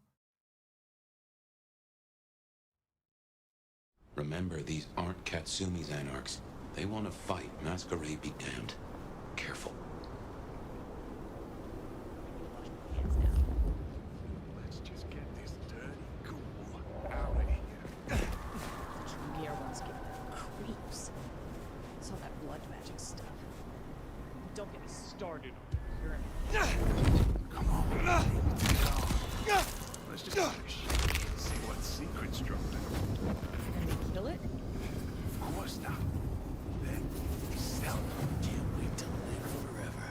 Remember, these aren't Katsumi's anarchs. They want to fight. Masquerade be damned. Careful. Let's just get this dirty ghoul out of here. Pierre wants to get the creeps. It's all that blood magic stuff. Don't get me started on it. Come on. Let's just finish. See what secret's dropped. Can we kill it? Of course not. Then we sell it. Can't wait to live forever.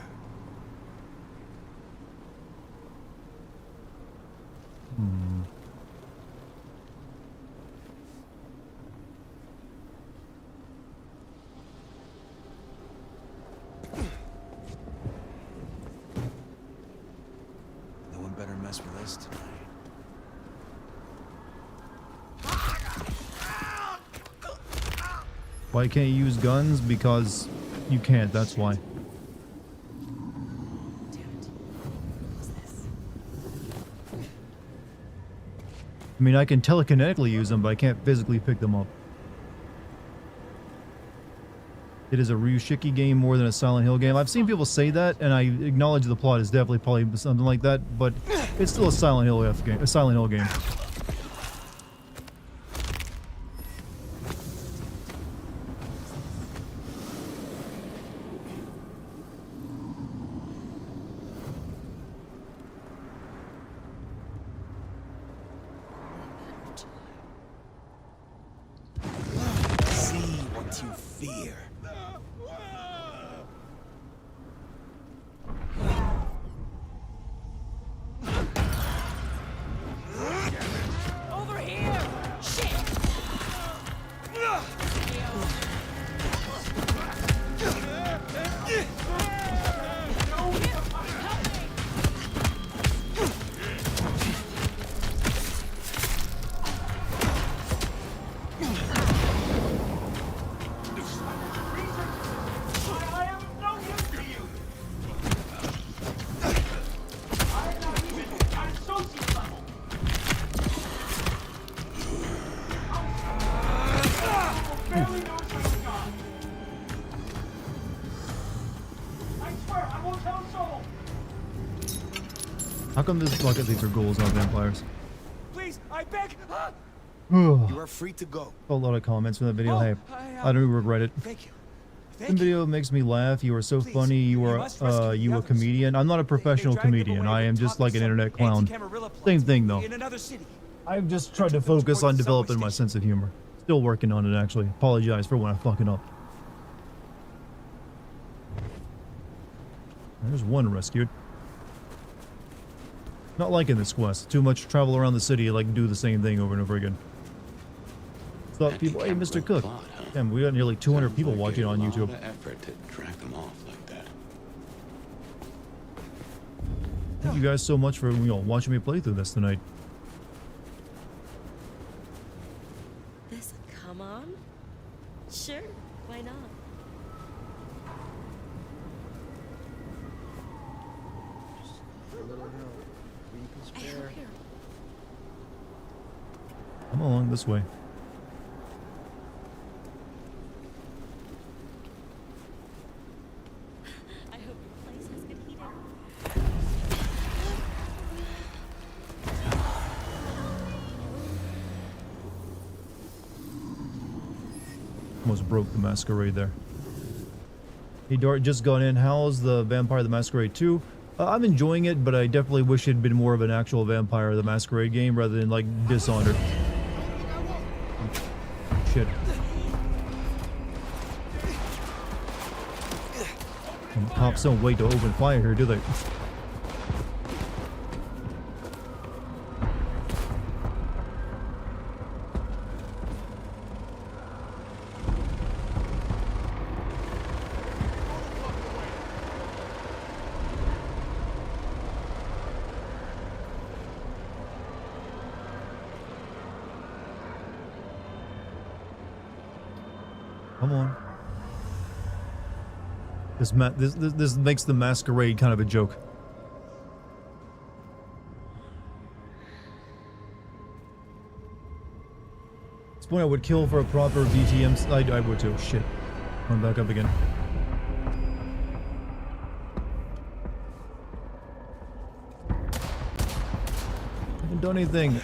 No one better mess with us tonight. Why can't you use guns? Because you can't, that's why. I mean, I can telekinetically use them, but I can't physically pick them up. it is a Ryushiki game more than a Silent Hill game. I've seen people say that, and I acknowledge the plot is definitely probably something like that, but it's still a Silent Hill game. A Silent Hill game. See what you fear. Over here! Shit! How come this bucket these are ghouls, not vampires? Please, I beg. You are free to go. A lot of comments from the video. Hey, I don't regret it. Thank you. The video makes me laugh. You are so funny. You are you a comedian. I'm not a professional comedian. I am just like an internet clown. Same thing though. I've just tried to focus on developing my sense of humor. Still working on it actually. Apologize for when I fucking up. There's one rescued. Not liking this quest. Too much travel around the city, like do the same thing over and over again. Thought people, hey, Mr. Cook. Damn, we got nearly 200 people watching on YouTube. Effort to track them off like that. Thank you guys so much for watching me play through this tonight. This come on? Sure, why not? Come along this way. I hope the place has good heating. Almost broke the Masquerade there. Hey Dart, just got in. How's the Vampire the Masquerade 2? I'm enjoying it, but I definitely wish it'd been more of an actual Vampire the Masquerade game rather than like Dishonored. Shit. And cops don't wait to open fire here, do they? Come on. This makes the Masquerade kind of a joke. At this point I would kill for a proper VTM. I would too. Shit. Going back up again. I haven't done anything.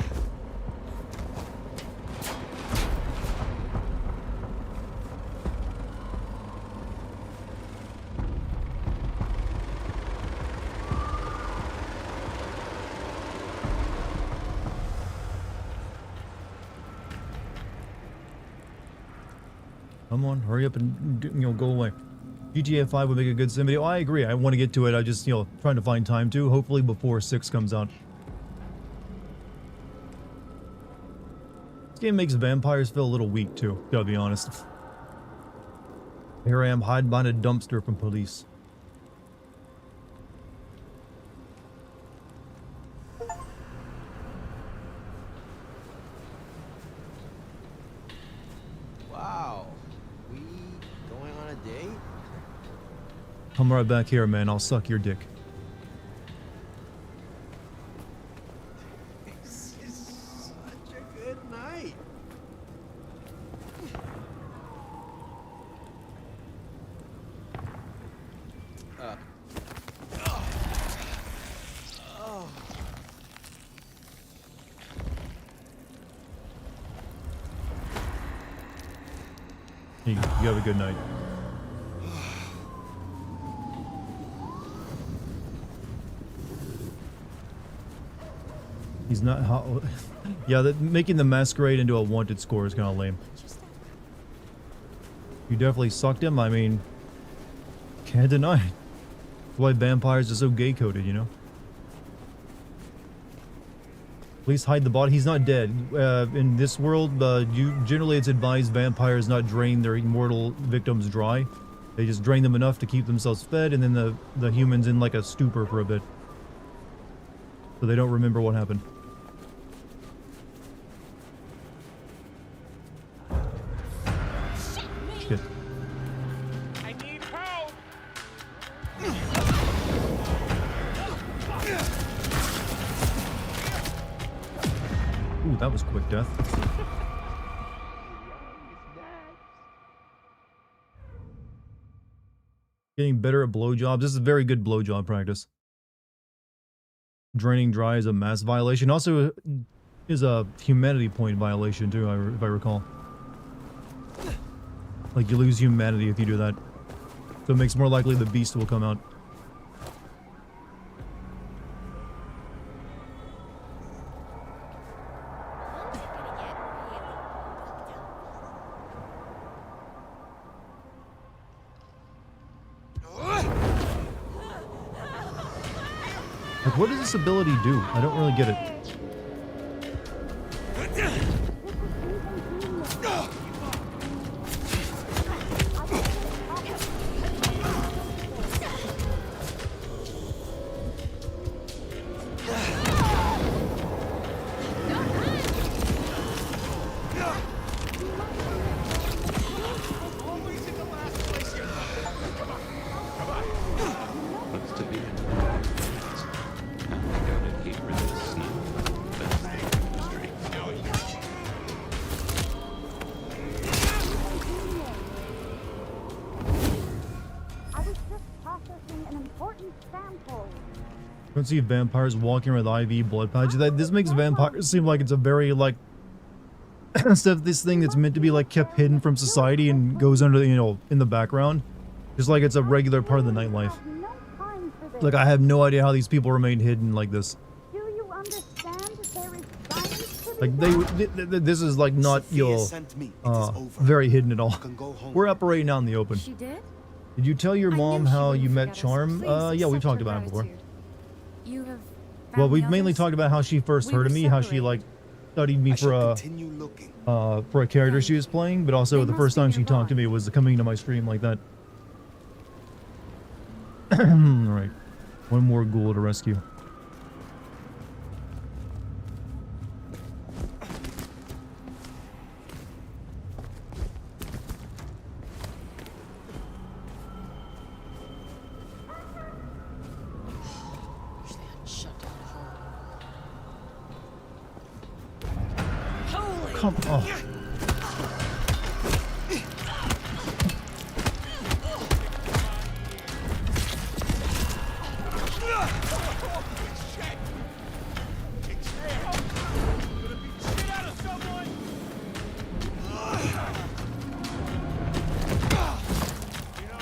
Come on, hurry up and go away. GTA 5 would make a good sim video. I agree. I want to get to it. I just trying to find time to. Hopefully before 6 comes out. This game makes vampires feel a little weak too. Gotta be honest. Here I am hiding behind a dumpster from police. Come right back here, man. I'll suck your dick. This is such a good night. You have a good night. He's not how. Yeah, making the Masquerade into a wanted score is kind of lame. You definitely sucked him. I mean, can't deny it. That's why vampires are so gay coded, you know. Please hide the body. He's not dead. In this world, generally it's advised vampires not drain their immortal victims dry. They just drain them enough to keep themselves fed, and then the humans in like a stupor for a bit, so they don't remember what happened. Shit. I need help. Ooh, that was quick death. Getting better at blowjobs. This is very good blowjob practice. Draining dry is a mass violation. Also is a humanity point violation too, if I recall. Like you lose humanity if you do that. So it makes more likely the beast will come out. Like, what does this ability do? I don't really get it. Don't see vampires walking around with IV blood patches. This makes vampires seem like it's a very, like, instead of this thing that's meant to be, like, kept hidden from society and goes under, you know, in the background. Just like it's a regular part of the nightlife. Like, I have no idea how these people remain hidden like this. Like, this is, like, not, very hidden at all. We're up right now in the open. She did? Did you tell your mom how you met Charm? Yeah, we've talked about it before. You have Well, we've mainly talked about how she first heard of me, how she, like, studied me for a character she was playing, but also the first time she talked to me was coming to my stream like that. Alright. One more ghoul to rescue. Come on.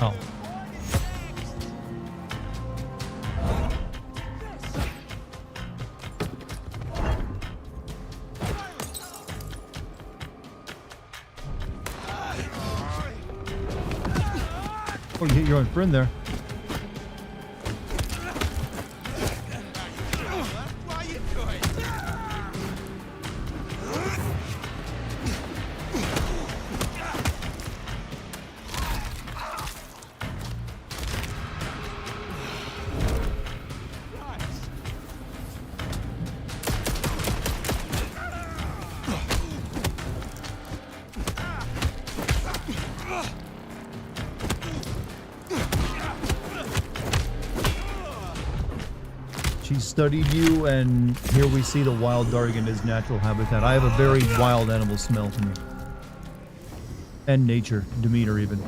Oh. Oh, you hit your own friend there. She studied you, and here we see the wild Dartigan, his natural habitat. I have a very wild animal smell to me. And nature, demeanor even.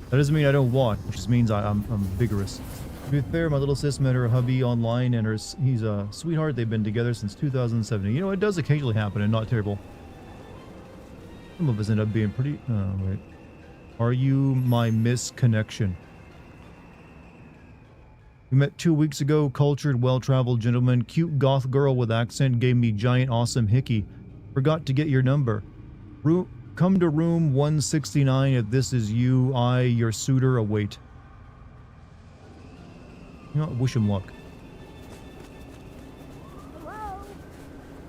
That doesn't mean I don't walk, it just means I'm vigorous. To be fair, my little sis met her hubby online, and he's a sweetheart. They've been together since 2007. You know, it does occasionally happen, and not terrible. Some of us end up being pretty... Oh, wait. Are you my misconnection? We met 2 weeks ago. Cultured, well-traveled gentleman. Cute goth girl with accent gave me giant awesome hickey. Forgot to get your number. Come to room 169 if this is you. I, your suitor, await. You know what? Wish him luck. Hello?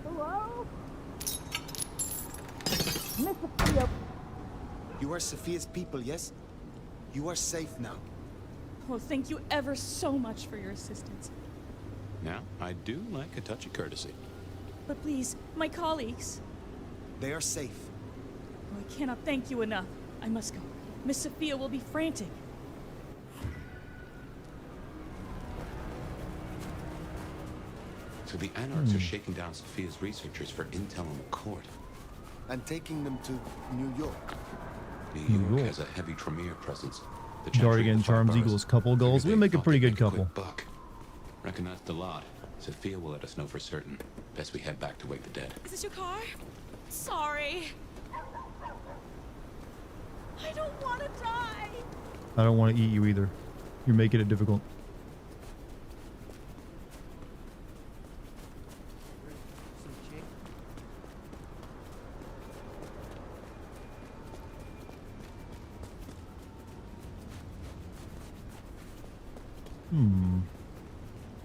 Hello? Miss Sophia. You are Sophia's people, yes? You are safe now. Oh, thank you ever so much for your assistance. Now, I do like a touch of courtesy. But please, my colleagues. They are safe. Oh, I cannot thank you enough. I must go. Miss Sophia will be frantic. So the Anarchs are shaking down Sophia's researchers for intel on the court. And taking them to New York. New York has a heavy Tremere presence. The Dartigan charms equals couple goals. We make a pretty good couple. Buck. Recognized a lot. Sophia will let us know for certain. Best we head back to wake the dead. Is this your car? Sorry. I don't want to die. I don't want to eat you either. You're making it difficult.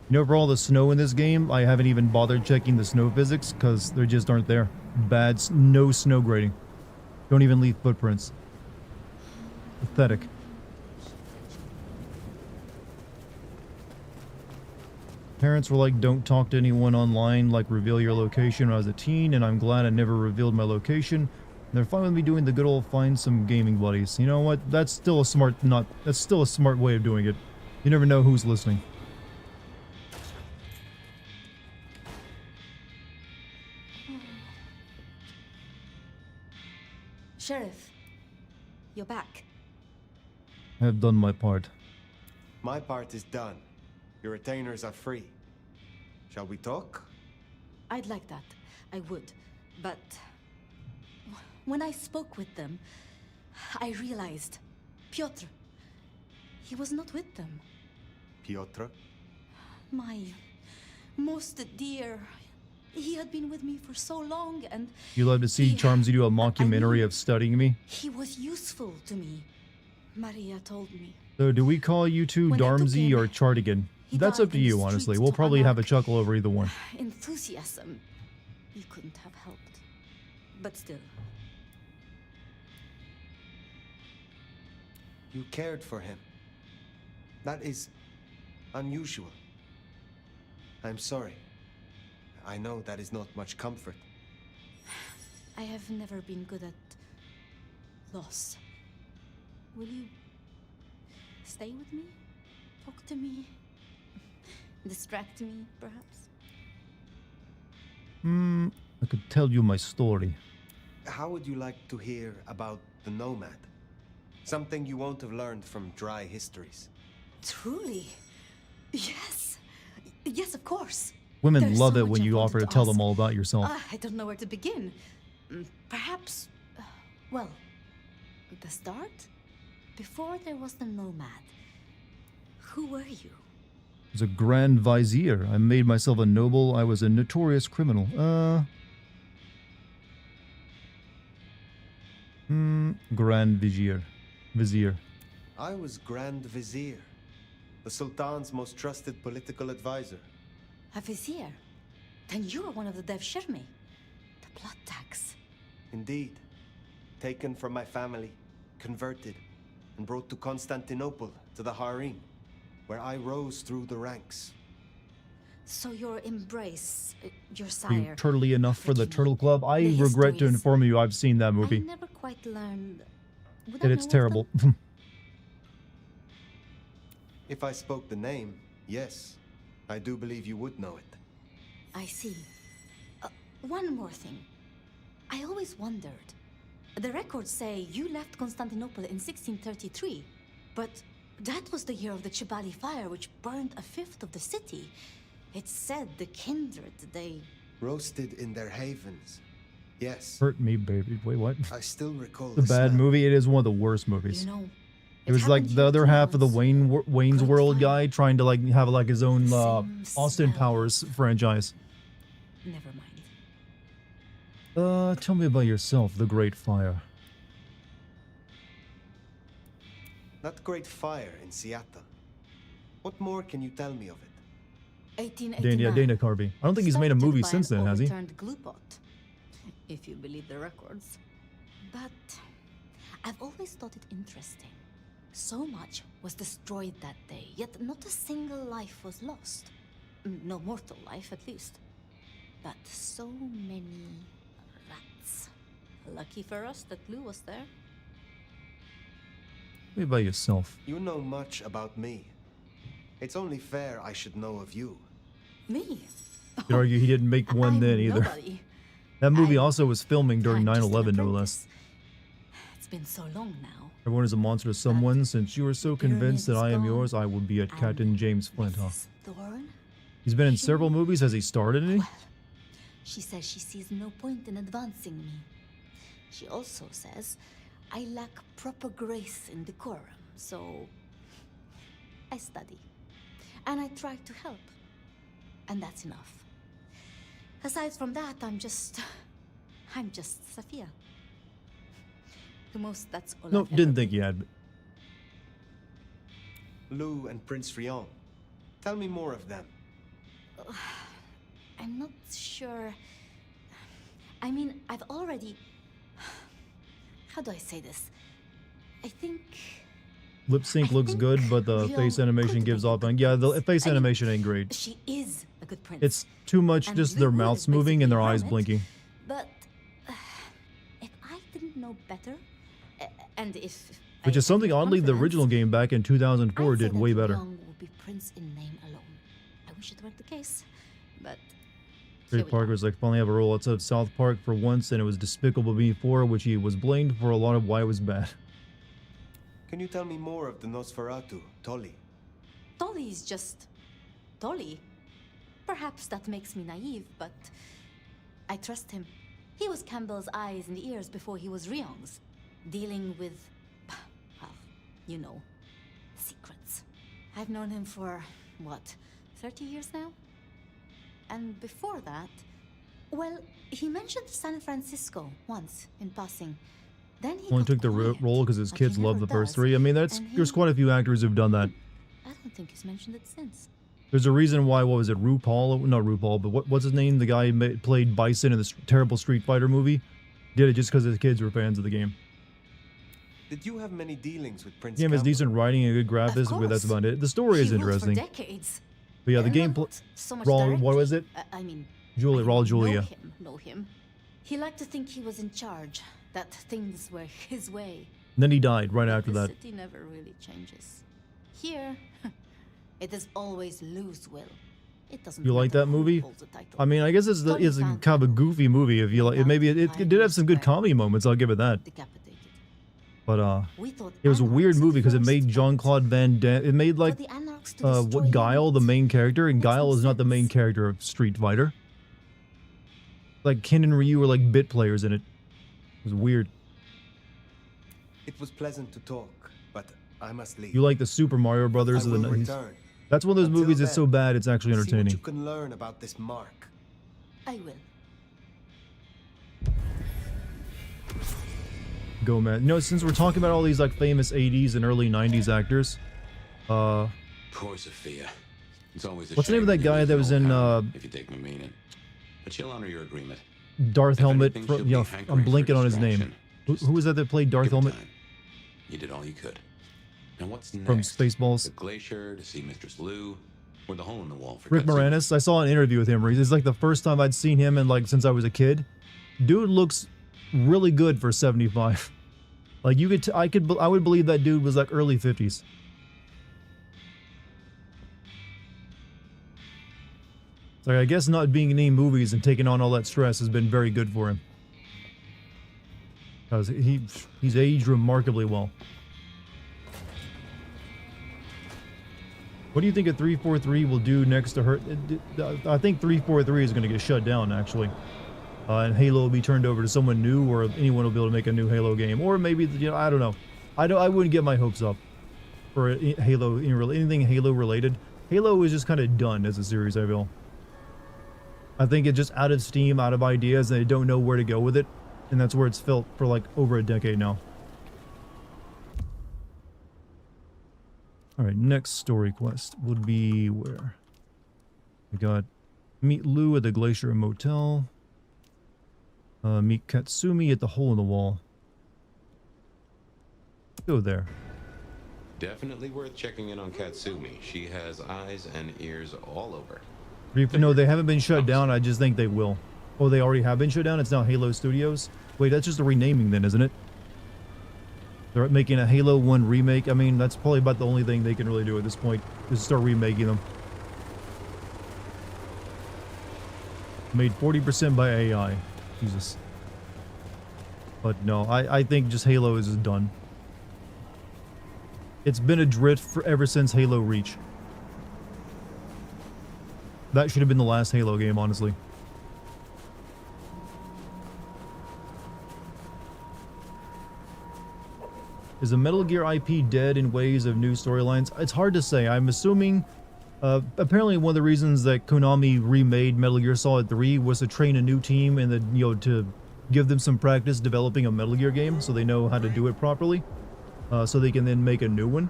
You know, for all the snow in this game, I haven't even bothered checking the snow physics because they just aren't there. No snow grading. Don't even leave footprints. Pathetic. Parents were like, don't talk to anyone online, like reveal your location when I was a teen, and I'm glad I never revealed my location. And they're fine with me doing the good old find some gaming buddies. You know what? That's still a smart way of doing it. You never know who's listening. Sheriff, you're back. I have done my part. My part is done. Your retainers are free. Shall we talk? I'd like that. I would. But when I spoke with them, I realized Piotr, he was not with them. Piotr? My most dear. He had been with me for so long, and You love to see Charmsy do a mockumentary of studying me? he was useful to me. Maria told me. So do we call you two Darmsy or Chartigan? That's up to you, honestly. We'll probably have a chuckle over either one. Enthusiasm. You couldn't have helped. But still. You cared for him. That is unusual. I'm sorry. I know that is not much comfort. I have never been good at loss. Will you stay with me? Talk to me? Distract me, perhaps? I could tell you my story. How would you like to hear about the Nomad? Something you won't have learned from dry histories. Truly? Yes. Yes, of course. Women There's love so it much when I you wanted offer to to tell ask. them all about yourself. I don't know where to begin. Perhaps, well, the start? Before there was the Nomad. Who were you? I was a Grand Vizier. I made myself a noble. I was a notorious criminal. Grand Vizier. I was Grand Vizier, the Sultan's most trusted political advisor. A vizier? Then you were one of the Devshirme. The blood tax. Indeed. Taken from my family, converted, and brought to Constantinople, to the harem, where I rose through the ranks. So your embrace, your Are you sire... turtly enough for the Turtle Club? I regret to inform you I've seen that I movie. never quite learned... Would I And it's know of terrible. If I spoke the name, yes, I do believe you would know it. I see. One more thing. I always wondered. The records say you left Constantinople in 1633, but that was the year of the Chibali fire, which burned a fifth of the city. It said the kindred, they... Roasted in their havens. Yes. Hurt Me Baby. Wait, what? I still recall The bad movie. It is one of the worst movies. You know, it was like the other half of the Wayne's World guy trying to like have like his own Austin Powers franchise. Never mind. Tell me about yourself, the Great Fire. That great fire in Seattle. What more can you tell me of it? 1889. Dana Carvey. I don't think he's made a movie since then, has he? If you believe the records. But I've always thought it interesting. So much was destroyed that day, yet not a single life was lost. No mortal life, at least. But so many rats. Lucky for us that Lou was there. Tell me about yourself. You know much about me. It's only fair I should know of you. Me? You could argue he didn't make one then either. Nobody. That movie also was filming during 9/11, no less. It's been so long now. Everyone is a monster to someone. Since you are so convinced that I am yours, I will be at Captain James Flintoff. Thorne? He's been in several movies. Has he starred in any? She says she sees no point in advancing me. She also says I lack proper grace and decorum, so I study. And I try to help. And that's enough. Aside from that, I'm just Sophia. The most, that's all No, I've ever didn't think he had. Lou and Prince Rion. Tell me more of them. I'm not sure. I mean, I've already... How do I say this? I think... Lip sync looks good, but the face animation gives off on. Yeah, the face animation ain't great. She is a good prince. It's too much just their mouths moving and their eyes blinking. But if I didn't know better, and if... Which is something oddly the original game back in 2004 did way better. Young would be prince in name alone. I wish it weren't the case, but... Trey Parker's like, finally have a role outside of South Park for once, and it was Despicable Me 4, which he was blamed for a lot of why it was bad. Can you tell me more of the Nosferatu, Tolly? Tolly is just... Tolly? Perhaps that makes me naive, but... I trust him. He was Campbell's eyes and ears before he was Rion's. Dealing with... well, you know... secrets. I've known him for... what? 30 years now? And before that... well, he mentioned San Francisco once, in passing. Then he Only took the role because his kids love the first three. I mean, there's quite a few actors who've done that. I don't think he's mentioned it since. There's a reason why, what was it, RuPaul? Not RuPaul, but what's his name? The guy who played Bison in this terrible Street Fighter movie. Did it just because his kids were fans of the game. Did you have many dealings with Prince Game has Campbell? decent writing and good graphics, but that's about it. The story is interesting. For decades. But yeah, the gameplay... So much what was it? I mean... Raul Julia. Know him. He liked to think he was in charge, that things were his way. And then he died right after that. The city never really changes. Here, it is always Lou's will. It doesn't. You like that movie? I mean, I guess it's kind of a goofy movie. If you like, it did have some good comedy moments. I'll give it that. But it was a weird movie because it made Jean-Claude Van Damme. It made like what Guile the main character, and Guile is not the main character of Street Fighter. Like Ken and Ryu were like bit players in it. It was weird. It was pleasant to talk, but I must leave. You like the Super Mario Brothers of the 90s? That's one of those movies that's so bad it's actually entertaining. See what you can learn about this mark. I will. Go, man. You know, since we're talking about all these like famous 80s and early 90s actors, Poor Sophia. It's always a what's the name of that shame guy you that was in if you take my meaning. But she'll honor your agreement. Darth If Helmet? anything, she'll You be know, hankering I'm for blinking on his name. distraction. Who was that played Darth Helmet? You did all you could. Now what's next? From Spaceballs. The glacier to see Mistress Lou, or the hole in the wall for Rick God's sake. Moranis. I saw an interview with him. Where it's like the first time I'd seen him in like since I was a kid. Dude looks really good for 75. Like you could, I would believe that dude was like early 50s. It's like I guess not being in any movies and taking on all that stress has been very good for him. Because he's aged remarkably well. What do you think a 343 will do next to her? I think 343 is going to get shut down, actually. and Halo will be turned over to someone new, or anyone will be able to make a new Halo game, or maybe, you know, I don't know. I wouldn't get my hopes up for Halo, anything Halo related. Halo is just kind of done as a series, I feel. I think it's just out of steam, out of ideas, and they don't know where to go with it, and that's where it's felt for like over a decade now. All right, next story quest would be where? We got meet Lou at the Glacier Motel. Meet Katsumi at the Hole in the Wall. Go there. Definitely worth checking in on Katsumi. She has eyes and ears all over. No, they haven't been shut down. I just think they will. Oh, they already have been shut down? It's now Halo Studios? Wait, that's just a renaming then, isn't it? They're making a Halo 1 remake. I mean, that's probably about the only thing they can really do at this point, is start remaking them. Made 40% by AI. Jesus. But no, I think just Halo is just done. It's been adrift for ever since Halo Reach. That should have been the last Halo game, honestly. Is the Metal Gear IP dead in ways of new storylines? It's hard to say. I'm assuming... apparently one of the reasons that Konami remade Metal Gear Solid 3 was to train a new team and then, you know, to give them some practice developing a Metal Gear game so they know how to do it properly. So they can then make a new one.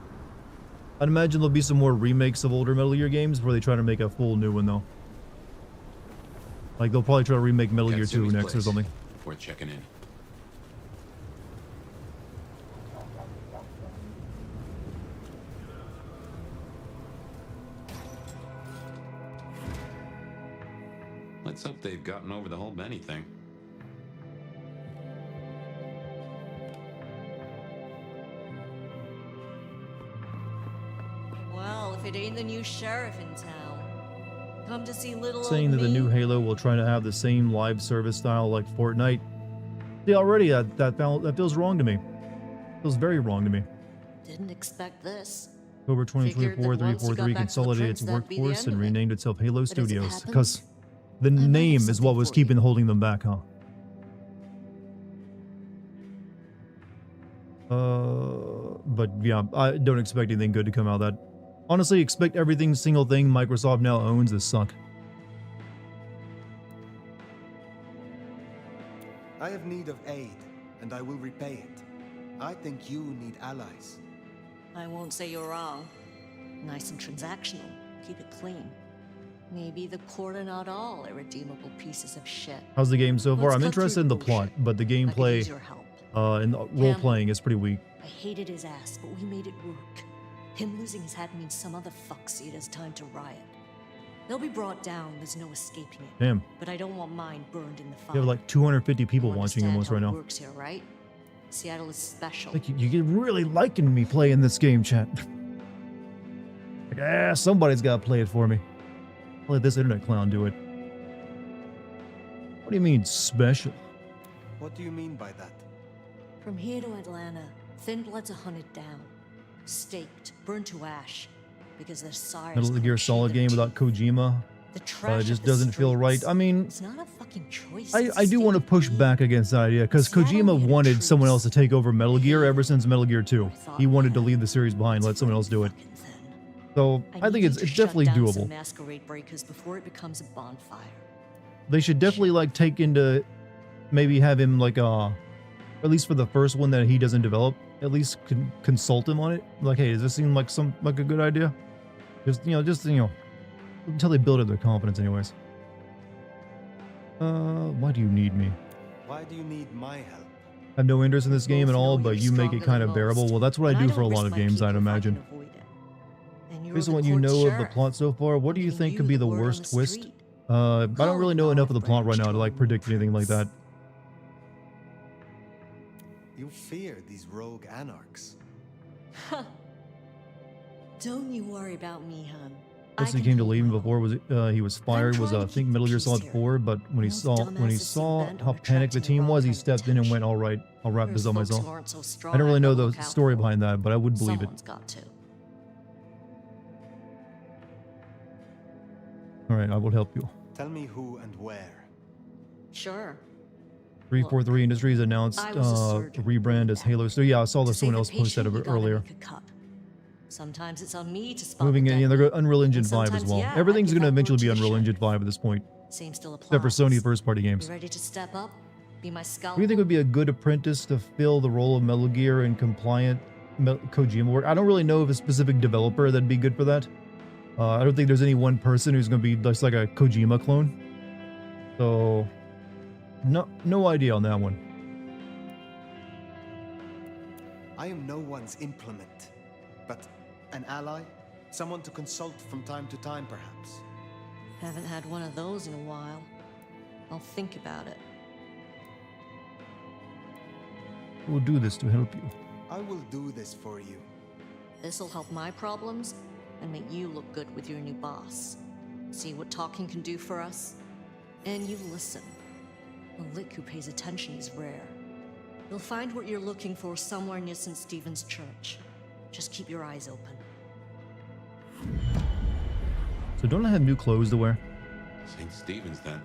I'd imagine there'll be some more remakes of older Metal Gear games before they try to make a full new one, though. Like, they'll probably try to remake Metal Gear 2 next or something. Worth checking in. Let's hope they've gotten over the whole Benny thing. Well, if it ain't the new sheriff in town. Come to see little Saying old that the me? new Halo will try to have the same live service style like Fortnite. See, already that feels wrong to me. Feels very wrong to me. Didn't expect this. October Figured that 2024, once you got 343 back to the consolidated its prince, that'd be the workforce end and of it. renamed itself Halo But as it Studios happens, because the I might have name is what something was for you. holding them back, huh? But yeah, I don't expect anything good to come out of that. Honestly, expect everything single thing Microsoft now owns to suck. I have need of aid, and I will repay it. I think you need allies. I won't say you're wrong. Nice and transactional. Keep it clean. Maybe the court are not all irredeemable pieces of shit. How's the game so far? Let's I'm cut interested through in the the plot, but the I could use gameplay your help. and the role-playing is pretty weak. I hated his ass, but we made it work. Him losing his hat means some other fuck see it as time to riot. They'll be brought down, there's no escaping it. Damn. But I don't want mine burned in the fire. You have like 250 people You watching understand almost how right it now. works here, right? Seattle is special. Like you get really liking me playing this game, chat. Like, somebody's got to play it for me. I'll let this internet clown do it. What do you mean, special? What do you mean by that? From here to Atlanta, Thin Bloods are hunted down, staked, burned to ash, because their sires Metal can't Gear cheat Solid them game cheap. without Kojima The trash just of the doesn't feel right. streets. I mean, It's not a fucking choice. I do want to push back against that idea because Kojima wanted someone else to take over Metal Gear ever since Metal Gear 2. He wanted to leave the series behind, let someone else do it. So I think it's definitely doable. Masquerade breakers before it becomes a bonfire. They should definitely like take into maybe have him like at least for the first one that he doesn't develop, at least consult him on it. Like, hey, does this seem like a good idea? Just until they build up their confidence, anyways. Why do you need me? Why do you need my help? I have no interest in this game at all, but you make it kind of bearable. Well, that's what I do for a lot of games, I'd imagine. Based on what you know of the plot so far, what do you think could be the worst twist? I don't really know enough of the plot right now to like predict anything like that. You fear these rogue anarchs. Don't you worry about me, hon. Person came to leave him before he was fired was I think Metal Gear Solid 4, but when he saw how panicked the team was, he stepped in and went, "All right, I'll wrap this up myself." I don't really know the story behind that, but I would believe it. All right, I will help you. Tell me who and where. Sure. 343 Industries announced I was a surgeon. rebrand as Halo. So yeah, I saw To someone save else a post that patient, you gotta earlier. make a cup. Sometimes it's on me to spot Moving the in, yeah, devil. they're Unreal Engine And 5 as sometimes, well. yeah, I Everything's give going to that eventually work be to the Unreal sheriff. Engine 5 at this point, Same still applies. except for Sony first-party games. You ready to step up? Be my Who scalpel? do you think would be a good apprentice to fill the role of Metal Gear and compliant Kojima work? I don't really know of a specific developer that'd be good for that. I don't think there's any one person who's going to be just like a Kojima clone. So, no idea on that one. I am no one's implement, but an ally? Someone to consult from time to time, perhaps. Haven't had one of those in a while. I'll think about it. We'll do this to help you. I will do this for you. This'll help my problems and make you look good with your new boss. See what talking can do for us? And you listen. A lick who pays attention is rare. You'll find what you're looking for somewhere near St. Stephen's Church. Just keep your eyes open. So don't I have new clothes to wear? St. Stephen's, then.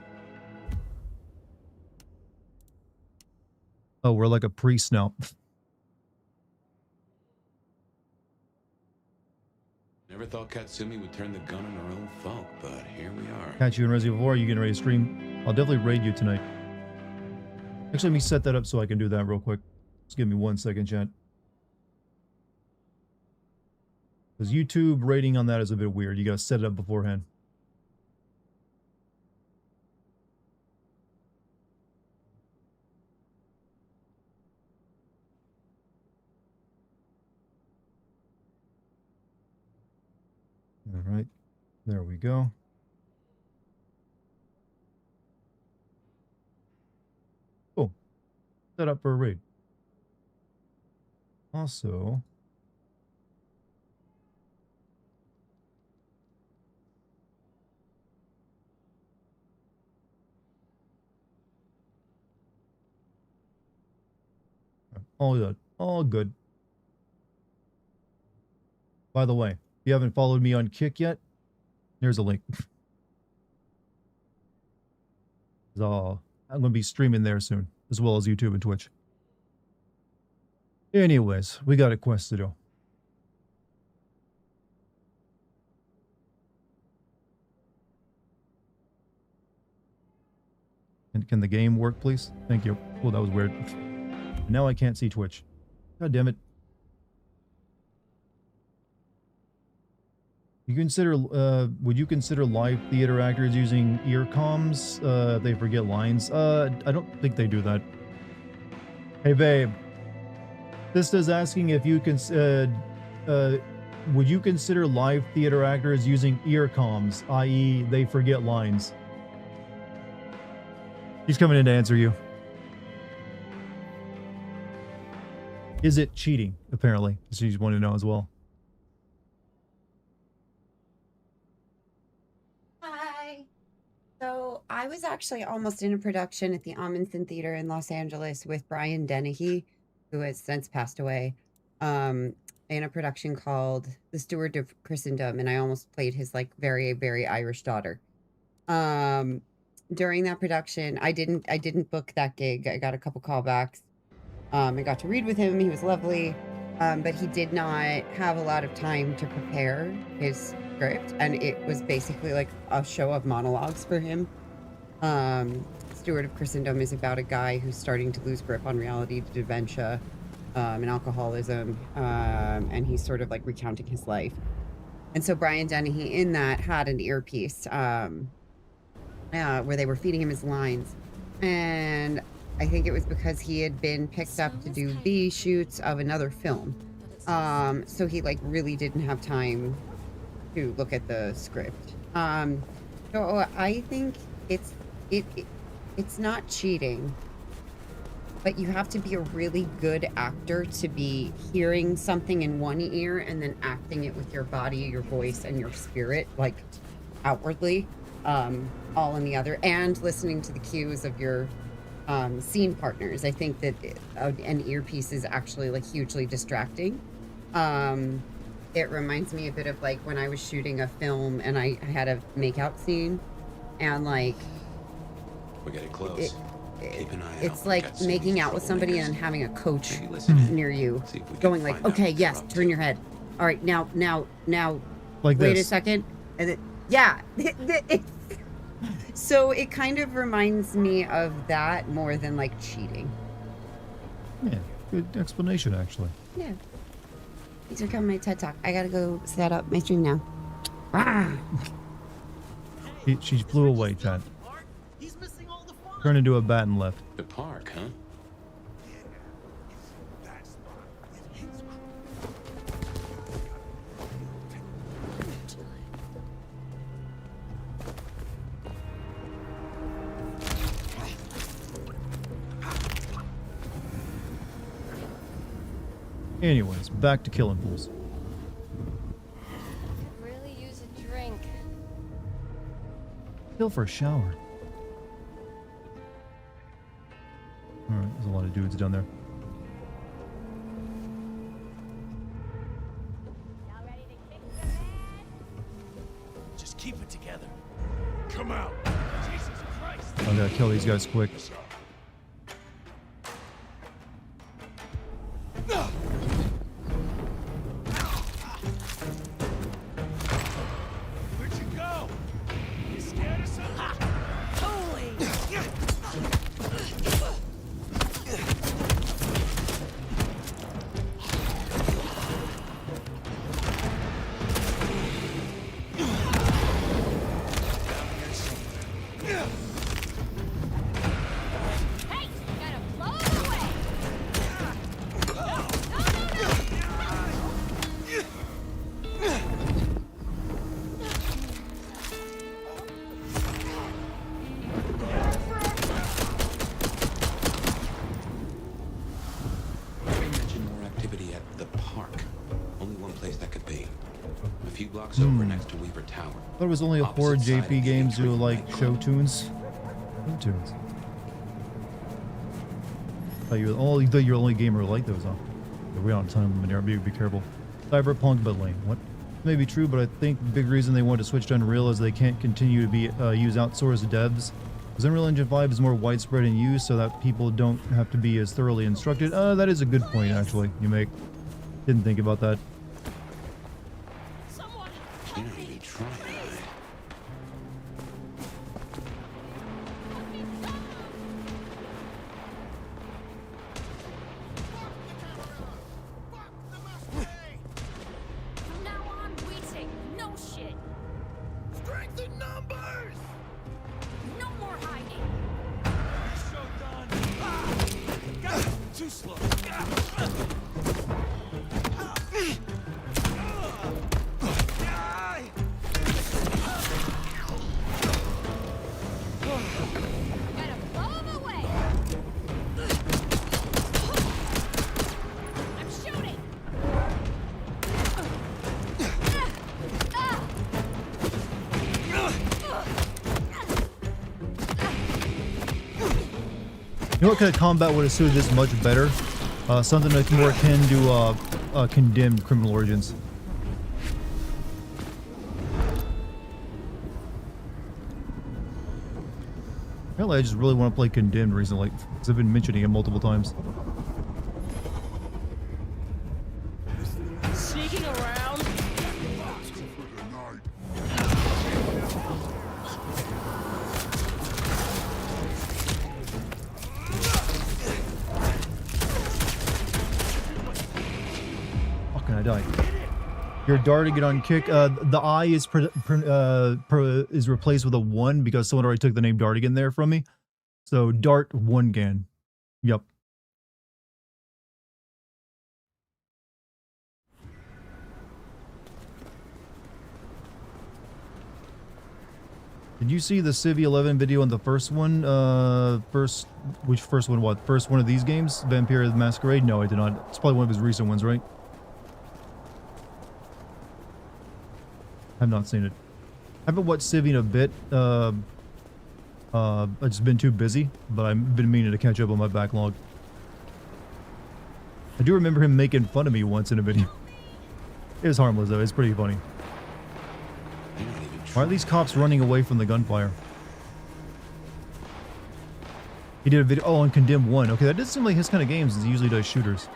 Oh, we're like a priest now. Never thought Katsumi would turn the gun on her own folk, but here we are. Catch you in Resident Evil 4. You getting ready to stream? I'll definitely raid you tonight. Actually, let me set that up so I can do that real quick. Just give me 1 second, chat. Because YouTube rating on that is a bit weird. You gotta set it up beforehand. All right, there we go. Cool. Set up for a raid. Also, all good. All good. By the way, if you haven't followed me on Kick yet, there's a link. So I'm going to be streaming there soon, as well as YouTube and Twitch. Anyways, we got a quest to do. And can the game work, please? Thank you. Oh, that was weird. Now I can't see Twitch. God damn it. You consider, would you consider live theater actors using ear comms if they forget lines? I don't think they do that. Hey, babe. Sista's asking if you can, would you consider live theater actors using ear comms, i.e. they forget lines? She's coming in to answer you. Is it cheating, apparently? She's wanting to know as well. Hi. So I was actually almost in a production at the Amundsen Theater in Los Angeles with Brian Dennehy, who has since passed away, in a production called The Steward of Christendom, and I almost played his like very, very Irish daughter. During that production, I didn't book that gig. I got a couple callbacks. I got to read with him. He was lovely, but he did not have a lot of time to prepare his script, and it was basically like a show of monologues for him. Steward of Christendom is about a guy who's starting to lose grip on reality, dementia, and alcoholism, and he's sort of like recounting his life. And so Brian Dennehy in that had an earpiece where they were feeding him his lines, and I think it was because he had been picked up to do the shoots of another film, so he like really didn't have time to look at the script. So I think it's not cheating, but you have to be a really good actor to be hearing something in one ear and then acting it with your body, your voice, and your spirit, like outwardly, all in the other, and listening to the cues of your scene partners. I think that an earpiece is actually like hugely distracting. It reminds me a bit of like when I was shooting a film and I had a makeout scene, and like We're getting close. Keep an eye out. It's like making out with somebody and having a coach near you, See if we can going like, find out okay, what yes, they're up turn your head. All right, now, Like wait this. a second. And then, yeah. So it kind of reminds me of that more than like cheating. Yeah, good explanation, actually. Yeah. Thanks for coming to my TED Talk. I gotta go set up my stream now. Ah. She flew away, Chad. Turned into a bat and left. The park, huh? Anyways, back to killing fools. Really use a drink. Kill for a shower. Alright, there's a lot of dudes down there. Just keep it together. Come out. Jesus Christ. I gotta kill these guys quick. Where'd you go? You scared of something? Holy! Hey, gotta blow it away. You mentioned more activity at the park. Only one place that could be. A few blocks over next to Weaver Tower. I thought it was only a horror Opposite side JP of the games who Green like Light show Club. tunes. Show tunes. Thought you were you're the only gamer who liked those, huh? Yeah, we're on time limit here. Be careful. Cyberpunk, but lame. What? May be true, but I think the big reason they want to switch to Unreal is they can't continue to be use outsourced devs. Because Unreal Engine 5 is more widespread in use, so that people don't have to be as thoroughly instructed. That is a good point, actually. You make. Didn't think about that. You're not even trying. From now on, we take no shit. Strength in numbers! No more hiding. You're so done. Too slow. Gotta blow them away. I'm shooting. You know what kind of combat would have suited this much better? Something that's more akin to Condemned Criminal Origins. Apparently, I just really want to play Condemned recently, because I've been mentioning it multiple times. Sneaking around. Fucking, I died. Your Dartigan on kick. The I is is replaced with a 1 because someone already took the name Dartigan there from me. So Dart 1 Gan. Yep. Did you see the Civ 11 video on the first one? Which first one? What? First one of these games? Vampire the Masquerade? No, I did not. It's probably one of his recent ones, right? I've not seen it. I haven't watched Civ in a bit. I've just been too busy, but I've been meaning to catch up on my backlog. I do remember him making fun of me once in a video. It was harmless though. It's pretty funny. Why are these cops running away from the gunfire? He did a video. Oh, on Condemned 1. Okay, that does seem like his kind of games. He usually does shooters.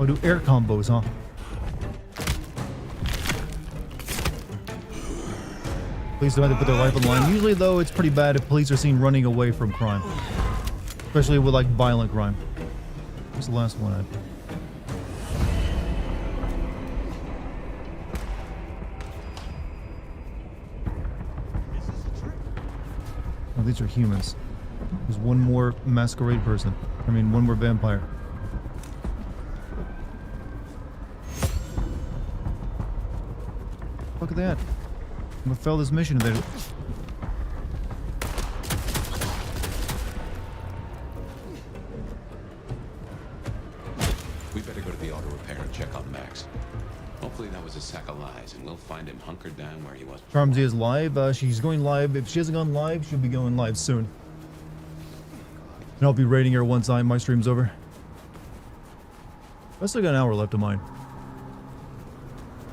Oh, do air combos, huh? Police don't have to put their life on the line. Usually, though, it's pretty bad if police are seen running away from crime. Especially with, like, violent crime. What's the last one? Oh, these are humans. There's one more masquerade person. I mean, one more vampire. Look at that. I'm gonna fail this mission today. We better go to the auto repair and check on Max. Hopefully that was a sack of lies, and we'll find him hunkered down where he was. Charmsy is live. She's going live. If she hasn't gone live, she'll be going live soon. And I'll be rating her once my stream's over. I still got an hour left of mine.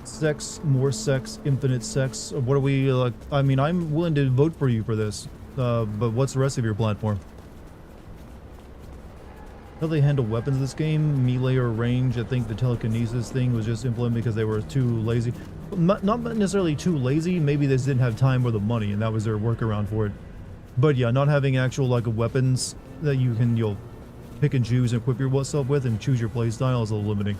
Sex, more sex, infinite sex. What are we like? I mean, I'm willing to vote for you for this. But what's the rest of your platform? How they handle weapons in this game? Melee or range? I think the telekinesis thing was just implemented because they were too lazy. Not necessarily too lazy. Maybe they just didn't have time or the money, and that was their workaround for it. But yeah, not having actual like weapons that you can you'll pick and choose and equip yourself with and choose your playstyle is a little limiting.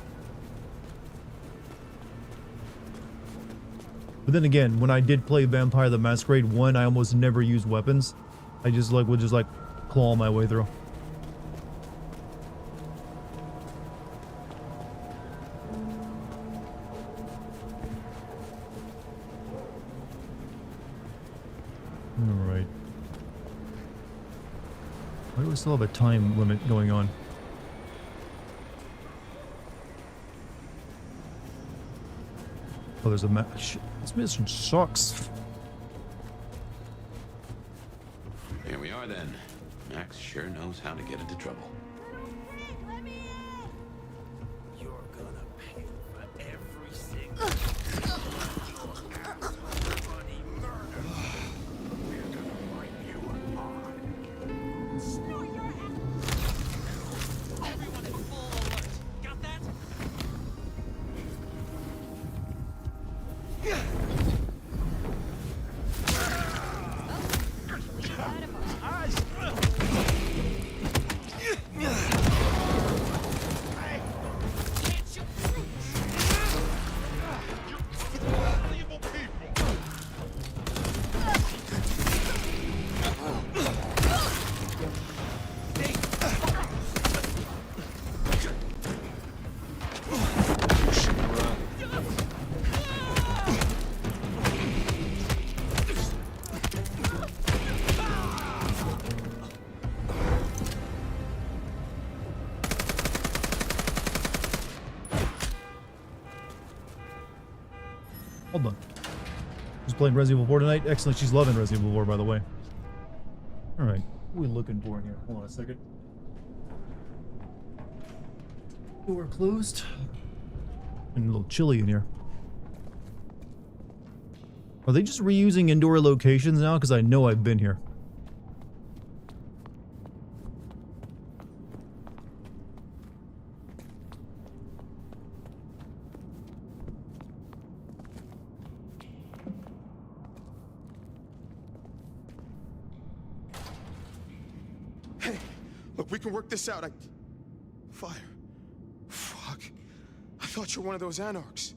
But then again, when I did play Vampire the Masquerade 1, I almost never used weapons. I just like would just like claw my way through. Alright. Why do we still have a time limit going on? Oh, there's a match. This mission sucks. Here we are then. Max sure knows how to get into trouble. You're gonna pay for every single bloody murder. We're gonna wipe you apart. Snort your head. Everyone in full alert. Got that? Hold on. She's playing Resident Evil 4 tonight. Excellent. She's loving Resident Evil 4, by the way. Alright. What are we looking for in here? Hold on a second. Door closed. And a little chilly in here. Are they just reusing indoor locations now? Because I know I've been here. Look, we can work this out. Fire. Fuck. I thought you were one of those anarchs.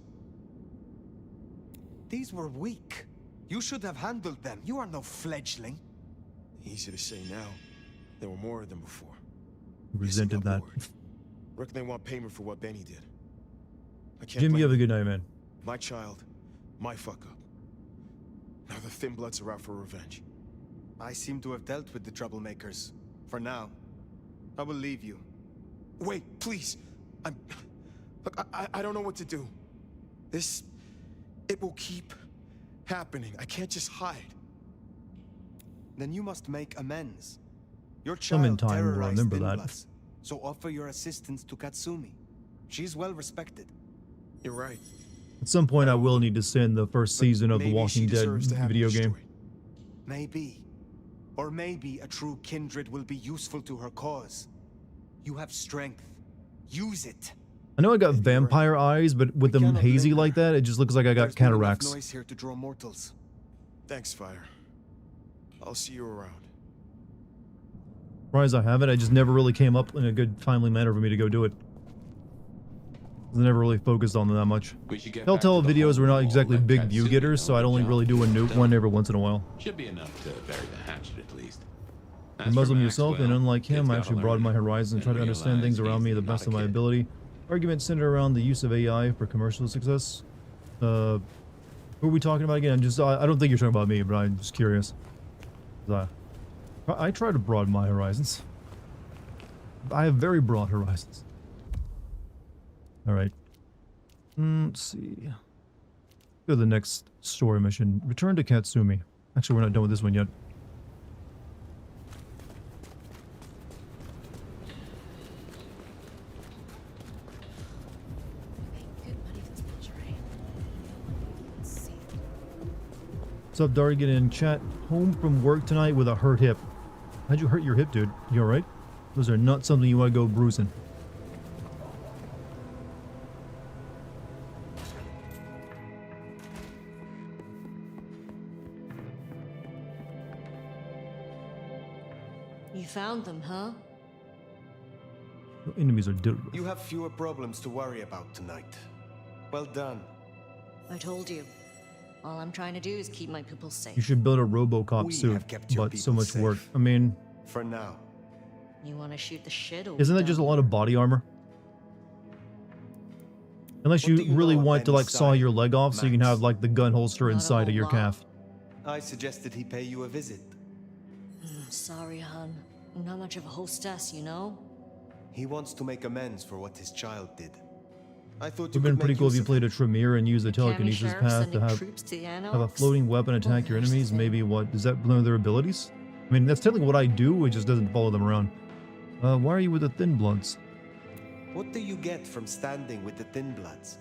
These were weak. You should have handled them. You are no fledgling. Easy to say now. There were more of them before. Resented that. Reckon they want payment for what Benny did. I can't Jim, blame you have a them. good night, man. My child, my fuck up. Now the Thin Bloods are out for revenge. I seem to have dealt with the troublemakers. For now. I will leave you. Wait, please. Look, I don't know what to do. It will keep happening. I can't just hide. Then you must make amends. Your Some in child time will terrorized remember Thin that. Bloods, so offer your assistance to Katsumi. She's well respected. You're right. At some point, I will need to send the first season of the maybe Walking she Dead deserves to have video it game. Maybe. Or maybe a true kindred will be useful to her cause. You have strength. Use it. I know I got vampire eyes, but with them hazy like that, it just looks like I got cataracts. Noise here to draw mortals. Thanks, Fire. I'll see you around. Surprised I haven't. I just never really came up in a good, timely manner for me to go do it. I was never really focused on them that much. Telltale videos were not exactly big view getters, so I'd only really do one every once in a while. Should be enough to bury the hatchet at least. You're Muslim yourself, and unlike him, I actually broaden my horizons and try to understand things around me to the best of my ability. Argument centered around the use of AI for commercial success. Who are we talking about again? I don't think you're talking about me, but I'm just curious. I try to broaden my horizons. I have very broad horizons. Alright. Let's see. Go to the next story mission. Return to Katsumi. Actually, we're not done with this one yet. What's up, Dartigan in chat? Home from work tonight with a hurt hip. How'd you hurt your hip, dude? You alright? Those are not something you want to go bruising. You found them, huh? Your enemies are dead. You have fewer problems to worry about tonight. Well done. I told you. All I'm trying to do is keep my people safe. You should build a RoboCop We suit, have kept your but so people much safe. work. I mean, For now. You want to shoot the shit over isn't that just a lot of body armor? Unless you really want to like saw your leg off so you can have like the gun holster inside of your calf. I suggested he pay you a visit. Sorry, hon. I'm not much of a hostess, you know? He wants to make amends for what his child did. I thought It would you have been could pretty make cool if use you of played a Tremere and used the Cammy telekinesis Sheriff path to sending have troops to the a Anarchs? floating weapon attack your enemies. Maybe what does that learn their abilities? I mean, that's technically what I do. It just doesn't follow them around. Why are you with the Thin Bloods? What do you get from standing with the Thin Bloods?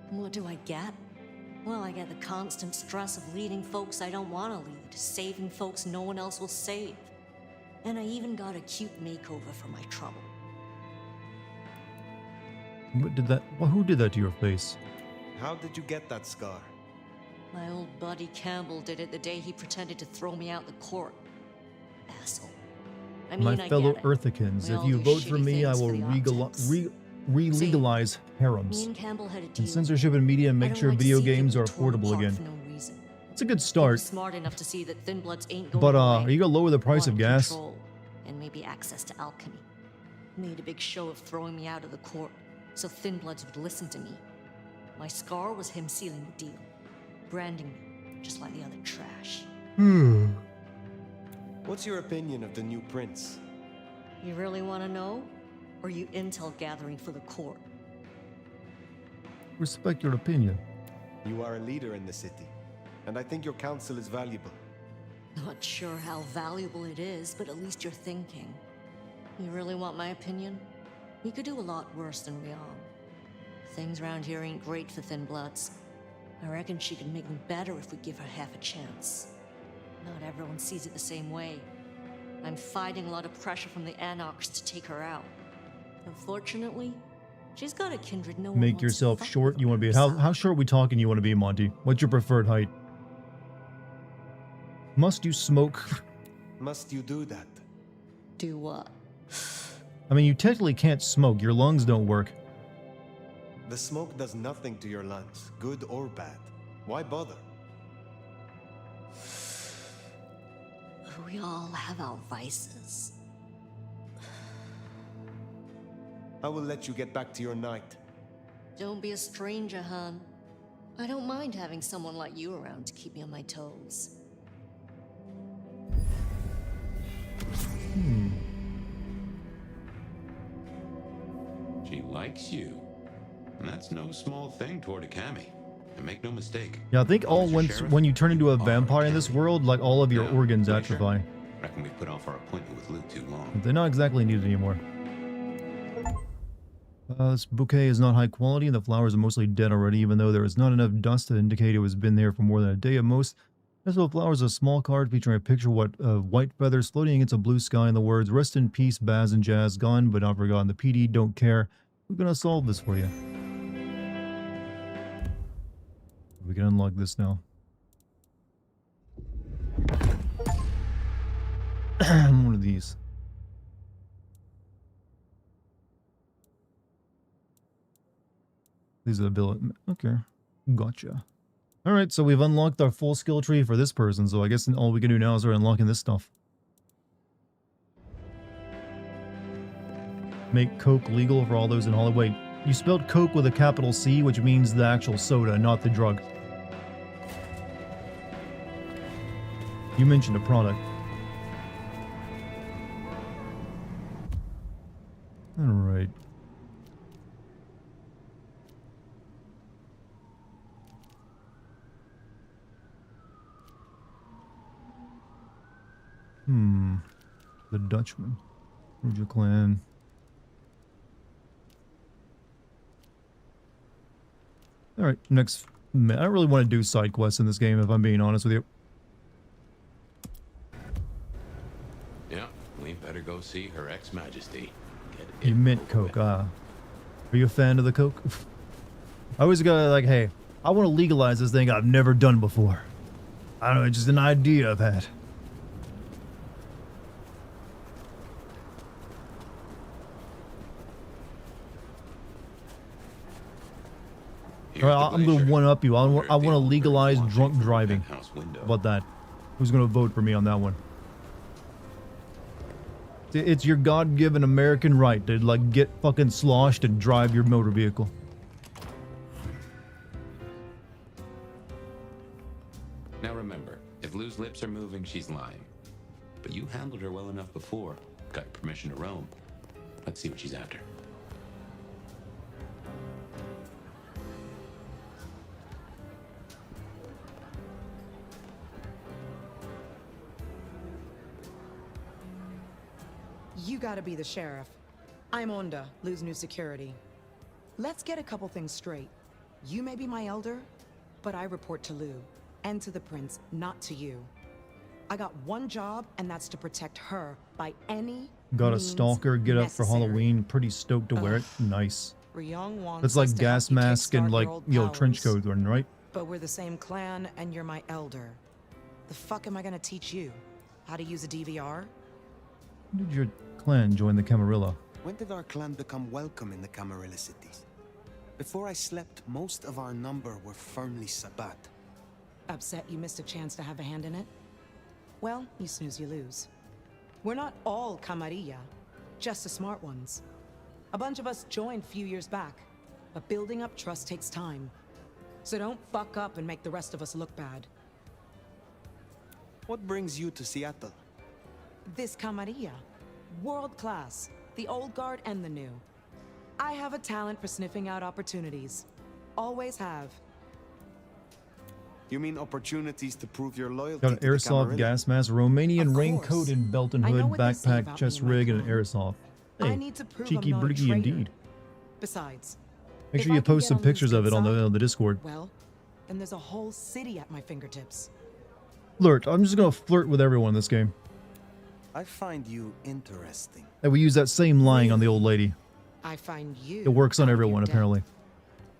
What do I get? Well, I get the constant stress of leading folks I don't want to lead, saving folks no one else will save. And I even got a cute makeover for my trouble. What did that? Well, who did that to your face? How did you get that scar? My old buddy Campbell did it the day he pretended to throw me out the court. Asshole. I mean, My I fellow get it. Earthicans, We if all you do vote for shitty me, I things will for the re-legalize harems Me and Campbell had a deal. and censorship in media and I make don't sure like to video see games people are torn affordable apart again. for no reason. It's a good He start. was smart enough to see that Thin Bloods ain't going But away. are you gonna lower the price of Wanted gas? control and maybe access to alchemy. Made a big show of throwing me out of the court, so Thin Bloods would listen to me. My scar was him sealing the deal, branding me just like the other trash. What's your opinion of the new prince? You really want to know? Or you intel gathering for the court? Respect your opinion. You are a leader in the city, and I think your counsel is valuable. Not sure how valuable it is, but at least you're thinking. You really want my opinion? We could do a lot worse than we are. Things around here ain't great for Thin Bloods. I reckon she could make them better if we give her half a chance. Not everyone sees it the same way. I'm fighting a lot of pressure from the Anarchs to take her out. Unfortunately, she's got a kindred no one Make wants yourself to fuck short. with You want to be how short we talking? You want to be, Monty? What's your preferred height? Must you smoke? Must you do that? Do what? I mean, you technically can't smoke. Your lungs don't work. The smoke does nothing to your lungs, good or bad. Why bother? We all have our vices. I will let you get back to your night. Don't be a stranger, hon. I don't mind having someone like you around to keep me on my toes. She likes you. And that's no small thing toward a cami. And make no mistake. Yeah, I think when you turn into a vampire in this world, like all of your organs atrophy. Reckon we put off our appointment with Lou too long. They're not exactly needed anymore. This bouquet is not high quality, and the flowers are mostly dead already, even though there is not enough dust to indicate it was been there for more than a day at most. Festival of Flowers is a small card featuring a picture of white feathers floating against a blue sky and the words, "Rest in peace, Baz and Jazz, gone but not forgotten. The PD don't care. We're gonna solve this for you." We can unlock this now. One of these. These are the billet. Okay. Gotcha. Alright, so we've unlocked our full skill tree for this person, so I guess all we can do now is start unlocking this stuff. Make Coke legal for all those in Hollywood. Wait, you spelled Coke with a capital C, which means the actual soda, not the drug. You mentioned a product. Alright. The Dutchman. Rouge Clan. Alright, next. I don't really want to do side quests in this game, if I'm being honest with you. Yeah, we better go see Her Ex-Majesty. You mint Coke, Are you a fan of the Coke? I always go like, hey, I want to legalize this thing I've never done before. I don't know, it's just an idea I've had. I'm going to one-up you. I want to legalize drunk driving. How about that? Who's going to vote for me on that one? It's your God-given American right to, like, get fucking sloshed and drive your motor vehicle. Now remember, if Lou's lips are moving, she's lying. But you handled her well enough before. Got permission to roam. Let's see what she's after. You gotta be the sheriff. I'm Onda, Lou's new security. Let's get a couple things straight. You may be my elder, but I report to Lou, and to the prince, not to you. I got one job, and that's to protect her by any Got a means stalker get up for necessary. Halloween. Pretty stoked to wear it. Nice. Ryong wants That's like us to gas help you mask and kickstart like, your old yo, trench powers. coat one, right? But we're the same clan, and you're my elder. The fuck am I gonna teach you? How to use a DVR? When did your clan join the Camarilla? When did our clan become welcome in the Camarilla cities? Before I slept, most of our number were firmly Sabbat. Upset you missed a chance to have a hand in it? Well, you snooze, you lose. We're not all Camarilla, just the smart ones. A bunch of us joined a few years back, but building up trust takes time. So don't fuck up and make the rest of us look bad. What brings you to Seattle? This Camarilla, world class, the old guard and the new. I have a talent for sniffing out opportunities. Always have. You mean opportunities to prove your loyalty Got an to the airsoft Camarilla? gas mask, Romanian raincoat and belt and I know hood, what they say backpack, about chest me and my rig, and an clan. airsoft. I Hey, need to prove cheeky I'm not a bricky traitor. indeed. Besides, Make if sure I you can post get some on Lou's pictures of good it on side, the Discord. well, then there's a whole city at my fingertips. Flirt. I'm just gonna flirt with everyone in this game. I find you interesting. And we use that same lying on the old lady. I find you. It works on out of everyone, your depth. apparently.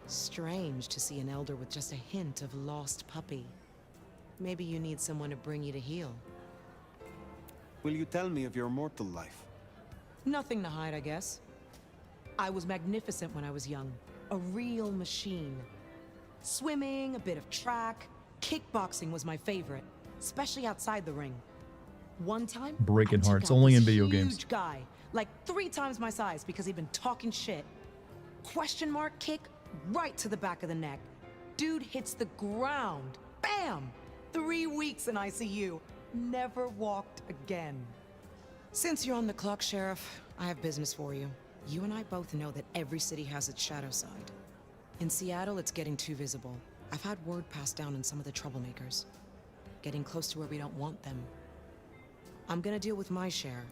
Strange to see an elder with just a hint of lost puppy. Maybe you need someone to bring you to heal. Will you tell me of your mortal life? Nothing to hide, I guess. I was magnificent when I was young. A real machine. Swimming, a bit of track. Kickboxing was my favorite, especially outside the ring. One time, Breaking I took hearts, out only this in video huge games. guy, like 3 times my size because he'd been talking shit. Question mark kick right to the back of the neck. Dude hits the ground. Bam! 3 weeks in ICU. Never walked again. Since you're on the clock, Sheriff, I have business for you. You and I both know that every city has its shadow side. In Seattle, it's getting too visible. I've had word passed down on some of the troublemakers. Getting close to where we don't want them. I'm gonna deal with my share,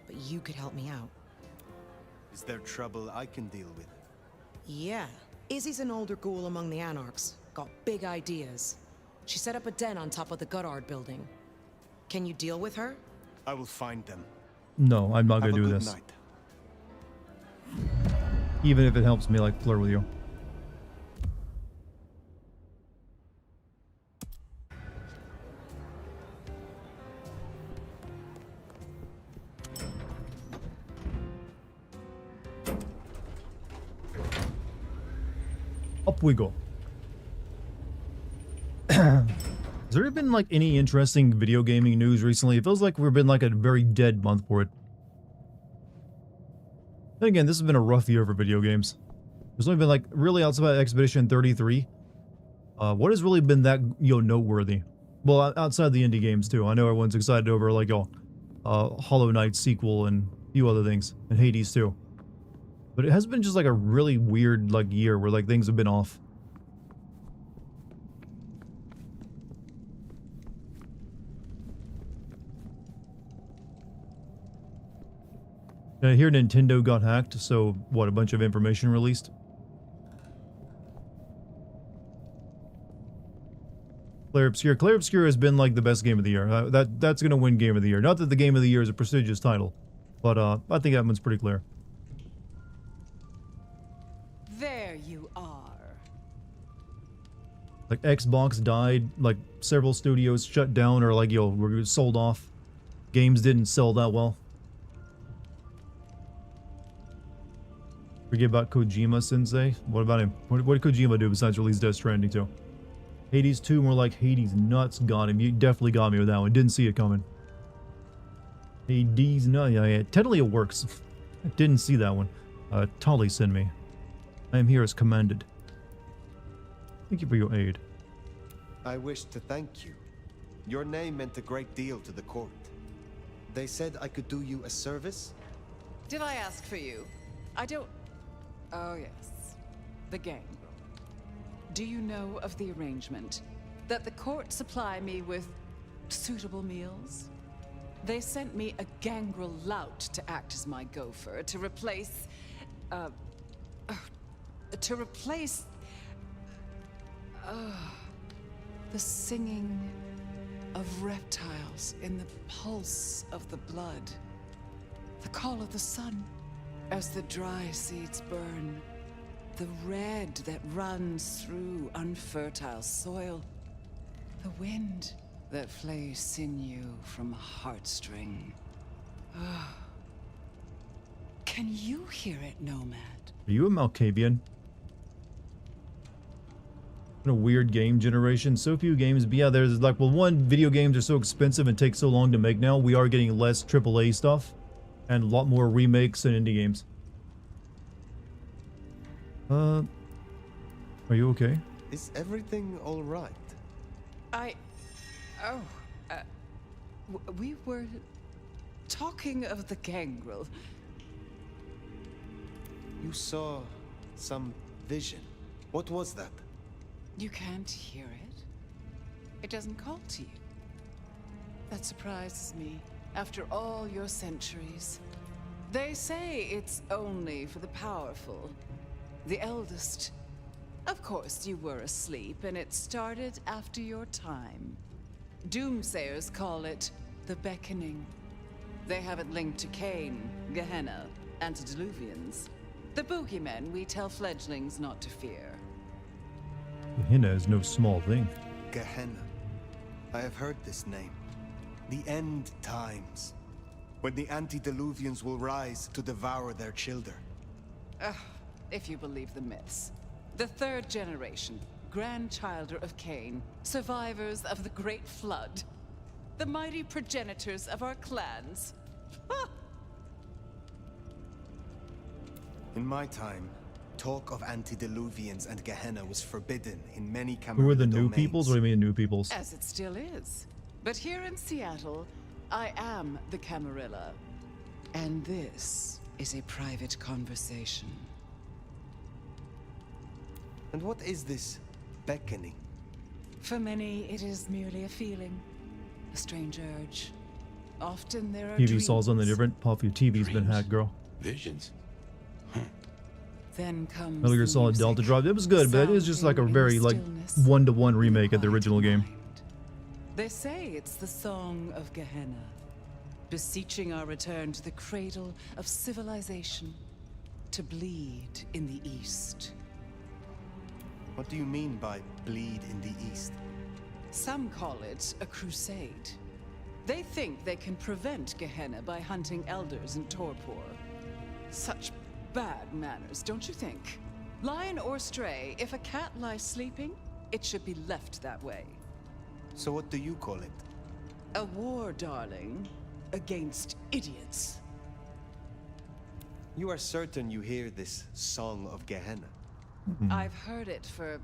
but you could help me out. Is there trouble I can deal with? Yeah. Izzy's an older ghoul among the Anarchs. Got big ideas. She set up a den on top of the Goddard building. Can you deal with her? I will find them. No, I'm not Have gonna a do good this. night. Even if it helps me like flirt with you. Up we go. Has there been like any interesting video gaming news recently? It feels like we've been like a very dead month for it. Then again, this has been a rough year for video games. There's only been like really outside of Expedition 33. What has really been that noteworthy? Well, outside the indie games too. I know everyone's excited over like Hollow Knight sequel and a few other things, and Hades too. But it has been just like a really weird like year where like things have been off. I hear Nintendo got hacked, so what, a bunch of information released? Claire Obscure. Claire Obscure has been like the best game of the year. That's gonna win game of the year. Not that the game of the year is a prestigious title, but I think that one's pretty clear. There you are. Like Xbox died, like several studios shut down or like were sold off. Games didn't sell that well. Forget about Kojima Sensei. What about him? What did Kojima do besides release Death Stranding 2? Hades 2, more like Hades nuts got him. You definitely got me with that one. Didn't see it coming. Hades nuts. Yeah, technically it works. I didn't see that one. Tolly sent me. I am here as commanded. Thank you for your aid. I wish to thank you. Your name meant a great deal to the court. They said I could do you a service. Did I ask for you? I don't... Oh, yes. The gangrel. Do you know of the arrangement? That the court supply me with suitable meals? They sent me a gangrel lout to act as my gopher, to replace... the singing of reptiles in the pulse of the blood. The call of the sun as the dry seeds burn. The red that runs through unfertile soil. The wind that flays sinew from heartstring. Can you hear it, Nomad? Are you a Malkavian? What a weird game generation. So few games. But yeah, there's like, well, one, video games are so expensive and take so long to make now. We are getting less AAA stuff and a lot more remakes and indie games. Are you okay? Is everything all right? We were talking of the gangrel. You saw some vision. What was that? You can't hear it? It doesn't call to you. That surprises me, after all your centuries. They say it's only for the powerful. The eldest. Of course, you were asleep, and it started after your time. Doomsayers call it the Beckoning. They have it linked to Cain, Gehenna, antediluvians. The boogeymen we tell fledglings not to fear. Gehenna is no small thing. Gehenna. I have heard this name. The end times. when the antediluvians will rise to devour their children. If you believe the myths. The third generation, grandchilder of Cain, survivors of the Great Flood. The mighty progenitors of our clans. In my time, talk of antediluvians and Gehenna was forbidden in many Camarilla Who are the new domains. peoples? What do you mean new peoples? As it still is. But here in Seattle, I am the Camarilla. And this is a private conversation. And what is this beckoning? For many, it is merely a feeling. A strange urge. Often there are TV saw dreams. something different. Puff, your TV's been hacked, girl. Visions. Then comes Metal Gear the Solid music, Delta Drop. It was good, but it was just like a very like one-to-one remake of the original game. They say it's the song of Gehenna, beseeching our return to the cradle of civilization, to bleed in the east. What do you mean by bleed in the east? Some call it a crusade. They think they can prevent Gehenna by hunting elders in Torpor. Such bad manners, don't you think? Lion or stray, if a cat lies sleeping, it should be left that way. So what do you call it? A war, darling, against idiots. You are certain you hear this song of Gehenna? I've heard it for,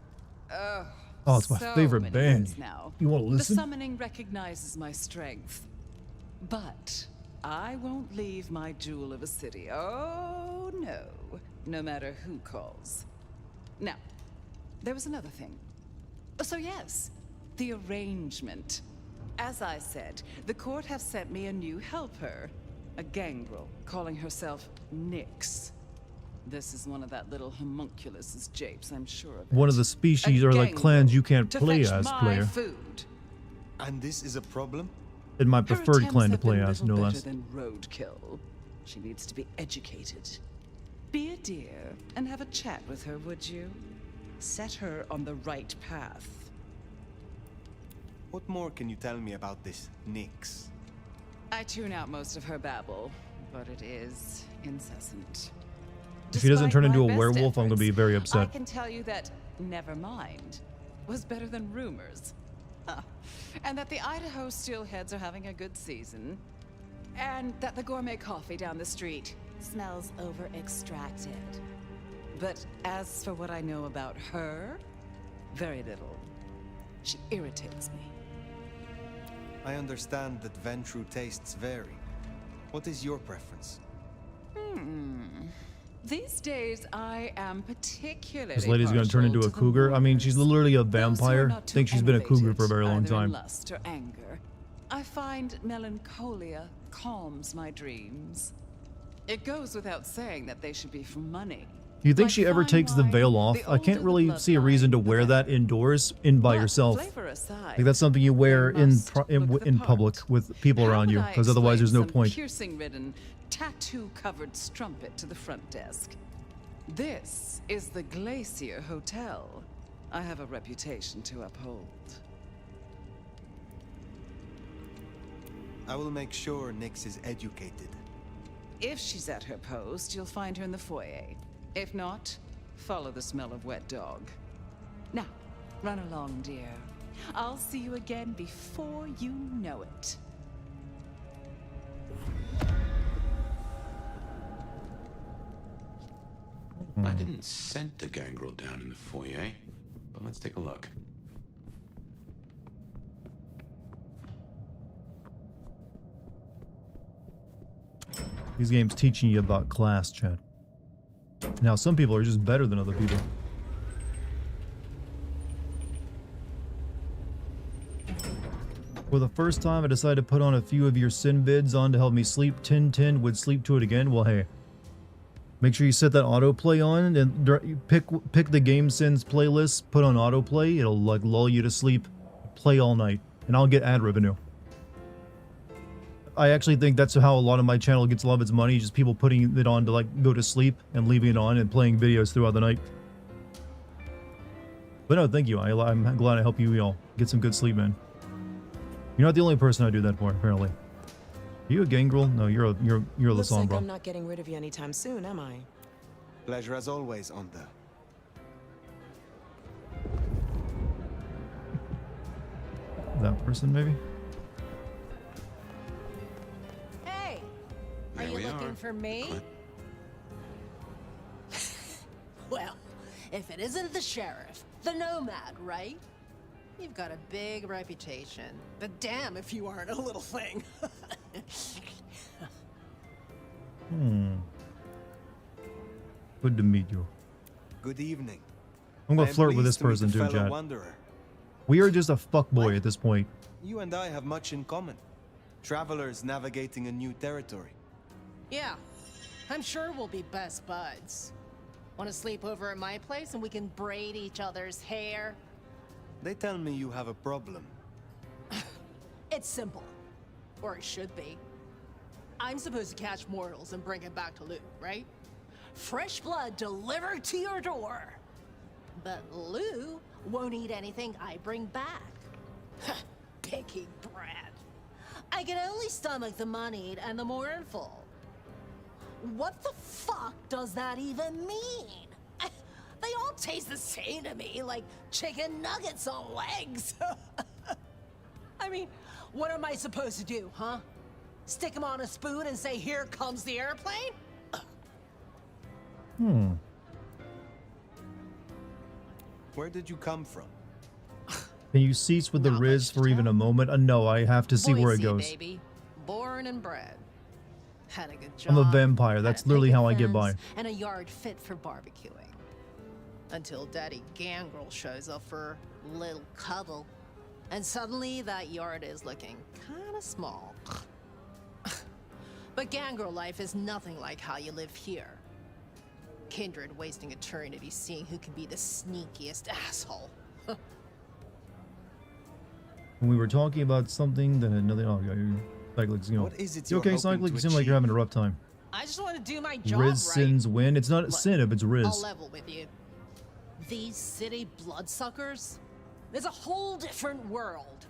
Oh, it's my so favorite many band. years now. You want to listen? The summoning recognizes my strength. But I won't leave my jewel of a city. Oh, no. No matter who calls. Now, there was another thing. So yes, the arrangement. As I said, the court have sent me a new helper. A gangrel calling herself Nyx. This is one of that little homunculus's japes, I'm sure of it. One of the species A or like gangrel clans you can't to play fetch as, my player. food. And this is a problem? In my Her preferred attempts clan to have play been as, little no better less. than roadkill. She needs to be educated. Be a dear and have a chat with her, would you? Set her on the right path. What more can you tell me about this Nyx? I tune out most of her babble, but it is incessant. If she doesn't Despite turn into my a best werewolf, I'm gonna be very I upset. can tell you that never mind was better than rumors. Huh. And that the Idaho steelheads are having a good season. And that the gourmet coffee down the street smells over-extracted. But as for what I know about her, very little. She irritates me. I understand that Ventru tastes vary. What is your preference? These days, I am particularly This lady's gonna turn into a cougar. I mean, she's literally a vampire. I think she's been a cougar for a very long either in time. lust or anger. I find melancholia calms my dreams. It goes without saying that they should be for money. Do you think she ever takes the veil off? I can't really see a reason to wear that indoors by yourself. Flavor aside, Like that's something you wear in public with people around you, because otherwise there's no point. Piercing-ridden, tattoo-covered strumpet to the front desk. This is the Glacier Hotel. I have a reputation to uphold. I will make sure Nyx is educated. If she's at her post, you'll find her in the foyer. If not, follow the smell of wet dog. Now, run along, dear. I'll see you again before you know it. I didn't scent the gangrel down in the foyer, but let's take a look. These games teaching you about class, Chad. Now, some people are just better than other people. For the first time, I decided to put on a few of your sin vids on to help me sleep. 1010 would sleep to it again. Well, hey. Make sure you set that autoplay on and pick the Game Sins playlist, put on autoplay. It'll like lull you to sleep, play all night, and I'll get ad revenue. I actually think that's how a lot of my channel gets a lot of its money, just people putting it on to like go to sleep and leaving it on and playing videos throughout the night. But no, thank you. I'm glad I help you all get some good sleep, man. You're not the only person I do that for, apparently. Are you a gangrel? No, you're a Looks like Lasombra. I'm not getting rid of you anytime soon, am I? Pleasure as always, Onda. That person, maybe? Hey, are There you we looking are. for me? Well, if it isn't the sheriff, the nomad, right? You've got a big reputation, but damn if you aren't a little thing. Good to meet you. Good evening. I'm I gonna am flirt with this pleased to meet person a too, fellow Chad. wanderer. We are just a fuckboy at this point. You and I have much in common. Travelers navigating a new territory. Yeah, I'm sure we'll be best buds. Want to sleep over at my place and we can braid each other's hair? They tell me you have a problem. It's simple. Or it should be. I'm supposed to catch mortals and bring it back to Lou, right? Fresh blood delivered to your door. But Lou won't eat anything I bring back. Picky brat. I can only stomach the moneyed and the mournful. What the fuck does that even mean? They all taste the same to me, like chicken nuggets on legs. I mean, what am I supposed to do, huh? Stick them on a spoon and say, "Here comes the airplane"? Where did you come from? Can you cease with the riz for even a moment? No, I have to see where it Boise, goes. baby. Born and bred. Had a good job. I'm a vampire. That's had a literally picket how I get by. fence, and a yard fit for barbecuing. Until Daddy Gangrel shows up for a little cuddle. And suddenly that yard is looking kinda small. But Gangrel life is nothing like how you live here. Kindred wasting eternity seeing who can be the sneakiest asshole. When we were talking about something that had nothing. Oh, yeah, Cyclix, you know. What is it You you're okay, hoping Cyclix? to You seem like you're having a rough time. I just want to do my job Riz right. sins win. It's not a sin if it's I'll Riz. level with you. These city bloodsuckers, there's a whole different world.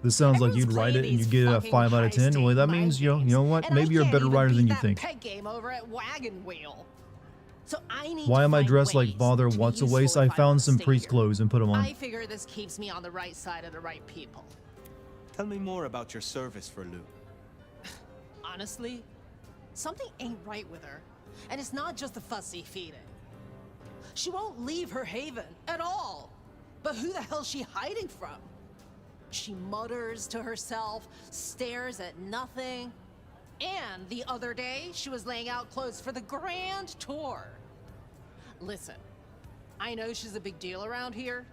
This sounds like you'd write it and you get a 5 out of 10. Well, that means you know what? And Maybe I you're a can't better even writer than beat you that think. peg game over at Wagon Wheel. So I need Why to am I find dressed like ways Father to be What's a useful Waste? if I wanna found some stay priest here. clothes and put them on. I figure this keeps me on the right side of the right people. Tell me more about your service for Lou. Honestly, something ain't right with her. And it's not just the fussy feeding. She won't leave her haven at all. But who the hell's she hiding from? She mutters to herself, stares at nothing. And the other day, she was laying out clothes for the grand tour. Listen, I know she's a big deal around here,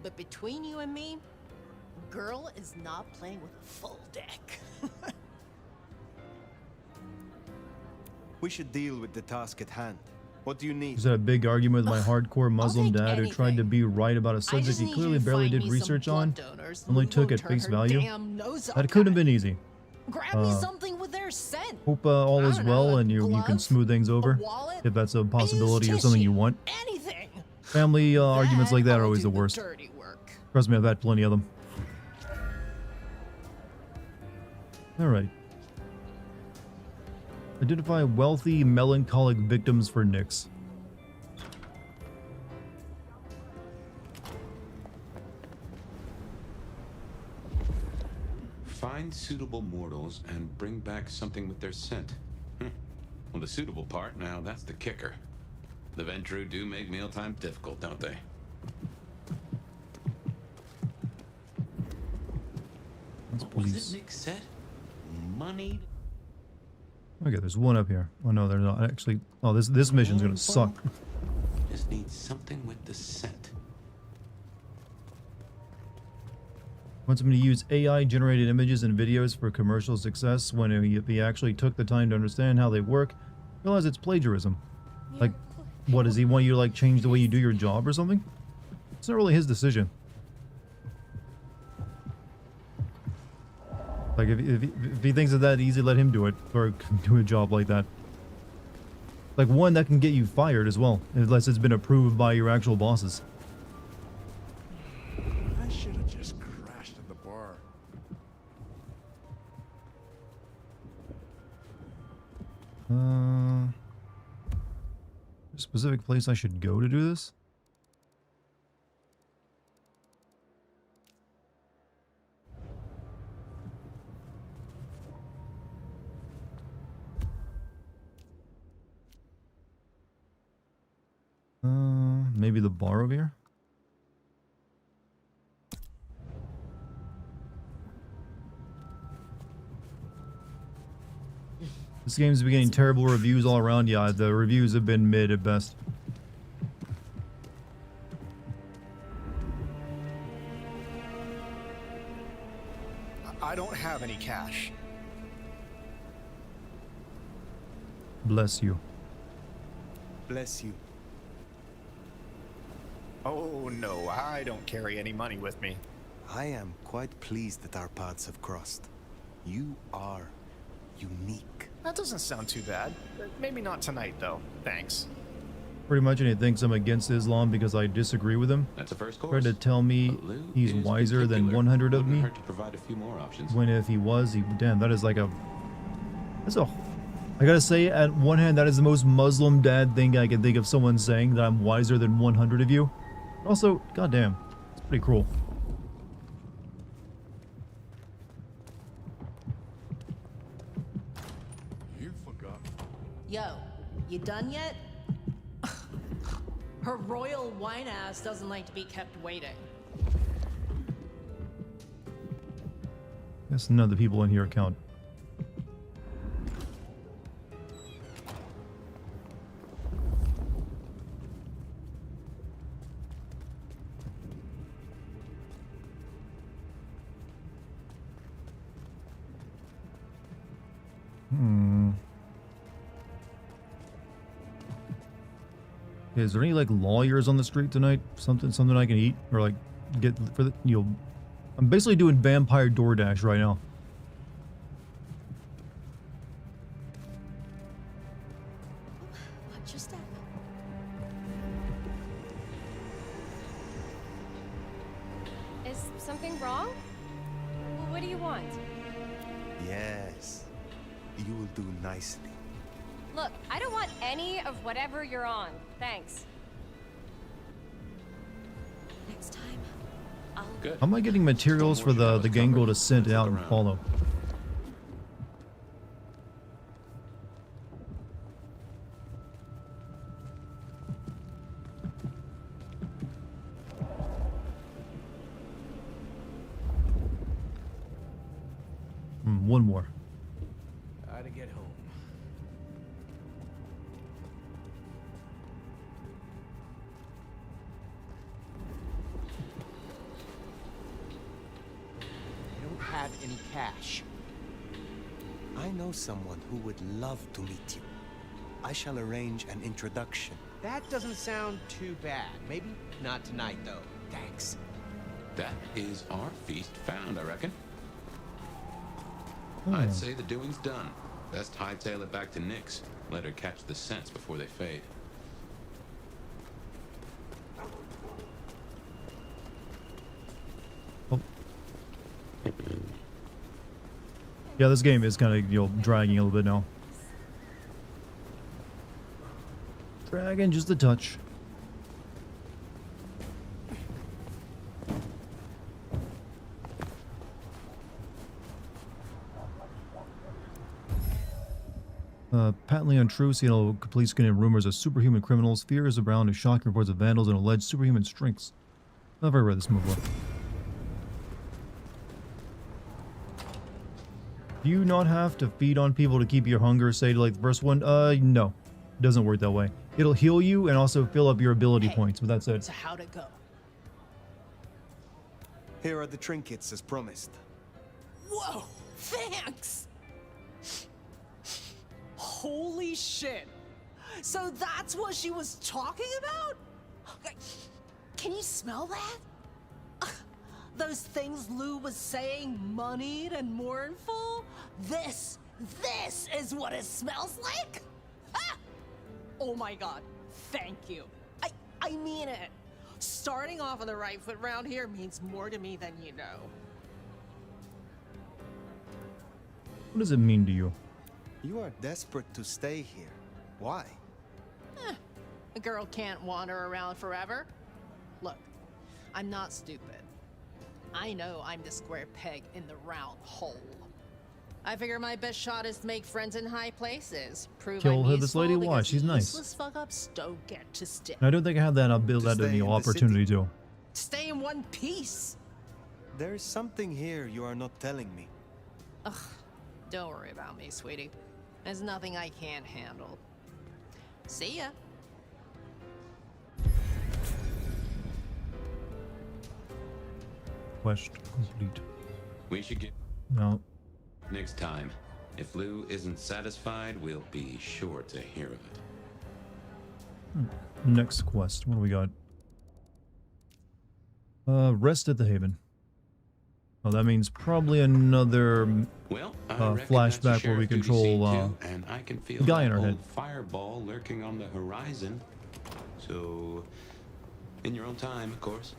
but between you and me, girl is not playing with a full deck. We should deal with the task at hand. What do you need? Just had a big argument with my hardcore Muslim dad who tried to be right about a subject he clearly barely did research on. Only took at face value. That couldn't have been easy. Grab me something with their scent. Hope all is well and you can smooth things over if that's a possibility or something you want. Anything. Family arguments like that are always the worst. Dirty work. Trust me, I've had plenty of them. Alright. Identify wealthy, melancholic victims for Nyx. Find suitable mortals and bring back something with their scent. Well, the suitable part, now that's the kicker. The Ventru do make mealtime difficult, don't they? What was it Nick said? Moneyed? Okay, there's one up here. Oh no, there's not. Actually, oh, this mission's gonna suck. Just need something with the scent. Wants him to use AI-generated images and videos for commercial success when he actually took the time to understand how they work. Realize it's plagiarism. Like, what, does he want you to, like, change the way you do your job or something? It's not really his decision. Like, if he thinks it's that easy, let him do it. Or do a job like that. Like, one that can get you fired as well. Unless it's been approved by your actual bosses. I should have just crashed at the bar. Specific place I should go to do this? Maybe the bar over here? This game's been getting terrible reviews all around. Yeah, the reviews have been mid at best. I don't have any cash. Bless you. Bless you. Oh no, I don't carry any money with me. I am quite pleased that our paths have crossed. You are unique. That doesn't sound too bad. Maybe not tonight though. Thanks. Pretty much, and he thinks I'm against Islam because I disagree with him. That's the first course. Tried to tell me he's wiser than 100 of me. Hurt to provide a few more options. When if he was, damn, that is like a. I gotta say, at one hand, that is the most Muslim dad thing I can think of someone saying, that I'm wiser than 100 of you. Also, goddamn, it's pretty cruel. You forgot. Yo, you done yet? Her royal wine ass doesn't like to be kept waiting. Guess none of the people in here count. Okay, is there any like lawyers on the street tonight? Something I can eat or like get for the I'm basically doing vampire DoorDash right now. Watch your step. Is something wrong? What do you want? Yes. You will do nicely. Look, I don't want any of whatever you're on. Thanks. Next time, I'll... How am I getting materials for the Gangle to send out and follow? One more. Gotta get home. I don't have any cash. I know someone who would love to meet you. I shall arrange an introduction. That doesn't sound too bad. Maybe not tonight, though. Thanks. That is our feast found, I reckon. I'd say the doing's done. Best hightail it back to Nyx. Let her catch the scents before they fade. Yeah, this game is kind of, dragging a little bit now. Dragging just a touch. Patently untrue. Seattle police getting rumors of superhuman criminals. Fears around as shocking reports of vandals and alleged superhuman strengths. I've never read this movie before. Do you not have to feed on people to keep your hunger, say like the first one? No. It doesn't work that way. It'll heal you and also fill up your ability points, but that's it. So how'd it go? Here are the trinkets as promised. Whoa! Thanks! Holy shit! So that's what she was talking about? Can you smell that? Those things Lou was saying, moneyed and mournful? This is what it smells like? Ah! Oh my god, thank you. I mean it. Starting off on the right foot round here means more to me than you know. What does it mean to you? You are desperate to stay here. Why? A girl can't wander around forever. Look, I'm not stupid. I know I'm the square peg in the round hole. I figure my best shot is to make friends in high places. Prove Kill I'm her, this lady? useful Why? because She's nice. useless fuck-ups don't get to stick. I don't think I have that. I'll build that in the opportunity to. Stay in one piece. There's something here you are not telling me. Ugh, don't worry about me, sweetie. There's nothing I can't handle. See ya. Quest complete. We should get No. next time. If Lou isn't satisfied, we'll be sure to hear of it. Next quest. What do we got? Rest at the Haven. Oh, that means probably another Well, flashback where we control and I can feel the guy that in our old head. fireball lurking on the horizon. So, in your own time, of course.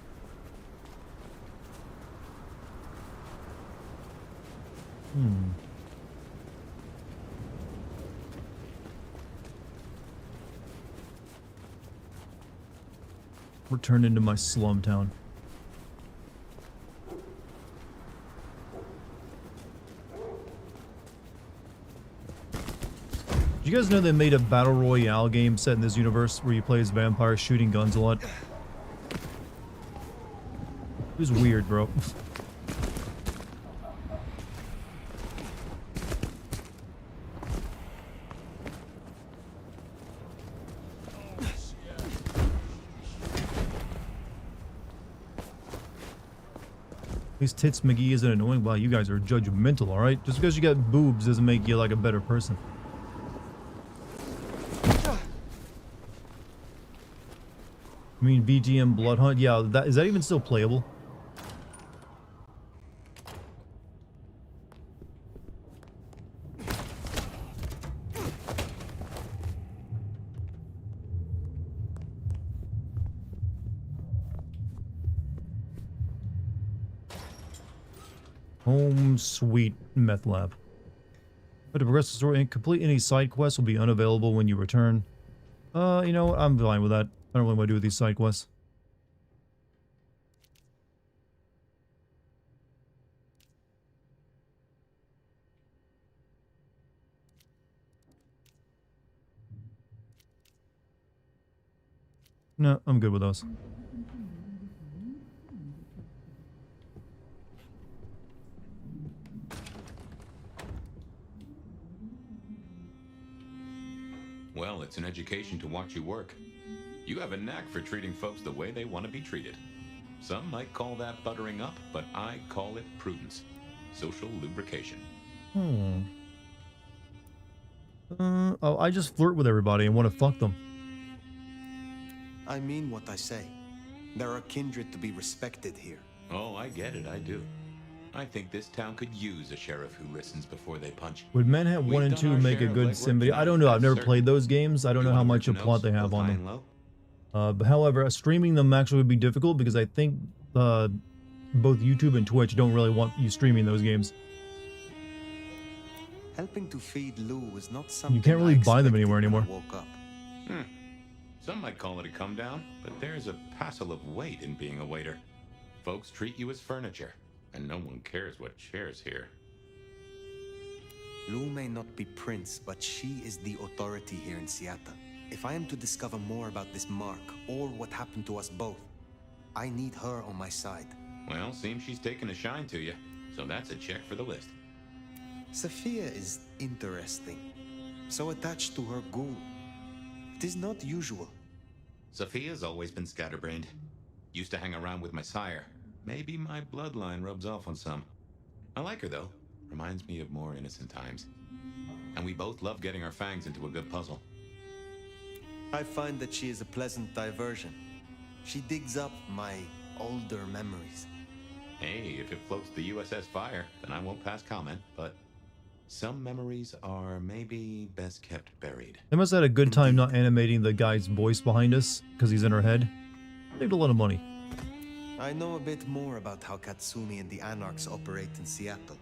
Return into my slum town. Did you guys know they made a battle royale game set in this universe where you play as vampires shooting guns a lot? It was weird, bro. At least Tits McGee isn't annoying. Wow, you guys are judgmental, alright? Just because you got boobs doesn't make you like a better person. I mean, BGM Blood Hunt? Yeah, is that even still playable? Home sweet meth lab. But to progress the story and complete any side quests will be unavailable when you return. You know what? I'm fine with that. I don't really want to do with these side quests. No, I'm good with those. Well, it's an education to watch you work. You have a knack for treating folks the way they want to be treated. Some might call that buttering up, but I call it prudence. Social lubrication. Oh, I just flirt with everybody and want to fuck them. I mean what I say. There are kindred to be respected here. Oh, I get it, I do. I think this town could use a sheriff who listens before they punch. Would Manhunt 1 and 2 make a good symbiote? I don't know. I've never played those games. I don't know how much a plot they have on them. But however, streaming them actually would be difficult because I think both YouTube and Twitch don't really want you streaming those games. Helping to feed Lou is not something You can't really buy them anywhere I anymore. woke up. Some might call it a come down, but there's a passel of weight in being a waiter. Folks treat you as furniture, and no one cares what shares here. Lou may not be prince, but she is the authority here in Seattle. If I am to discover more about this mark, or what happened to us both, I need her on my side. Well, seems she's taken a shine to you, so that's a check for the list. Sophia is interesting. So attached to her ghoul. It is not usual. Sophia's always been scatterbrained. Used to hang around with my sire. Maybe my bloodline rubs off on some. I like her, though. Reminds me of more innocent times. And we both love getting our fangs into a good puzzle. I find that she is a pleasant diversion. She digs up my older memories. Hey, if it floats the USS Fire, then I won't pass comment, but some memories are maybe best kept buried. They must have had a good time not animating the guy's voice behind us because he's in her head. Saved a lot of money. I know a bit more about how Katsumi and the Anarchs operate in Seattle.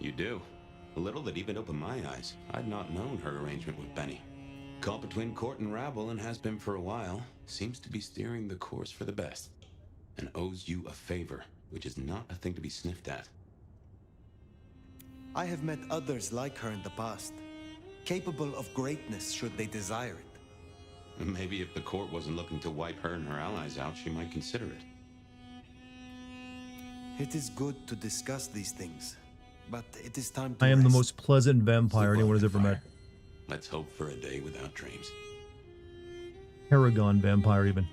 You do. A little that even opened my eyes. I'd not known her arrangement with Benny. Caught between court and rabble and has been for a while. Seems to be steering the course for the best. And owes you a favor, which is not a thing to be sniffed at. I have met others like her in the past, capable of greatness should they desire it. Maybe if the court wasn't looking to wipe her and her allies out, she might consider it. It is good to discuss these things, but it is time to I am the rest. most pleasant vampire anyone has ever met. Let's hope for a day without dreams. Paragon vampire, even.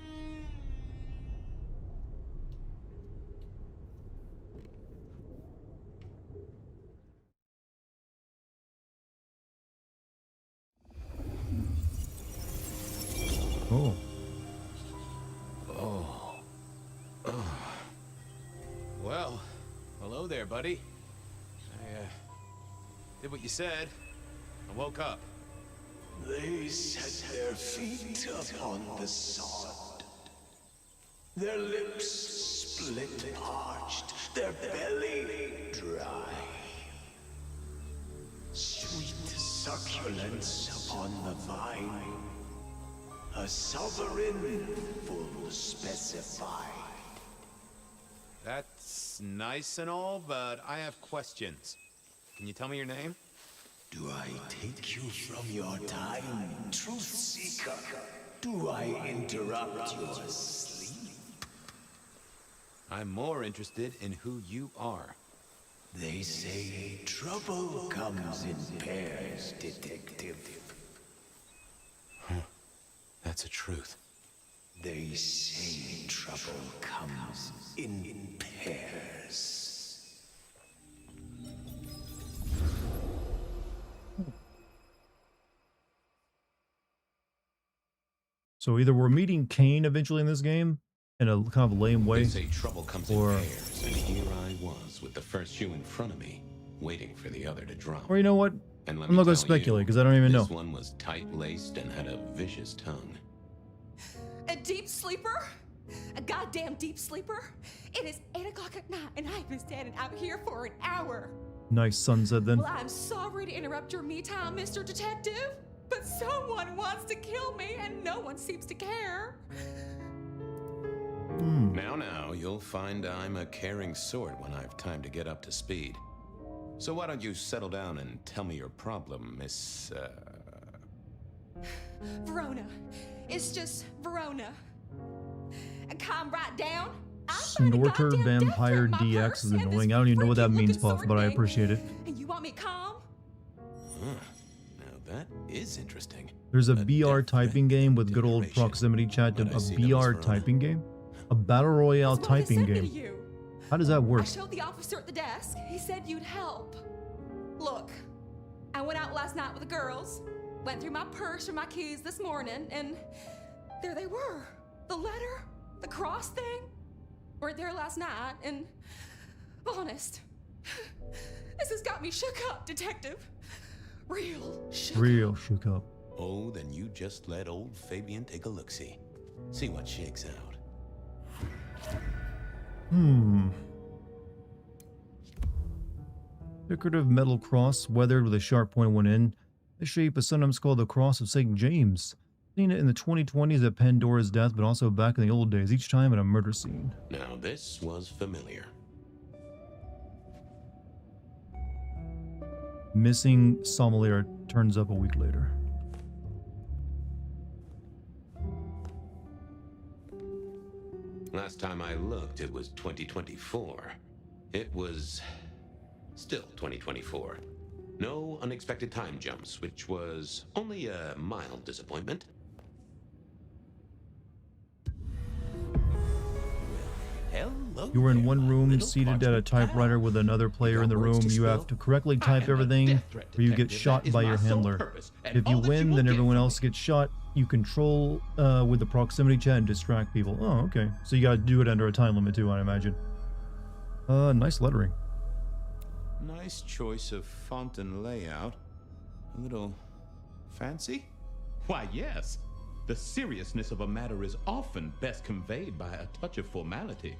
Oh. Well, hello there, buddy. I did what you said. I woke up. They set their feet upon the sod. Their lips split and parched, their belly dry. Sweet succulence upon the vine. A sovereign full specified. That's nice and all, but I have questions. Can you tell me your name? Do I take you from your time, truth seeker? Do I interrupt your sleep? I'm more interested in who you are. They say trouble comes in pairs, detective. That's a truth. They say trouble comes in pairs. So either we're meeting Kane eventually in this game in a kind of lame way, They say trouble comes in pairs, and here I was with the first shoe in front of me, waiting for the other to drop. or you know what? And let I'm me not going to tell you, speculate because I don't even know. This one was tight-laced and had a vicious tongue. A deep sleeper? A goddamn deep sleeper? It is 8 o'clock at night and I've been standing out here for an hour. Nice sunset then. Well, I'm sorry to interrupt your me time, Mr. Detective, but someone wants to kill me and no one seems to care. Now, you'll find I'm a caring sort when I've time to get up to speed. So why don't you settle down and tell me your problem, Miss, Verona. It's just Verona. And calm right down. Snorker Vampire DX is annoying. I don't even know what that means, Puff, but I appreciate it. And you want me calm? Now that is interesting. There's a BR typing game with good old proximity chat. A BR typing game? A battle royale typing game. How does that I work? showed the officer at the desk. He said you'd help. Look, I went out last night with the girls, went through my purse for my keys this morning, and there they were. The letter, the cross thing, were there last night, and honest, this has got me shook up, Detective. Real shook up. Real shook up. Oh, then you just let old Fabian take a look-see. See what shakes out. Decorative metal cross, weathered with a sharp point at one end. This shape is sometimes called the Cross of St. James. Seen it in the 2020s at Pandora's death, but also back in the old days, each time at a murder scene. Now this was familiar. Missing sommelier turns up a week later. Last time I looked, it was 2024. It was still 2024. No unexpected time jumps, which was only a mild disappointment. Hello. You were in one room, seated at a typewriter with another player in the room. You have to correctly type everything, or you get shot by your handler. If you win, then everyone else gets shot. You control with the proximity chat and distract people. Oh, okay. So you gotta do it under a time limit too, I imagine. Nice lettering. Nice choice of font and layout. A little fancy? Why, yes. The seriousness of a matter is often best conveyed by a touch of formality.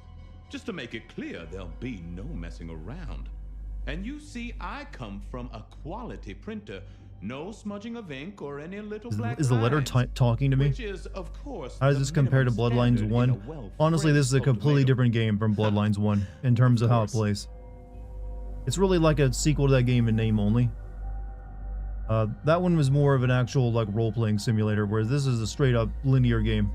Just to make it clear, there'll be no messing around. And you see, I come from a quality printer No smudging of ink or any little Is black the letter lines, talking to me? which is, of course, How does the this compare to minimum Bloodlines standard in 1? a well-framed Honestly, this is a completely different game from Bloodlines 1 in terms of how it plays. It's really like a sequel to that game in name only. That one was more of an actual like role-playing simulator, whereas this is a straight-up linear game.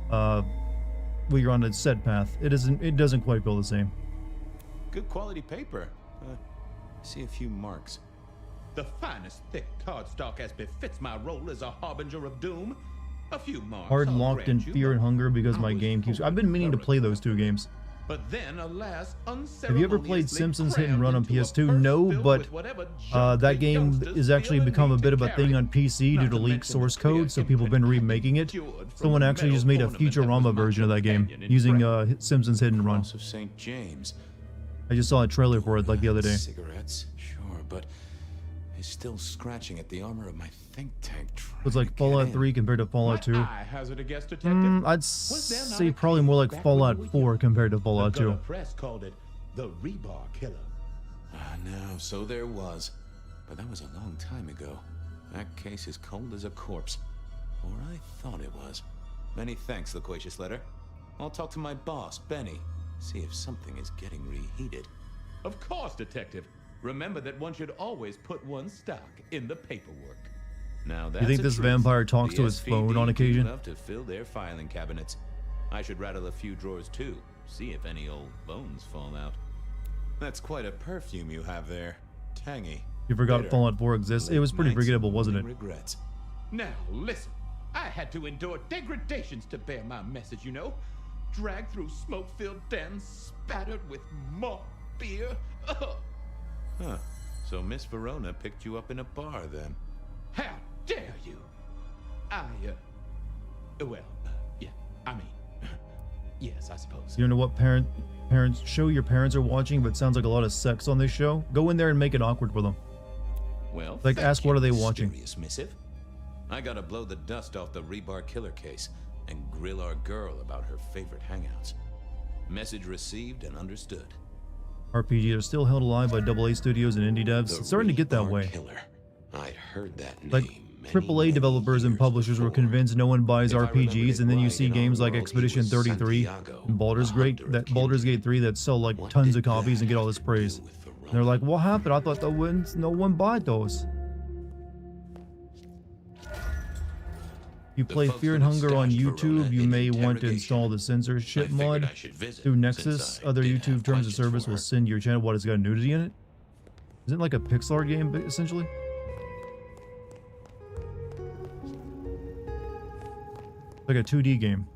Where you're on a set path. It doesn't quite feel the same. Good quality paper. See a few marks. The finest thick cardstock as befits my role as a harbinger of doom. A few marks. Hard I'll locked in grant you, Fear and but Hunger because my game keeps. I've been meaning to play those two games. But then, alas, Have you ever played unceremoniously Simpsons Hit and crammed Run on into a PS2? purse No, filled but with whatever junk that the game youngsters has actually feel the become a need bit to of a thing carry. on PC due to leaked source code, so people have been remaking it. Someone actually just made a Futurama version of that game using Simpsons Hit and Run. Cross of St. James. I just saw a trailer for it like the other day. Cigarettes, sure, but he's still scratching at the armor of my think tank. It's like Fallout 3 compared to Fallout 2. I hazard a guess, detective. I'd say probably more like Fallout 4 compared to Fallout 2. The press called it the Rebar Killer. No, so there was. But that was a long time ago. That case is cold as a corpse. Or I thought it was. Many thanks, loquacious letter. I'll talk to my boss, Benny. See if something is getting reheated. Of course, detective. Remember that one should always put one's stock in the paperwork. Now that's You think a this truth. vampire talks The to his phone SVD on do occasion? love to fill their filing cabinets. I should rattle a few drawers too. See if any old bones fall out. That's quite a perfume you have there. Tangy. You forgot bitter. Fallout 4 exists? It was pretty Nights, forgettable, wasn't it? regrets. Now, listen. I had to endure degradations to bear my message, you know. Dragged through smoke-filled dens, spattered with malt beer. Ugh. Huh. So Miss Verona picked you up in a bar then? How dare you? Yeah, I mean, yes, I suppose. You don't know what show your parents are watching, but it sounds like a lot of sex on this show? Go in there and make it awkward for them. Well, Like, thank ask what you, are they watching? mysterious missive. I gotta blow the dust off the Rebar Killer case and grill our girl about her favorite hangouts. Message received and understood. RPGs are still held alive by AA studios and indie devs. The It's starting to get that Rebar way. Killer. I'd heard that name. Like, AAA developers and publishers were convinced no one buys RPGs, and then you see games like Expedition 33 and Baldur's Gate 3 that sell like tons of copies and get all this praise. And they're like, what happened? I thought no one bought those. You play Fear and Hunger on YouTube, you may want to install the censorship mod through Nexus. Other YouTube terms of service will send your channel. What, it's got nudity in it? Isn't it like a pixel art game, essentially? Like a 2D game.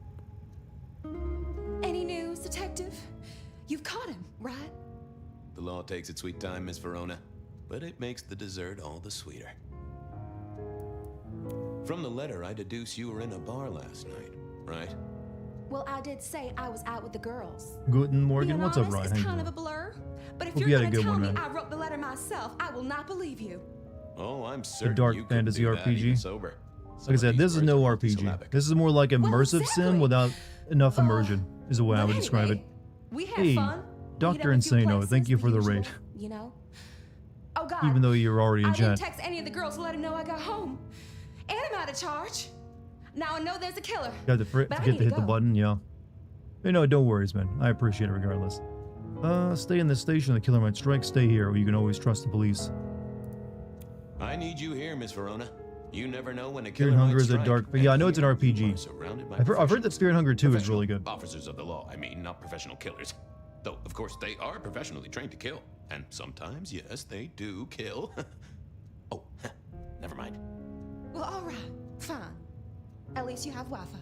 Any news, detective? You've caught him, right? The law takes its sweet time, Miss Verona, but it makes the dessert all the sweeter. From the letter, I deduce you were in a bar last night, right? Well, I did say I was out with the girls. Guten Morgen, Being what's up, honest, Ryan? it's How you kind doing? of a blur. But if Hope you're you had a gonna good tell one, me man. I wrote the letter myself, I will not believe you. Oh, I'm certain dark you could fantasy do that RPG. even sober. Like I said, this is no RPG. This is more like immersive sim without enough immersion, is the way I would describe it. We had Hey, fun. Dr. Insano, thank you for the raid. You know? Oh God. Even though you're already in I didn't chat. text any of the girls to let them know I got home. And I'm out of charge. Now I know there's a killer. Got to but I forget need to hit the go. button, yeah. You know, don't worry, man. I appreciate it regardless. Stay in the station. The killer might strike. Stay here, or you can always trust the police. I need you here, Miss Verona. You never know when a Fear killer and might Hunger is a strike. dark. Yeah, I know it's an You are RPG. surrounded by I've heard that Fear and Hunger 2 is really good. Officers of the law, I mean, not professional killers. Though, of course, they are professionally trained to kill. And sometimes, yes, they do kill. Oh, never mind. Well, all right, fine. At least you have Wi-Fi.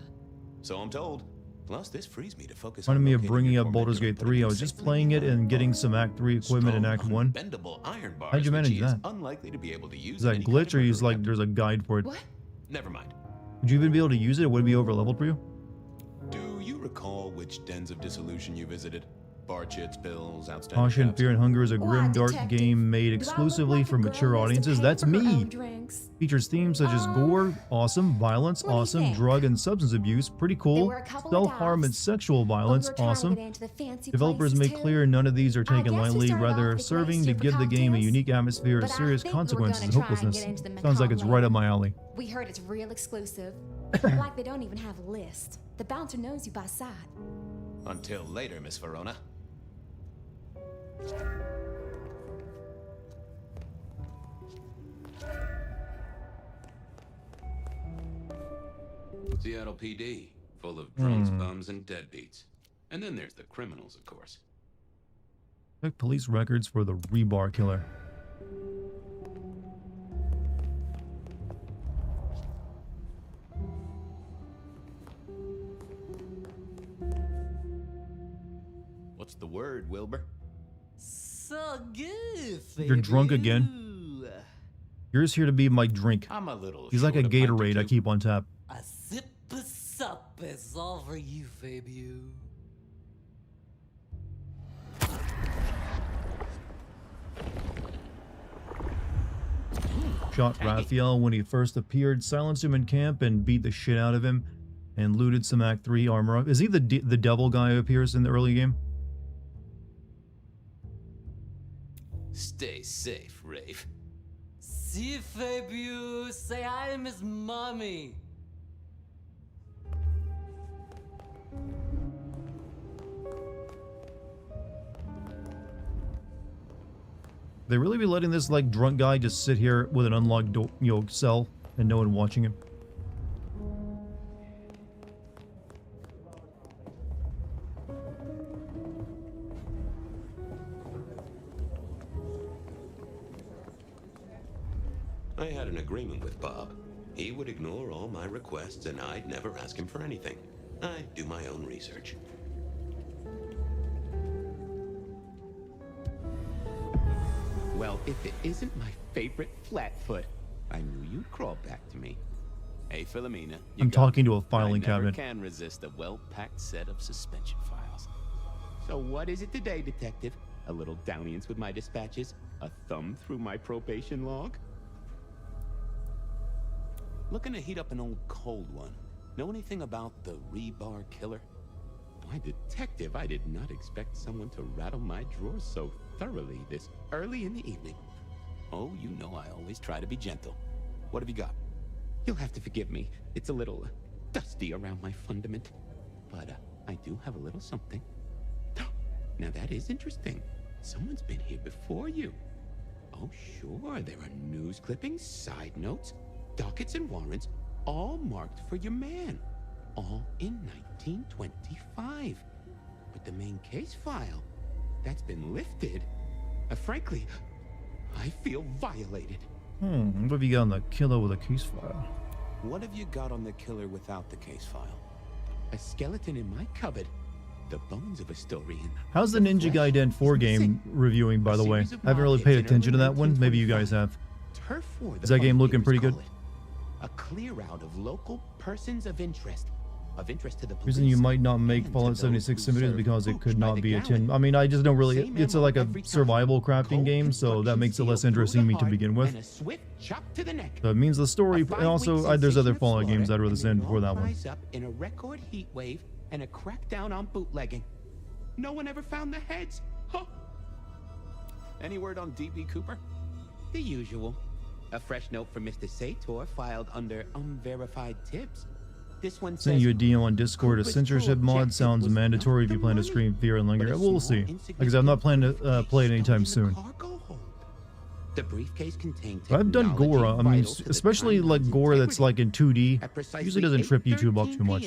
So I'm told. Plus, this frees me to focus Reminded on me of locating bringing your up Baldur's Gate 3. I was just playing it and getting some Act 3 equipment in Act 1. bendable iron bars, How'd you which manage he is that? unlikely to be able to use Is that any glitch, or kind of is like there's a guide for it? What? Never mind. Would you even be able to use it? Would it be over leveled for you? Do you recall which dens of dissolution you visited? bar chits, bills, outstanding Caution, caps. Fear and Hunger is a grim, Why, dark detective? game made Do I exclusively look for like a mature girl who has to audiences. pay That's for her me. own drinks? Features themes such as gore, awesome, violence, what do you awesome, think? drug and substance abuse, pretty There cool, were a couple of self-harm and dives, sexual but we violence, were trying to awesome. get into the fancy Developers places, make too. clear none of these are I taken guess we lightly, started rather off with serving nice to super give the game a cocktails, unique atmosphere of but I serious think we were consequences and gonna try and hopelessness. get into the Sounds like it's macabre right up my alley. We heard it's real exclusive. Like they don't even have a list. The bouncer knows you by sight. Until later, Miss Verona. Seattle PD, full of drunks, bums, and deadbeats. And then there's the criminals, of course. Check police records for the rebar killer. What's the word, Wilbur? So good, You're drunk again. You're just here to be my drink. I'm a little He's like a short a pint or Gatorade I two. keep on tap. A sip a sup is all for you, Fabio. Shot Raphael when he first appeared, silenced him in camp, and beat the shit out of him, and looted some Act 3 armor. Is he the devil guy who appears in the early game? Stay safe, Rafe. See, Fabio, say hi to Miss Mommy. They really be letting this like drunk guy just sit here with an unlocked cell and no one watching him? I had an agreement with Bob. He would ignore all my requests and I'd never ask him for anything. I'd do my own research. Well, if it isn't my favorite Flatfoot, I knew you'd crawl back to me. Hey, Philomena. I'm talking to a filing I cabinet. never can resist a well-packed set of suspension files. So what is it today, Detective? A little dalliance with my dispatches? A thumb through my probation log? Looking to heat up an old cold one. Know anything about the rebar killer? Why, Detective, I did not expect someone to rattle my drawers so thoroughly this early in the evening. Oh, you know I always try to be gentle. What have you got? You'll have to forgive me. It's a little dusty around my fundament. But I do have a little something. Now that is interesting. Someone's been here before you. Oh, sure, there are news clippings, side notes, dockets and warrants, all marked for your man. All in 1925. But the main case file, that's been lifted. Frankly, I feel violated. What have you got on the killer with a case file? What have you got on the killer without the case file? A skeleton in my cupboard. The bones of a story in. How's the Ninja Gaiden 4 game reviewing, by the way? I haven't really paid attention to that one. Maybe you guys have. Turf War, Is that game looking pretty good? A clear out of local persons of interest to the police. Reason you might not make Fallout 76 Simulators because it could not be a 10. I mean, I just don't really. It's like a survival crafting game, so that makes it less interesting to me to begin with. And a swift chop to the neck. So it means the story. And also, there's other Fallout games I'd rather send before that one. Rise up in a record heat wave and a crackdown on bootlegging. No one ever found the heads. Huh? Any word on DB Cooper? The usual. A fresh note from Mr. Sator filed under unverified tips. This one Sent says, you a DM on Discord. A censorship mod sounds mandatory if you plan to stream Fear and Hunger. We'll see. Like I said, I'm not planning to play it anytime soon. the briefcase contained But I've done gore. I mean, especially like gore that's like in 2D. Usually doesn't trip YouTube up too much.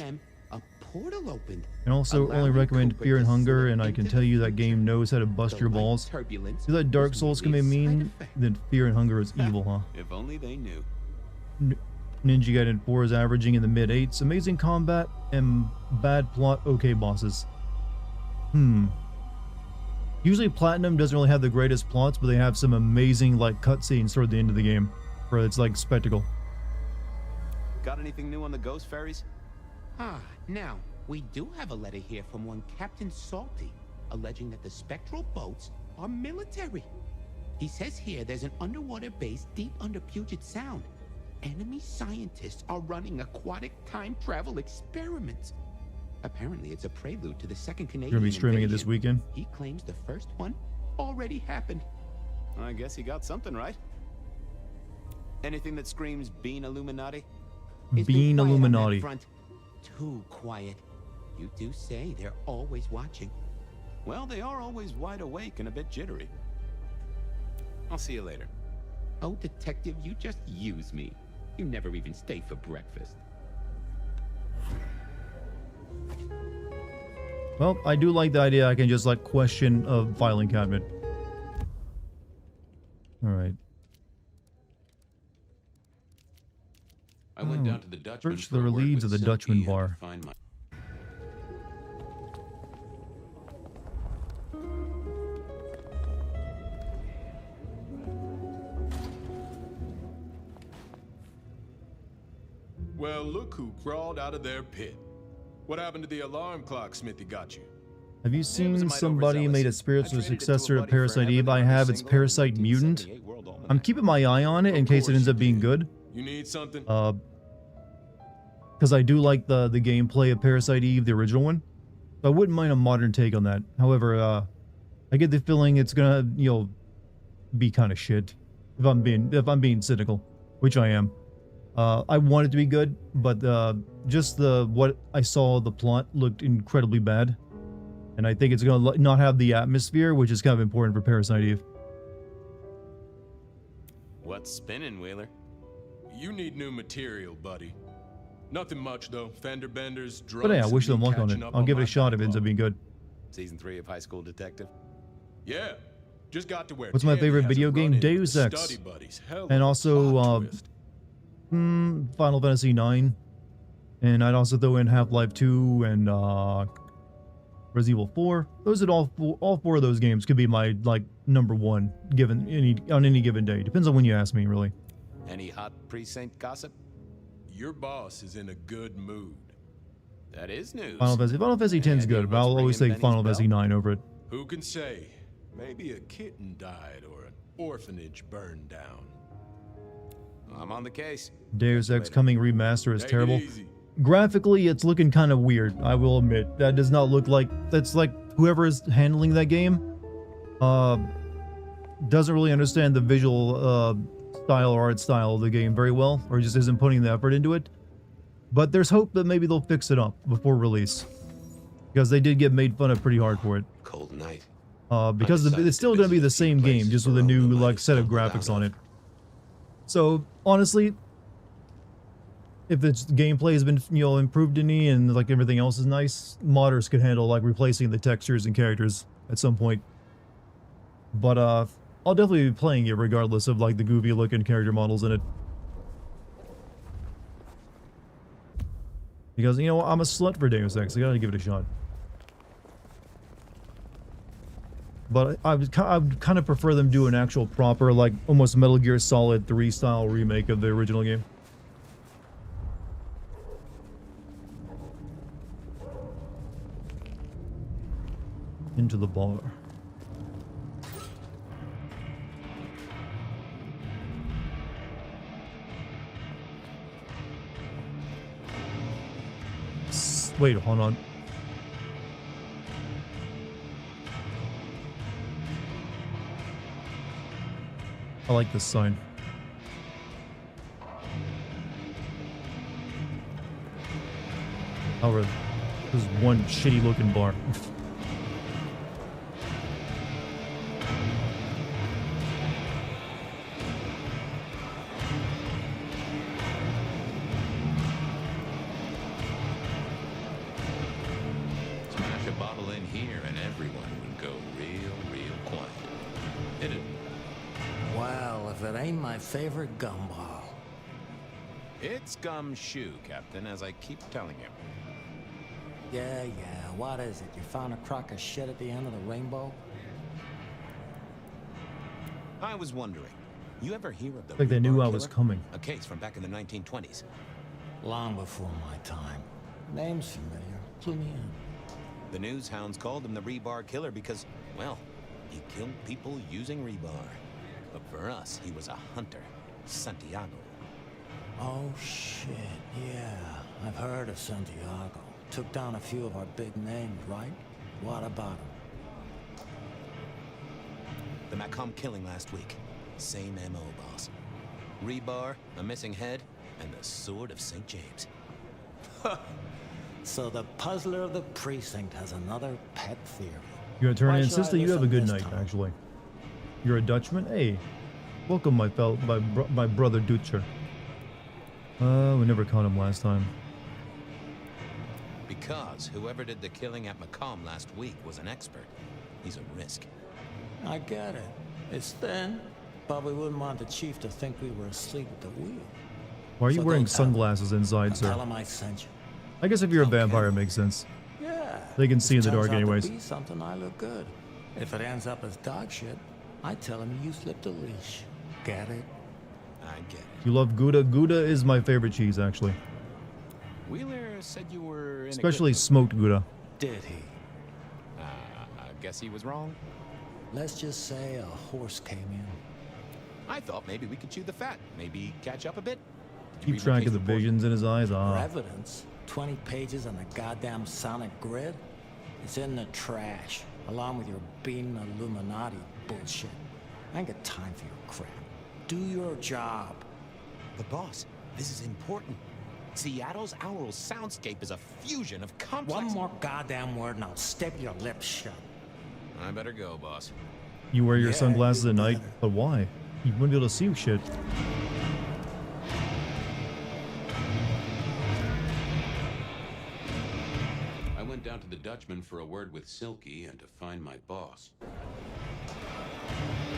A portal opened. And also only recommend Fear and Hunger, and I can tell you that game knows how to bust your balls. If you let Dark Souls can be mean, then Fear and Hunger is evil, huh? If only they knew. Ninja Gaiden 4 is averaging in the mid-8s. Amazing combat and bad plot, okay bosses. Usually Platinum doesn't really have the greatest plots, but they have some amazing like cutscenes toward the end of the game, where it's like spectacle. Got anything new on the ghost ferries? Now, we do have a letter here from one Captain Salty. alleging that the spectral boats are military. He says here there's an underwater base deep under Puget Sound. Enemy scientists are running aquatic time travel experiments. Apparently, it's a prelude to the second Canadian You're gonna be streaming it this weekend? He claims the first one already happened. I guess he got something right. Anything that screams Bean Illuminati? It's been Bean quiet on that Illuminati. front. Too quiet. You do say they're always watching. Well, they are always wide awake and a bit jittery. I'll see you later. Oh, detective, you just use me. You never even stay for breakfast. Well, I do like the idea I can just like question a filing cabinet. Alright. I went down to the Dutchman Search for the a word leads of with the Silky Dutchman and to bar. find my- Well, look who crawled out of their pit. What happened to the alarm clock Smithy got you? Have you seen mite somebody overzealous. made a spiritual successor to Parasite Eve? I have. It's Parasite Mutant. I'm keeping my eye on it in case it ends up being good. You need something? Because I do like the gameplay of Parasite Eve, the original one. So I wouldn't mind a modern take on that. However, I get the feeling it's gonna, be kind of shit. If I'm being cynical, which I am. I want it to be good, but just what I saw, the plot looked incredibly bad. And I think it's gonna not have the atmosphere, which is kind of important for Parasite Eve. What's spinning, Wheeler? You need new material, buddy. Nothing much, though. Fender benders, drums. But yeah, I wish and them me luck on it. catching up I'll give it my a shot if it ends up backlog. being good. Season 3 of High School Detective? Yeah. Just got to where What's my Tandy favorite has a video game? run-in with Deus the Ex. study buddies. Hell And of a also, plot twist. Final Fantasy IX. And I'd also throw in Half-Life 2 and Resident Evil 4. Those are all four of those games could be my number one on any given day. Depends on when you ask me, really. Any hot precinct gossip? Your boss is in a good mood. That is news. Final Fantasy X is good, but I'll always take Final Fantasy IX over it. Who can say? Maybe a kitten died or an orphanage burned down. I'm on the case. Deus Ex Coming Remaster is Take it terrible. easy. Graphically, it's looking kind of weird, I will admit. That does not look like... That's like whoever is handling that game doesn't really understand the visual style or art style of the game very well, or just isn't putting the effort into it. But there's hope that maybe they'll fix it up before release. Because they did get made fun of pretty hard for it. Cold night. Because it's still going to be the same game, just with a new set of graphics on it. So, honestly... If its gameplay has been, improved any and everything else is nice, modders could handle replacing the textures and characters at some point. But I'll definitely be playing it regardless of the goofy looking character models in it. Because I'm a slut for Deus Ex, I gotta give it a shot. But I would kind of prefer them do an actual proper almost Metal Gear Solid 3 style remake of the original game. Into the bar. Wait, hold on. I like this sign. However, this is one shitty looking bar. Smash a bottle in here and everyone would go real quiet. Hit it. Well, if it ain't my favorite gumball. It's gumshoe, Captain, as I keep telling you. Yeah, what is it? You found a crock of shit at the end of the rainbow? I was wondering, you ever hear of the Like they knew Rebar I was Killer? coming. A case from back in the 1920s. Long before my time. Name's familiar. Clue me in. The news hounds called him the rebar killer because, well, he killed people using rebar. But for us, he was a hunter. Santiago. Oh, shit, yeah. I've heard of Santiago. Took down a few of our big names, right? What about him? The Macomb killing last week. Same MO, boss. Rebar, a missing head, and the Sword of St. James. So the puzzler of the precinct has another pet theory. Your attorney Why should insists I that you have a listen good this night, time? actually. You're a Dutchman? Hey. Welcome, my brother Dutcher. We never caught him last time. Because whoever did the killing at Macomb last week was an expert. He's a risk. I get it. It's thin, but we wouldn't want the chief to think we were asleep at the wheel. Why are you So wearing go tell him. sunglasses inside, sir? Tell him I sent you. I guess if you're a vampire, it makes sense. Yeah. They can see in If the turns dark out to anyways. be something, I look good. If it ends up as dog shit, I tell him you slipped a leash. Get it? I get it. You love Gouda? Gouda is my favorite cheese, actually. Wheeler said you were in Especially smoked Gouda. Did he? I guess he was wrong. Let's just say a horse came in. I thought maybe we could chew the fat. Maybe catch up a bit. Did you Keep read my track case of the report? visions in his eyes. For Ah. evidence, 20 pages on a goddamn sonic grid? It's in the trash, along with your bean Illuminati bullshit. I ain't got time for your crap. Do your job. But boss, this is important. Seattle's aural soundscape is a fusion of complex... One more goddamn word and I'll staple your lips shut. I better go, boss. You wear your Yeah, sunglasses you at night, better. but why? You wouldn't be able to see shit. I went down to the Dutchman for a word with Silky and to find my boss.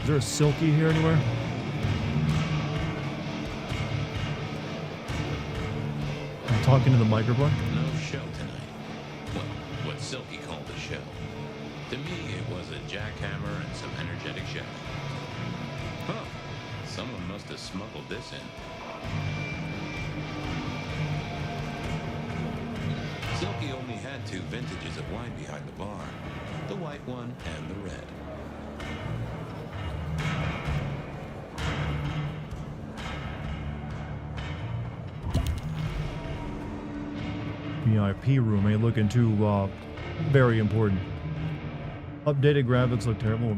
Is there a Silky here anywhere? I'm talking to the microphone. No show tonight. Well, what Silky called a show. To me, it was a jackhammer and some energetic show. Huh. Someone must have smuggled this in. Silky only had 2 vintages of wine behind the bar. The white one and the red. VIP room ain't looking too, very important. Updated graphics look terrible.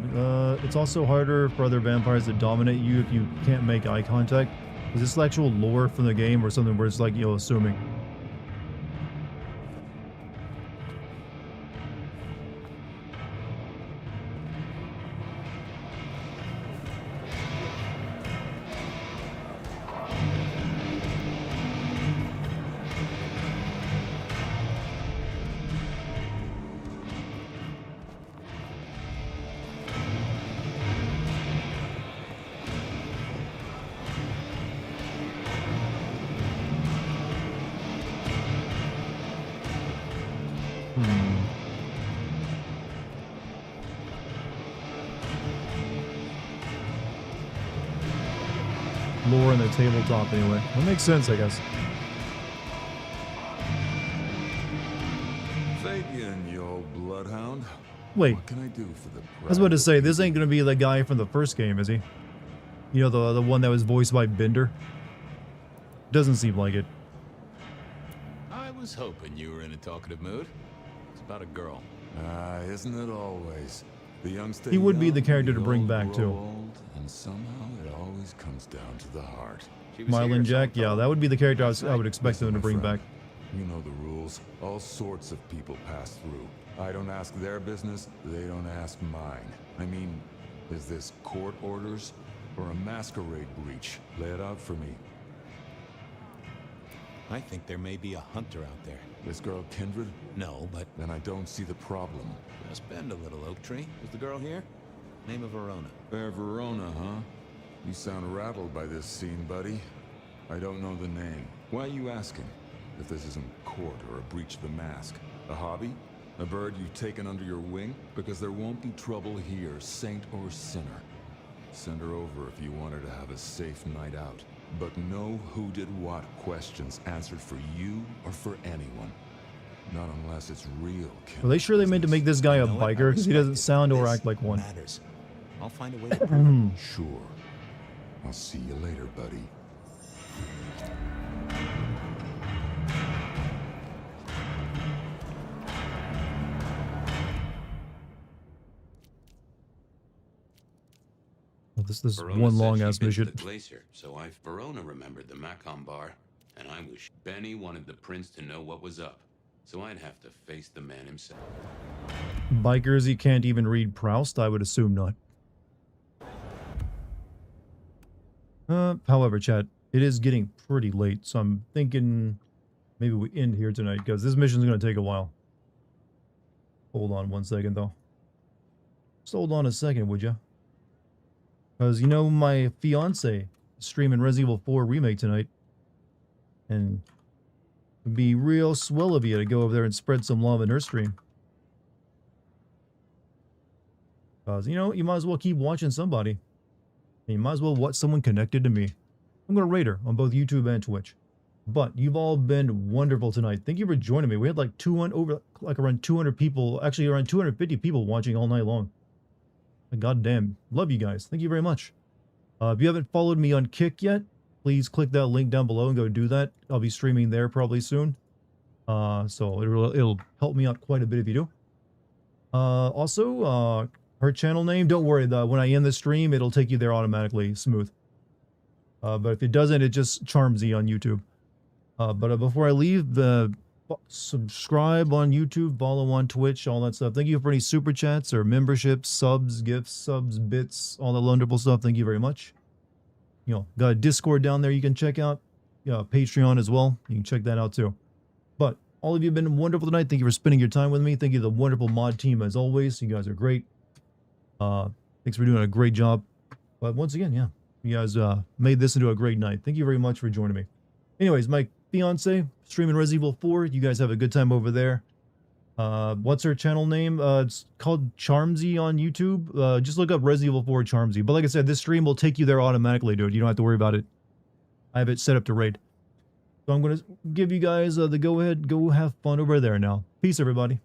It's also harder for other vampires to dominate you if you can't make eye contact. Is this actual lore from the game or something where it's like, you know, assuming? Lore in the tabletop anyway. That makes sense, I guess. Fabian, you old bloodhound. Wait. What can I do for the I was about to say, this ain't gonna be the guy from the first game, is he? You know, the one that was voiced by Bender? Doesn't seem like it. I was hoping you were in a talkative mood. It's about a girl. Isn't it always? The young stay He would be young, the character to bring old back, grow too. Old, and somehow it always comes down to the heart. Mylan Jack, yeah, that would be the character I would expect them to bring back. You know the rules. All sorts of people pass through. I don't ask their business, they don't ask mine. I mean, is this court orders or a masquerade breach? Lay it out for me. I think there may be a hunter out there. This girl Kindred? No, but... Then I don't see the problem. Just bend a little, Oak Tree. Is the girl here? Name of Verona. Fair Verona, huh? You sound rattled by this scene, buddy. I don't know the name. Why are you asking? If this isn't court or a breach of the mask. A hobby? A bird you've taken under your wing? Because there won't be trouble here, saint or sinner. Send her over if you want her to have a safe night out. But no who did what questions answered for you or for anyone. Not unless it's real. Are they sure they meant to make this guy a biker? Because he doesn't sound or act like one. I'll find a way to prove it. Sure. I'll see you later, buddy. This is Verona one said long she'd ass been to mission. the glacier, so Verona remembered the Macon bar, and I wish Benny wanted the prince to know what was up, so I'd have to face the man himself. Bikers, he can't even read Proust? I would assume not. However, chat, it is getting pretty late, so I'm thinking maybe we end here tonight, because this mission's going to take a while. Hold on one second, though. Just hold on a second, would ya? Because, you know, my fiance is streaming Resident Evil 4 Remake tonight. And it'd be real swell of you to go over there and spread some love in her stream. Because, you know, you might as well keep watching somebody. And you might as well watch someone connected to me. I'm going to rate her on both YouTube and Twitch. But you've all been wonderful tonight. Thank you for joining me. We had like around 200 people, actually around 250 people watching all night long. God damn. Love you guys. Thank you very much. If you haven't followed me on Kick yet, please click that link down below and go do that. I'll be streaming there probably soon. So it'll help me out quite a bit if you do. Also, her channel name, don't worry, when I end the stream, it'll take you there automatically, smooth. But if it doesn't, it just charms you on YouTube. But before I leave, subscribe on YouTube, follow on Twitch, all that stuff. Thank you for any super chats or memberships, subs, gifts, subs, bits, all that wonderful stuff. Thank you very much. You know, got a Discord down there you can check out. Patreon as well. You can check that out too. But all of you have been wonderful tonight. Thank you for spending your time with me. Thank you to the wonderful mod team as always. You guys are great. Thanks for doing a great job. But once again, yeah, you guys made this into a great night. Thank you very much for joining me. Anyways, my fiance streaming Resident Evil 4. You guys have a good time over there. What's her channel name? It's called Charmsy on YouTube. Just look up Resident Evil 4 Charmsy. But like I said, this stream will take you there automatically, dude. You don't have to worry about it. I have it set up to raid. So I'm going to give you guys the go ahead. Go have fun over there now. Peace, everybody.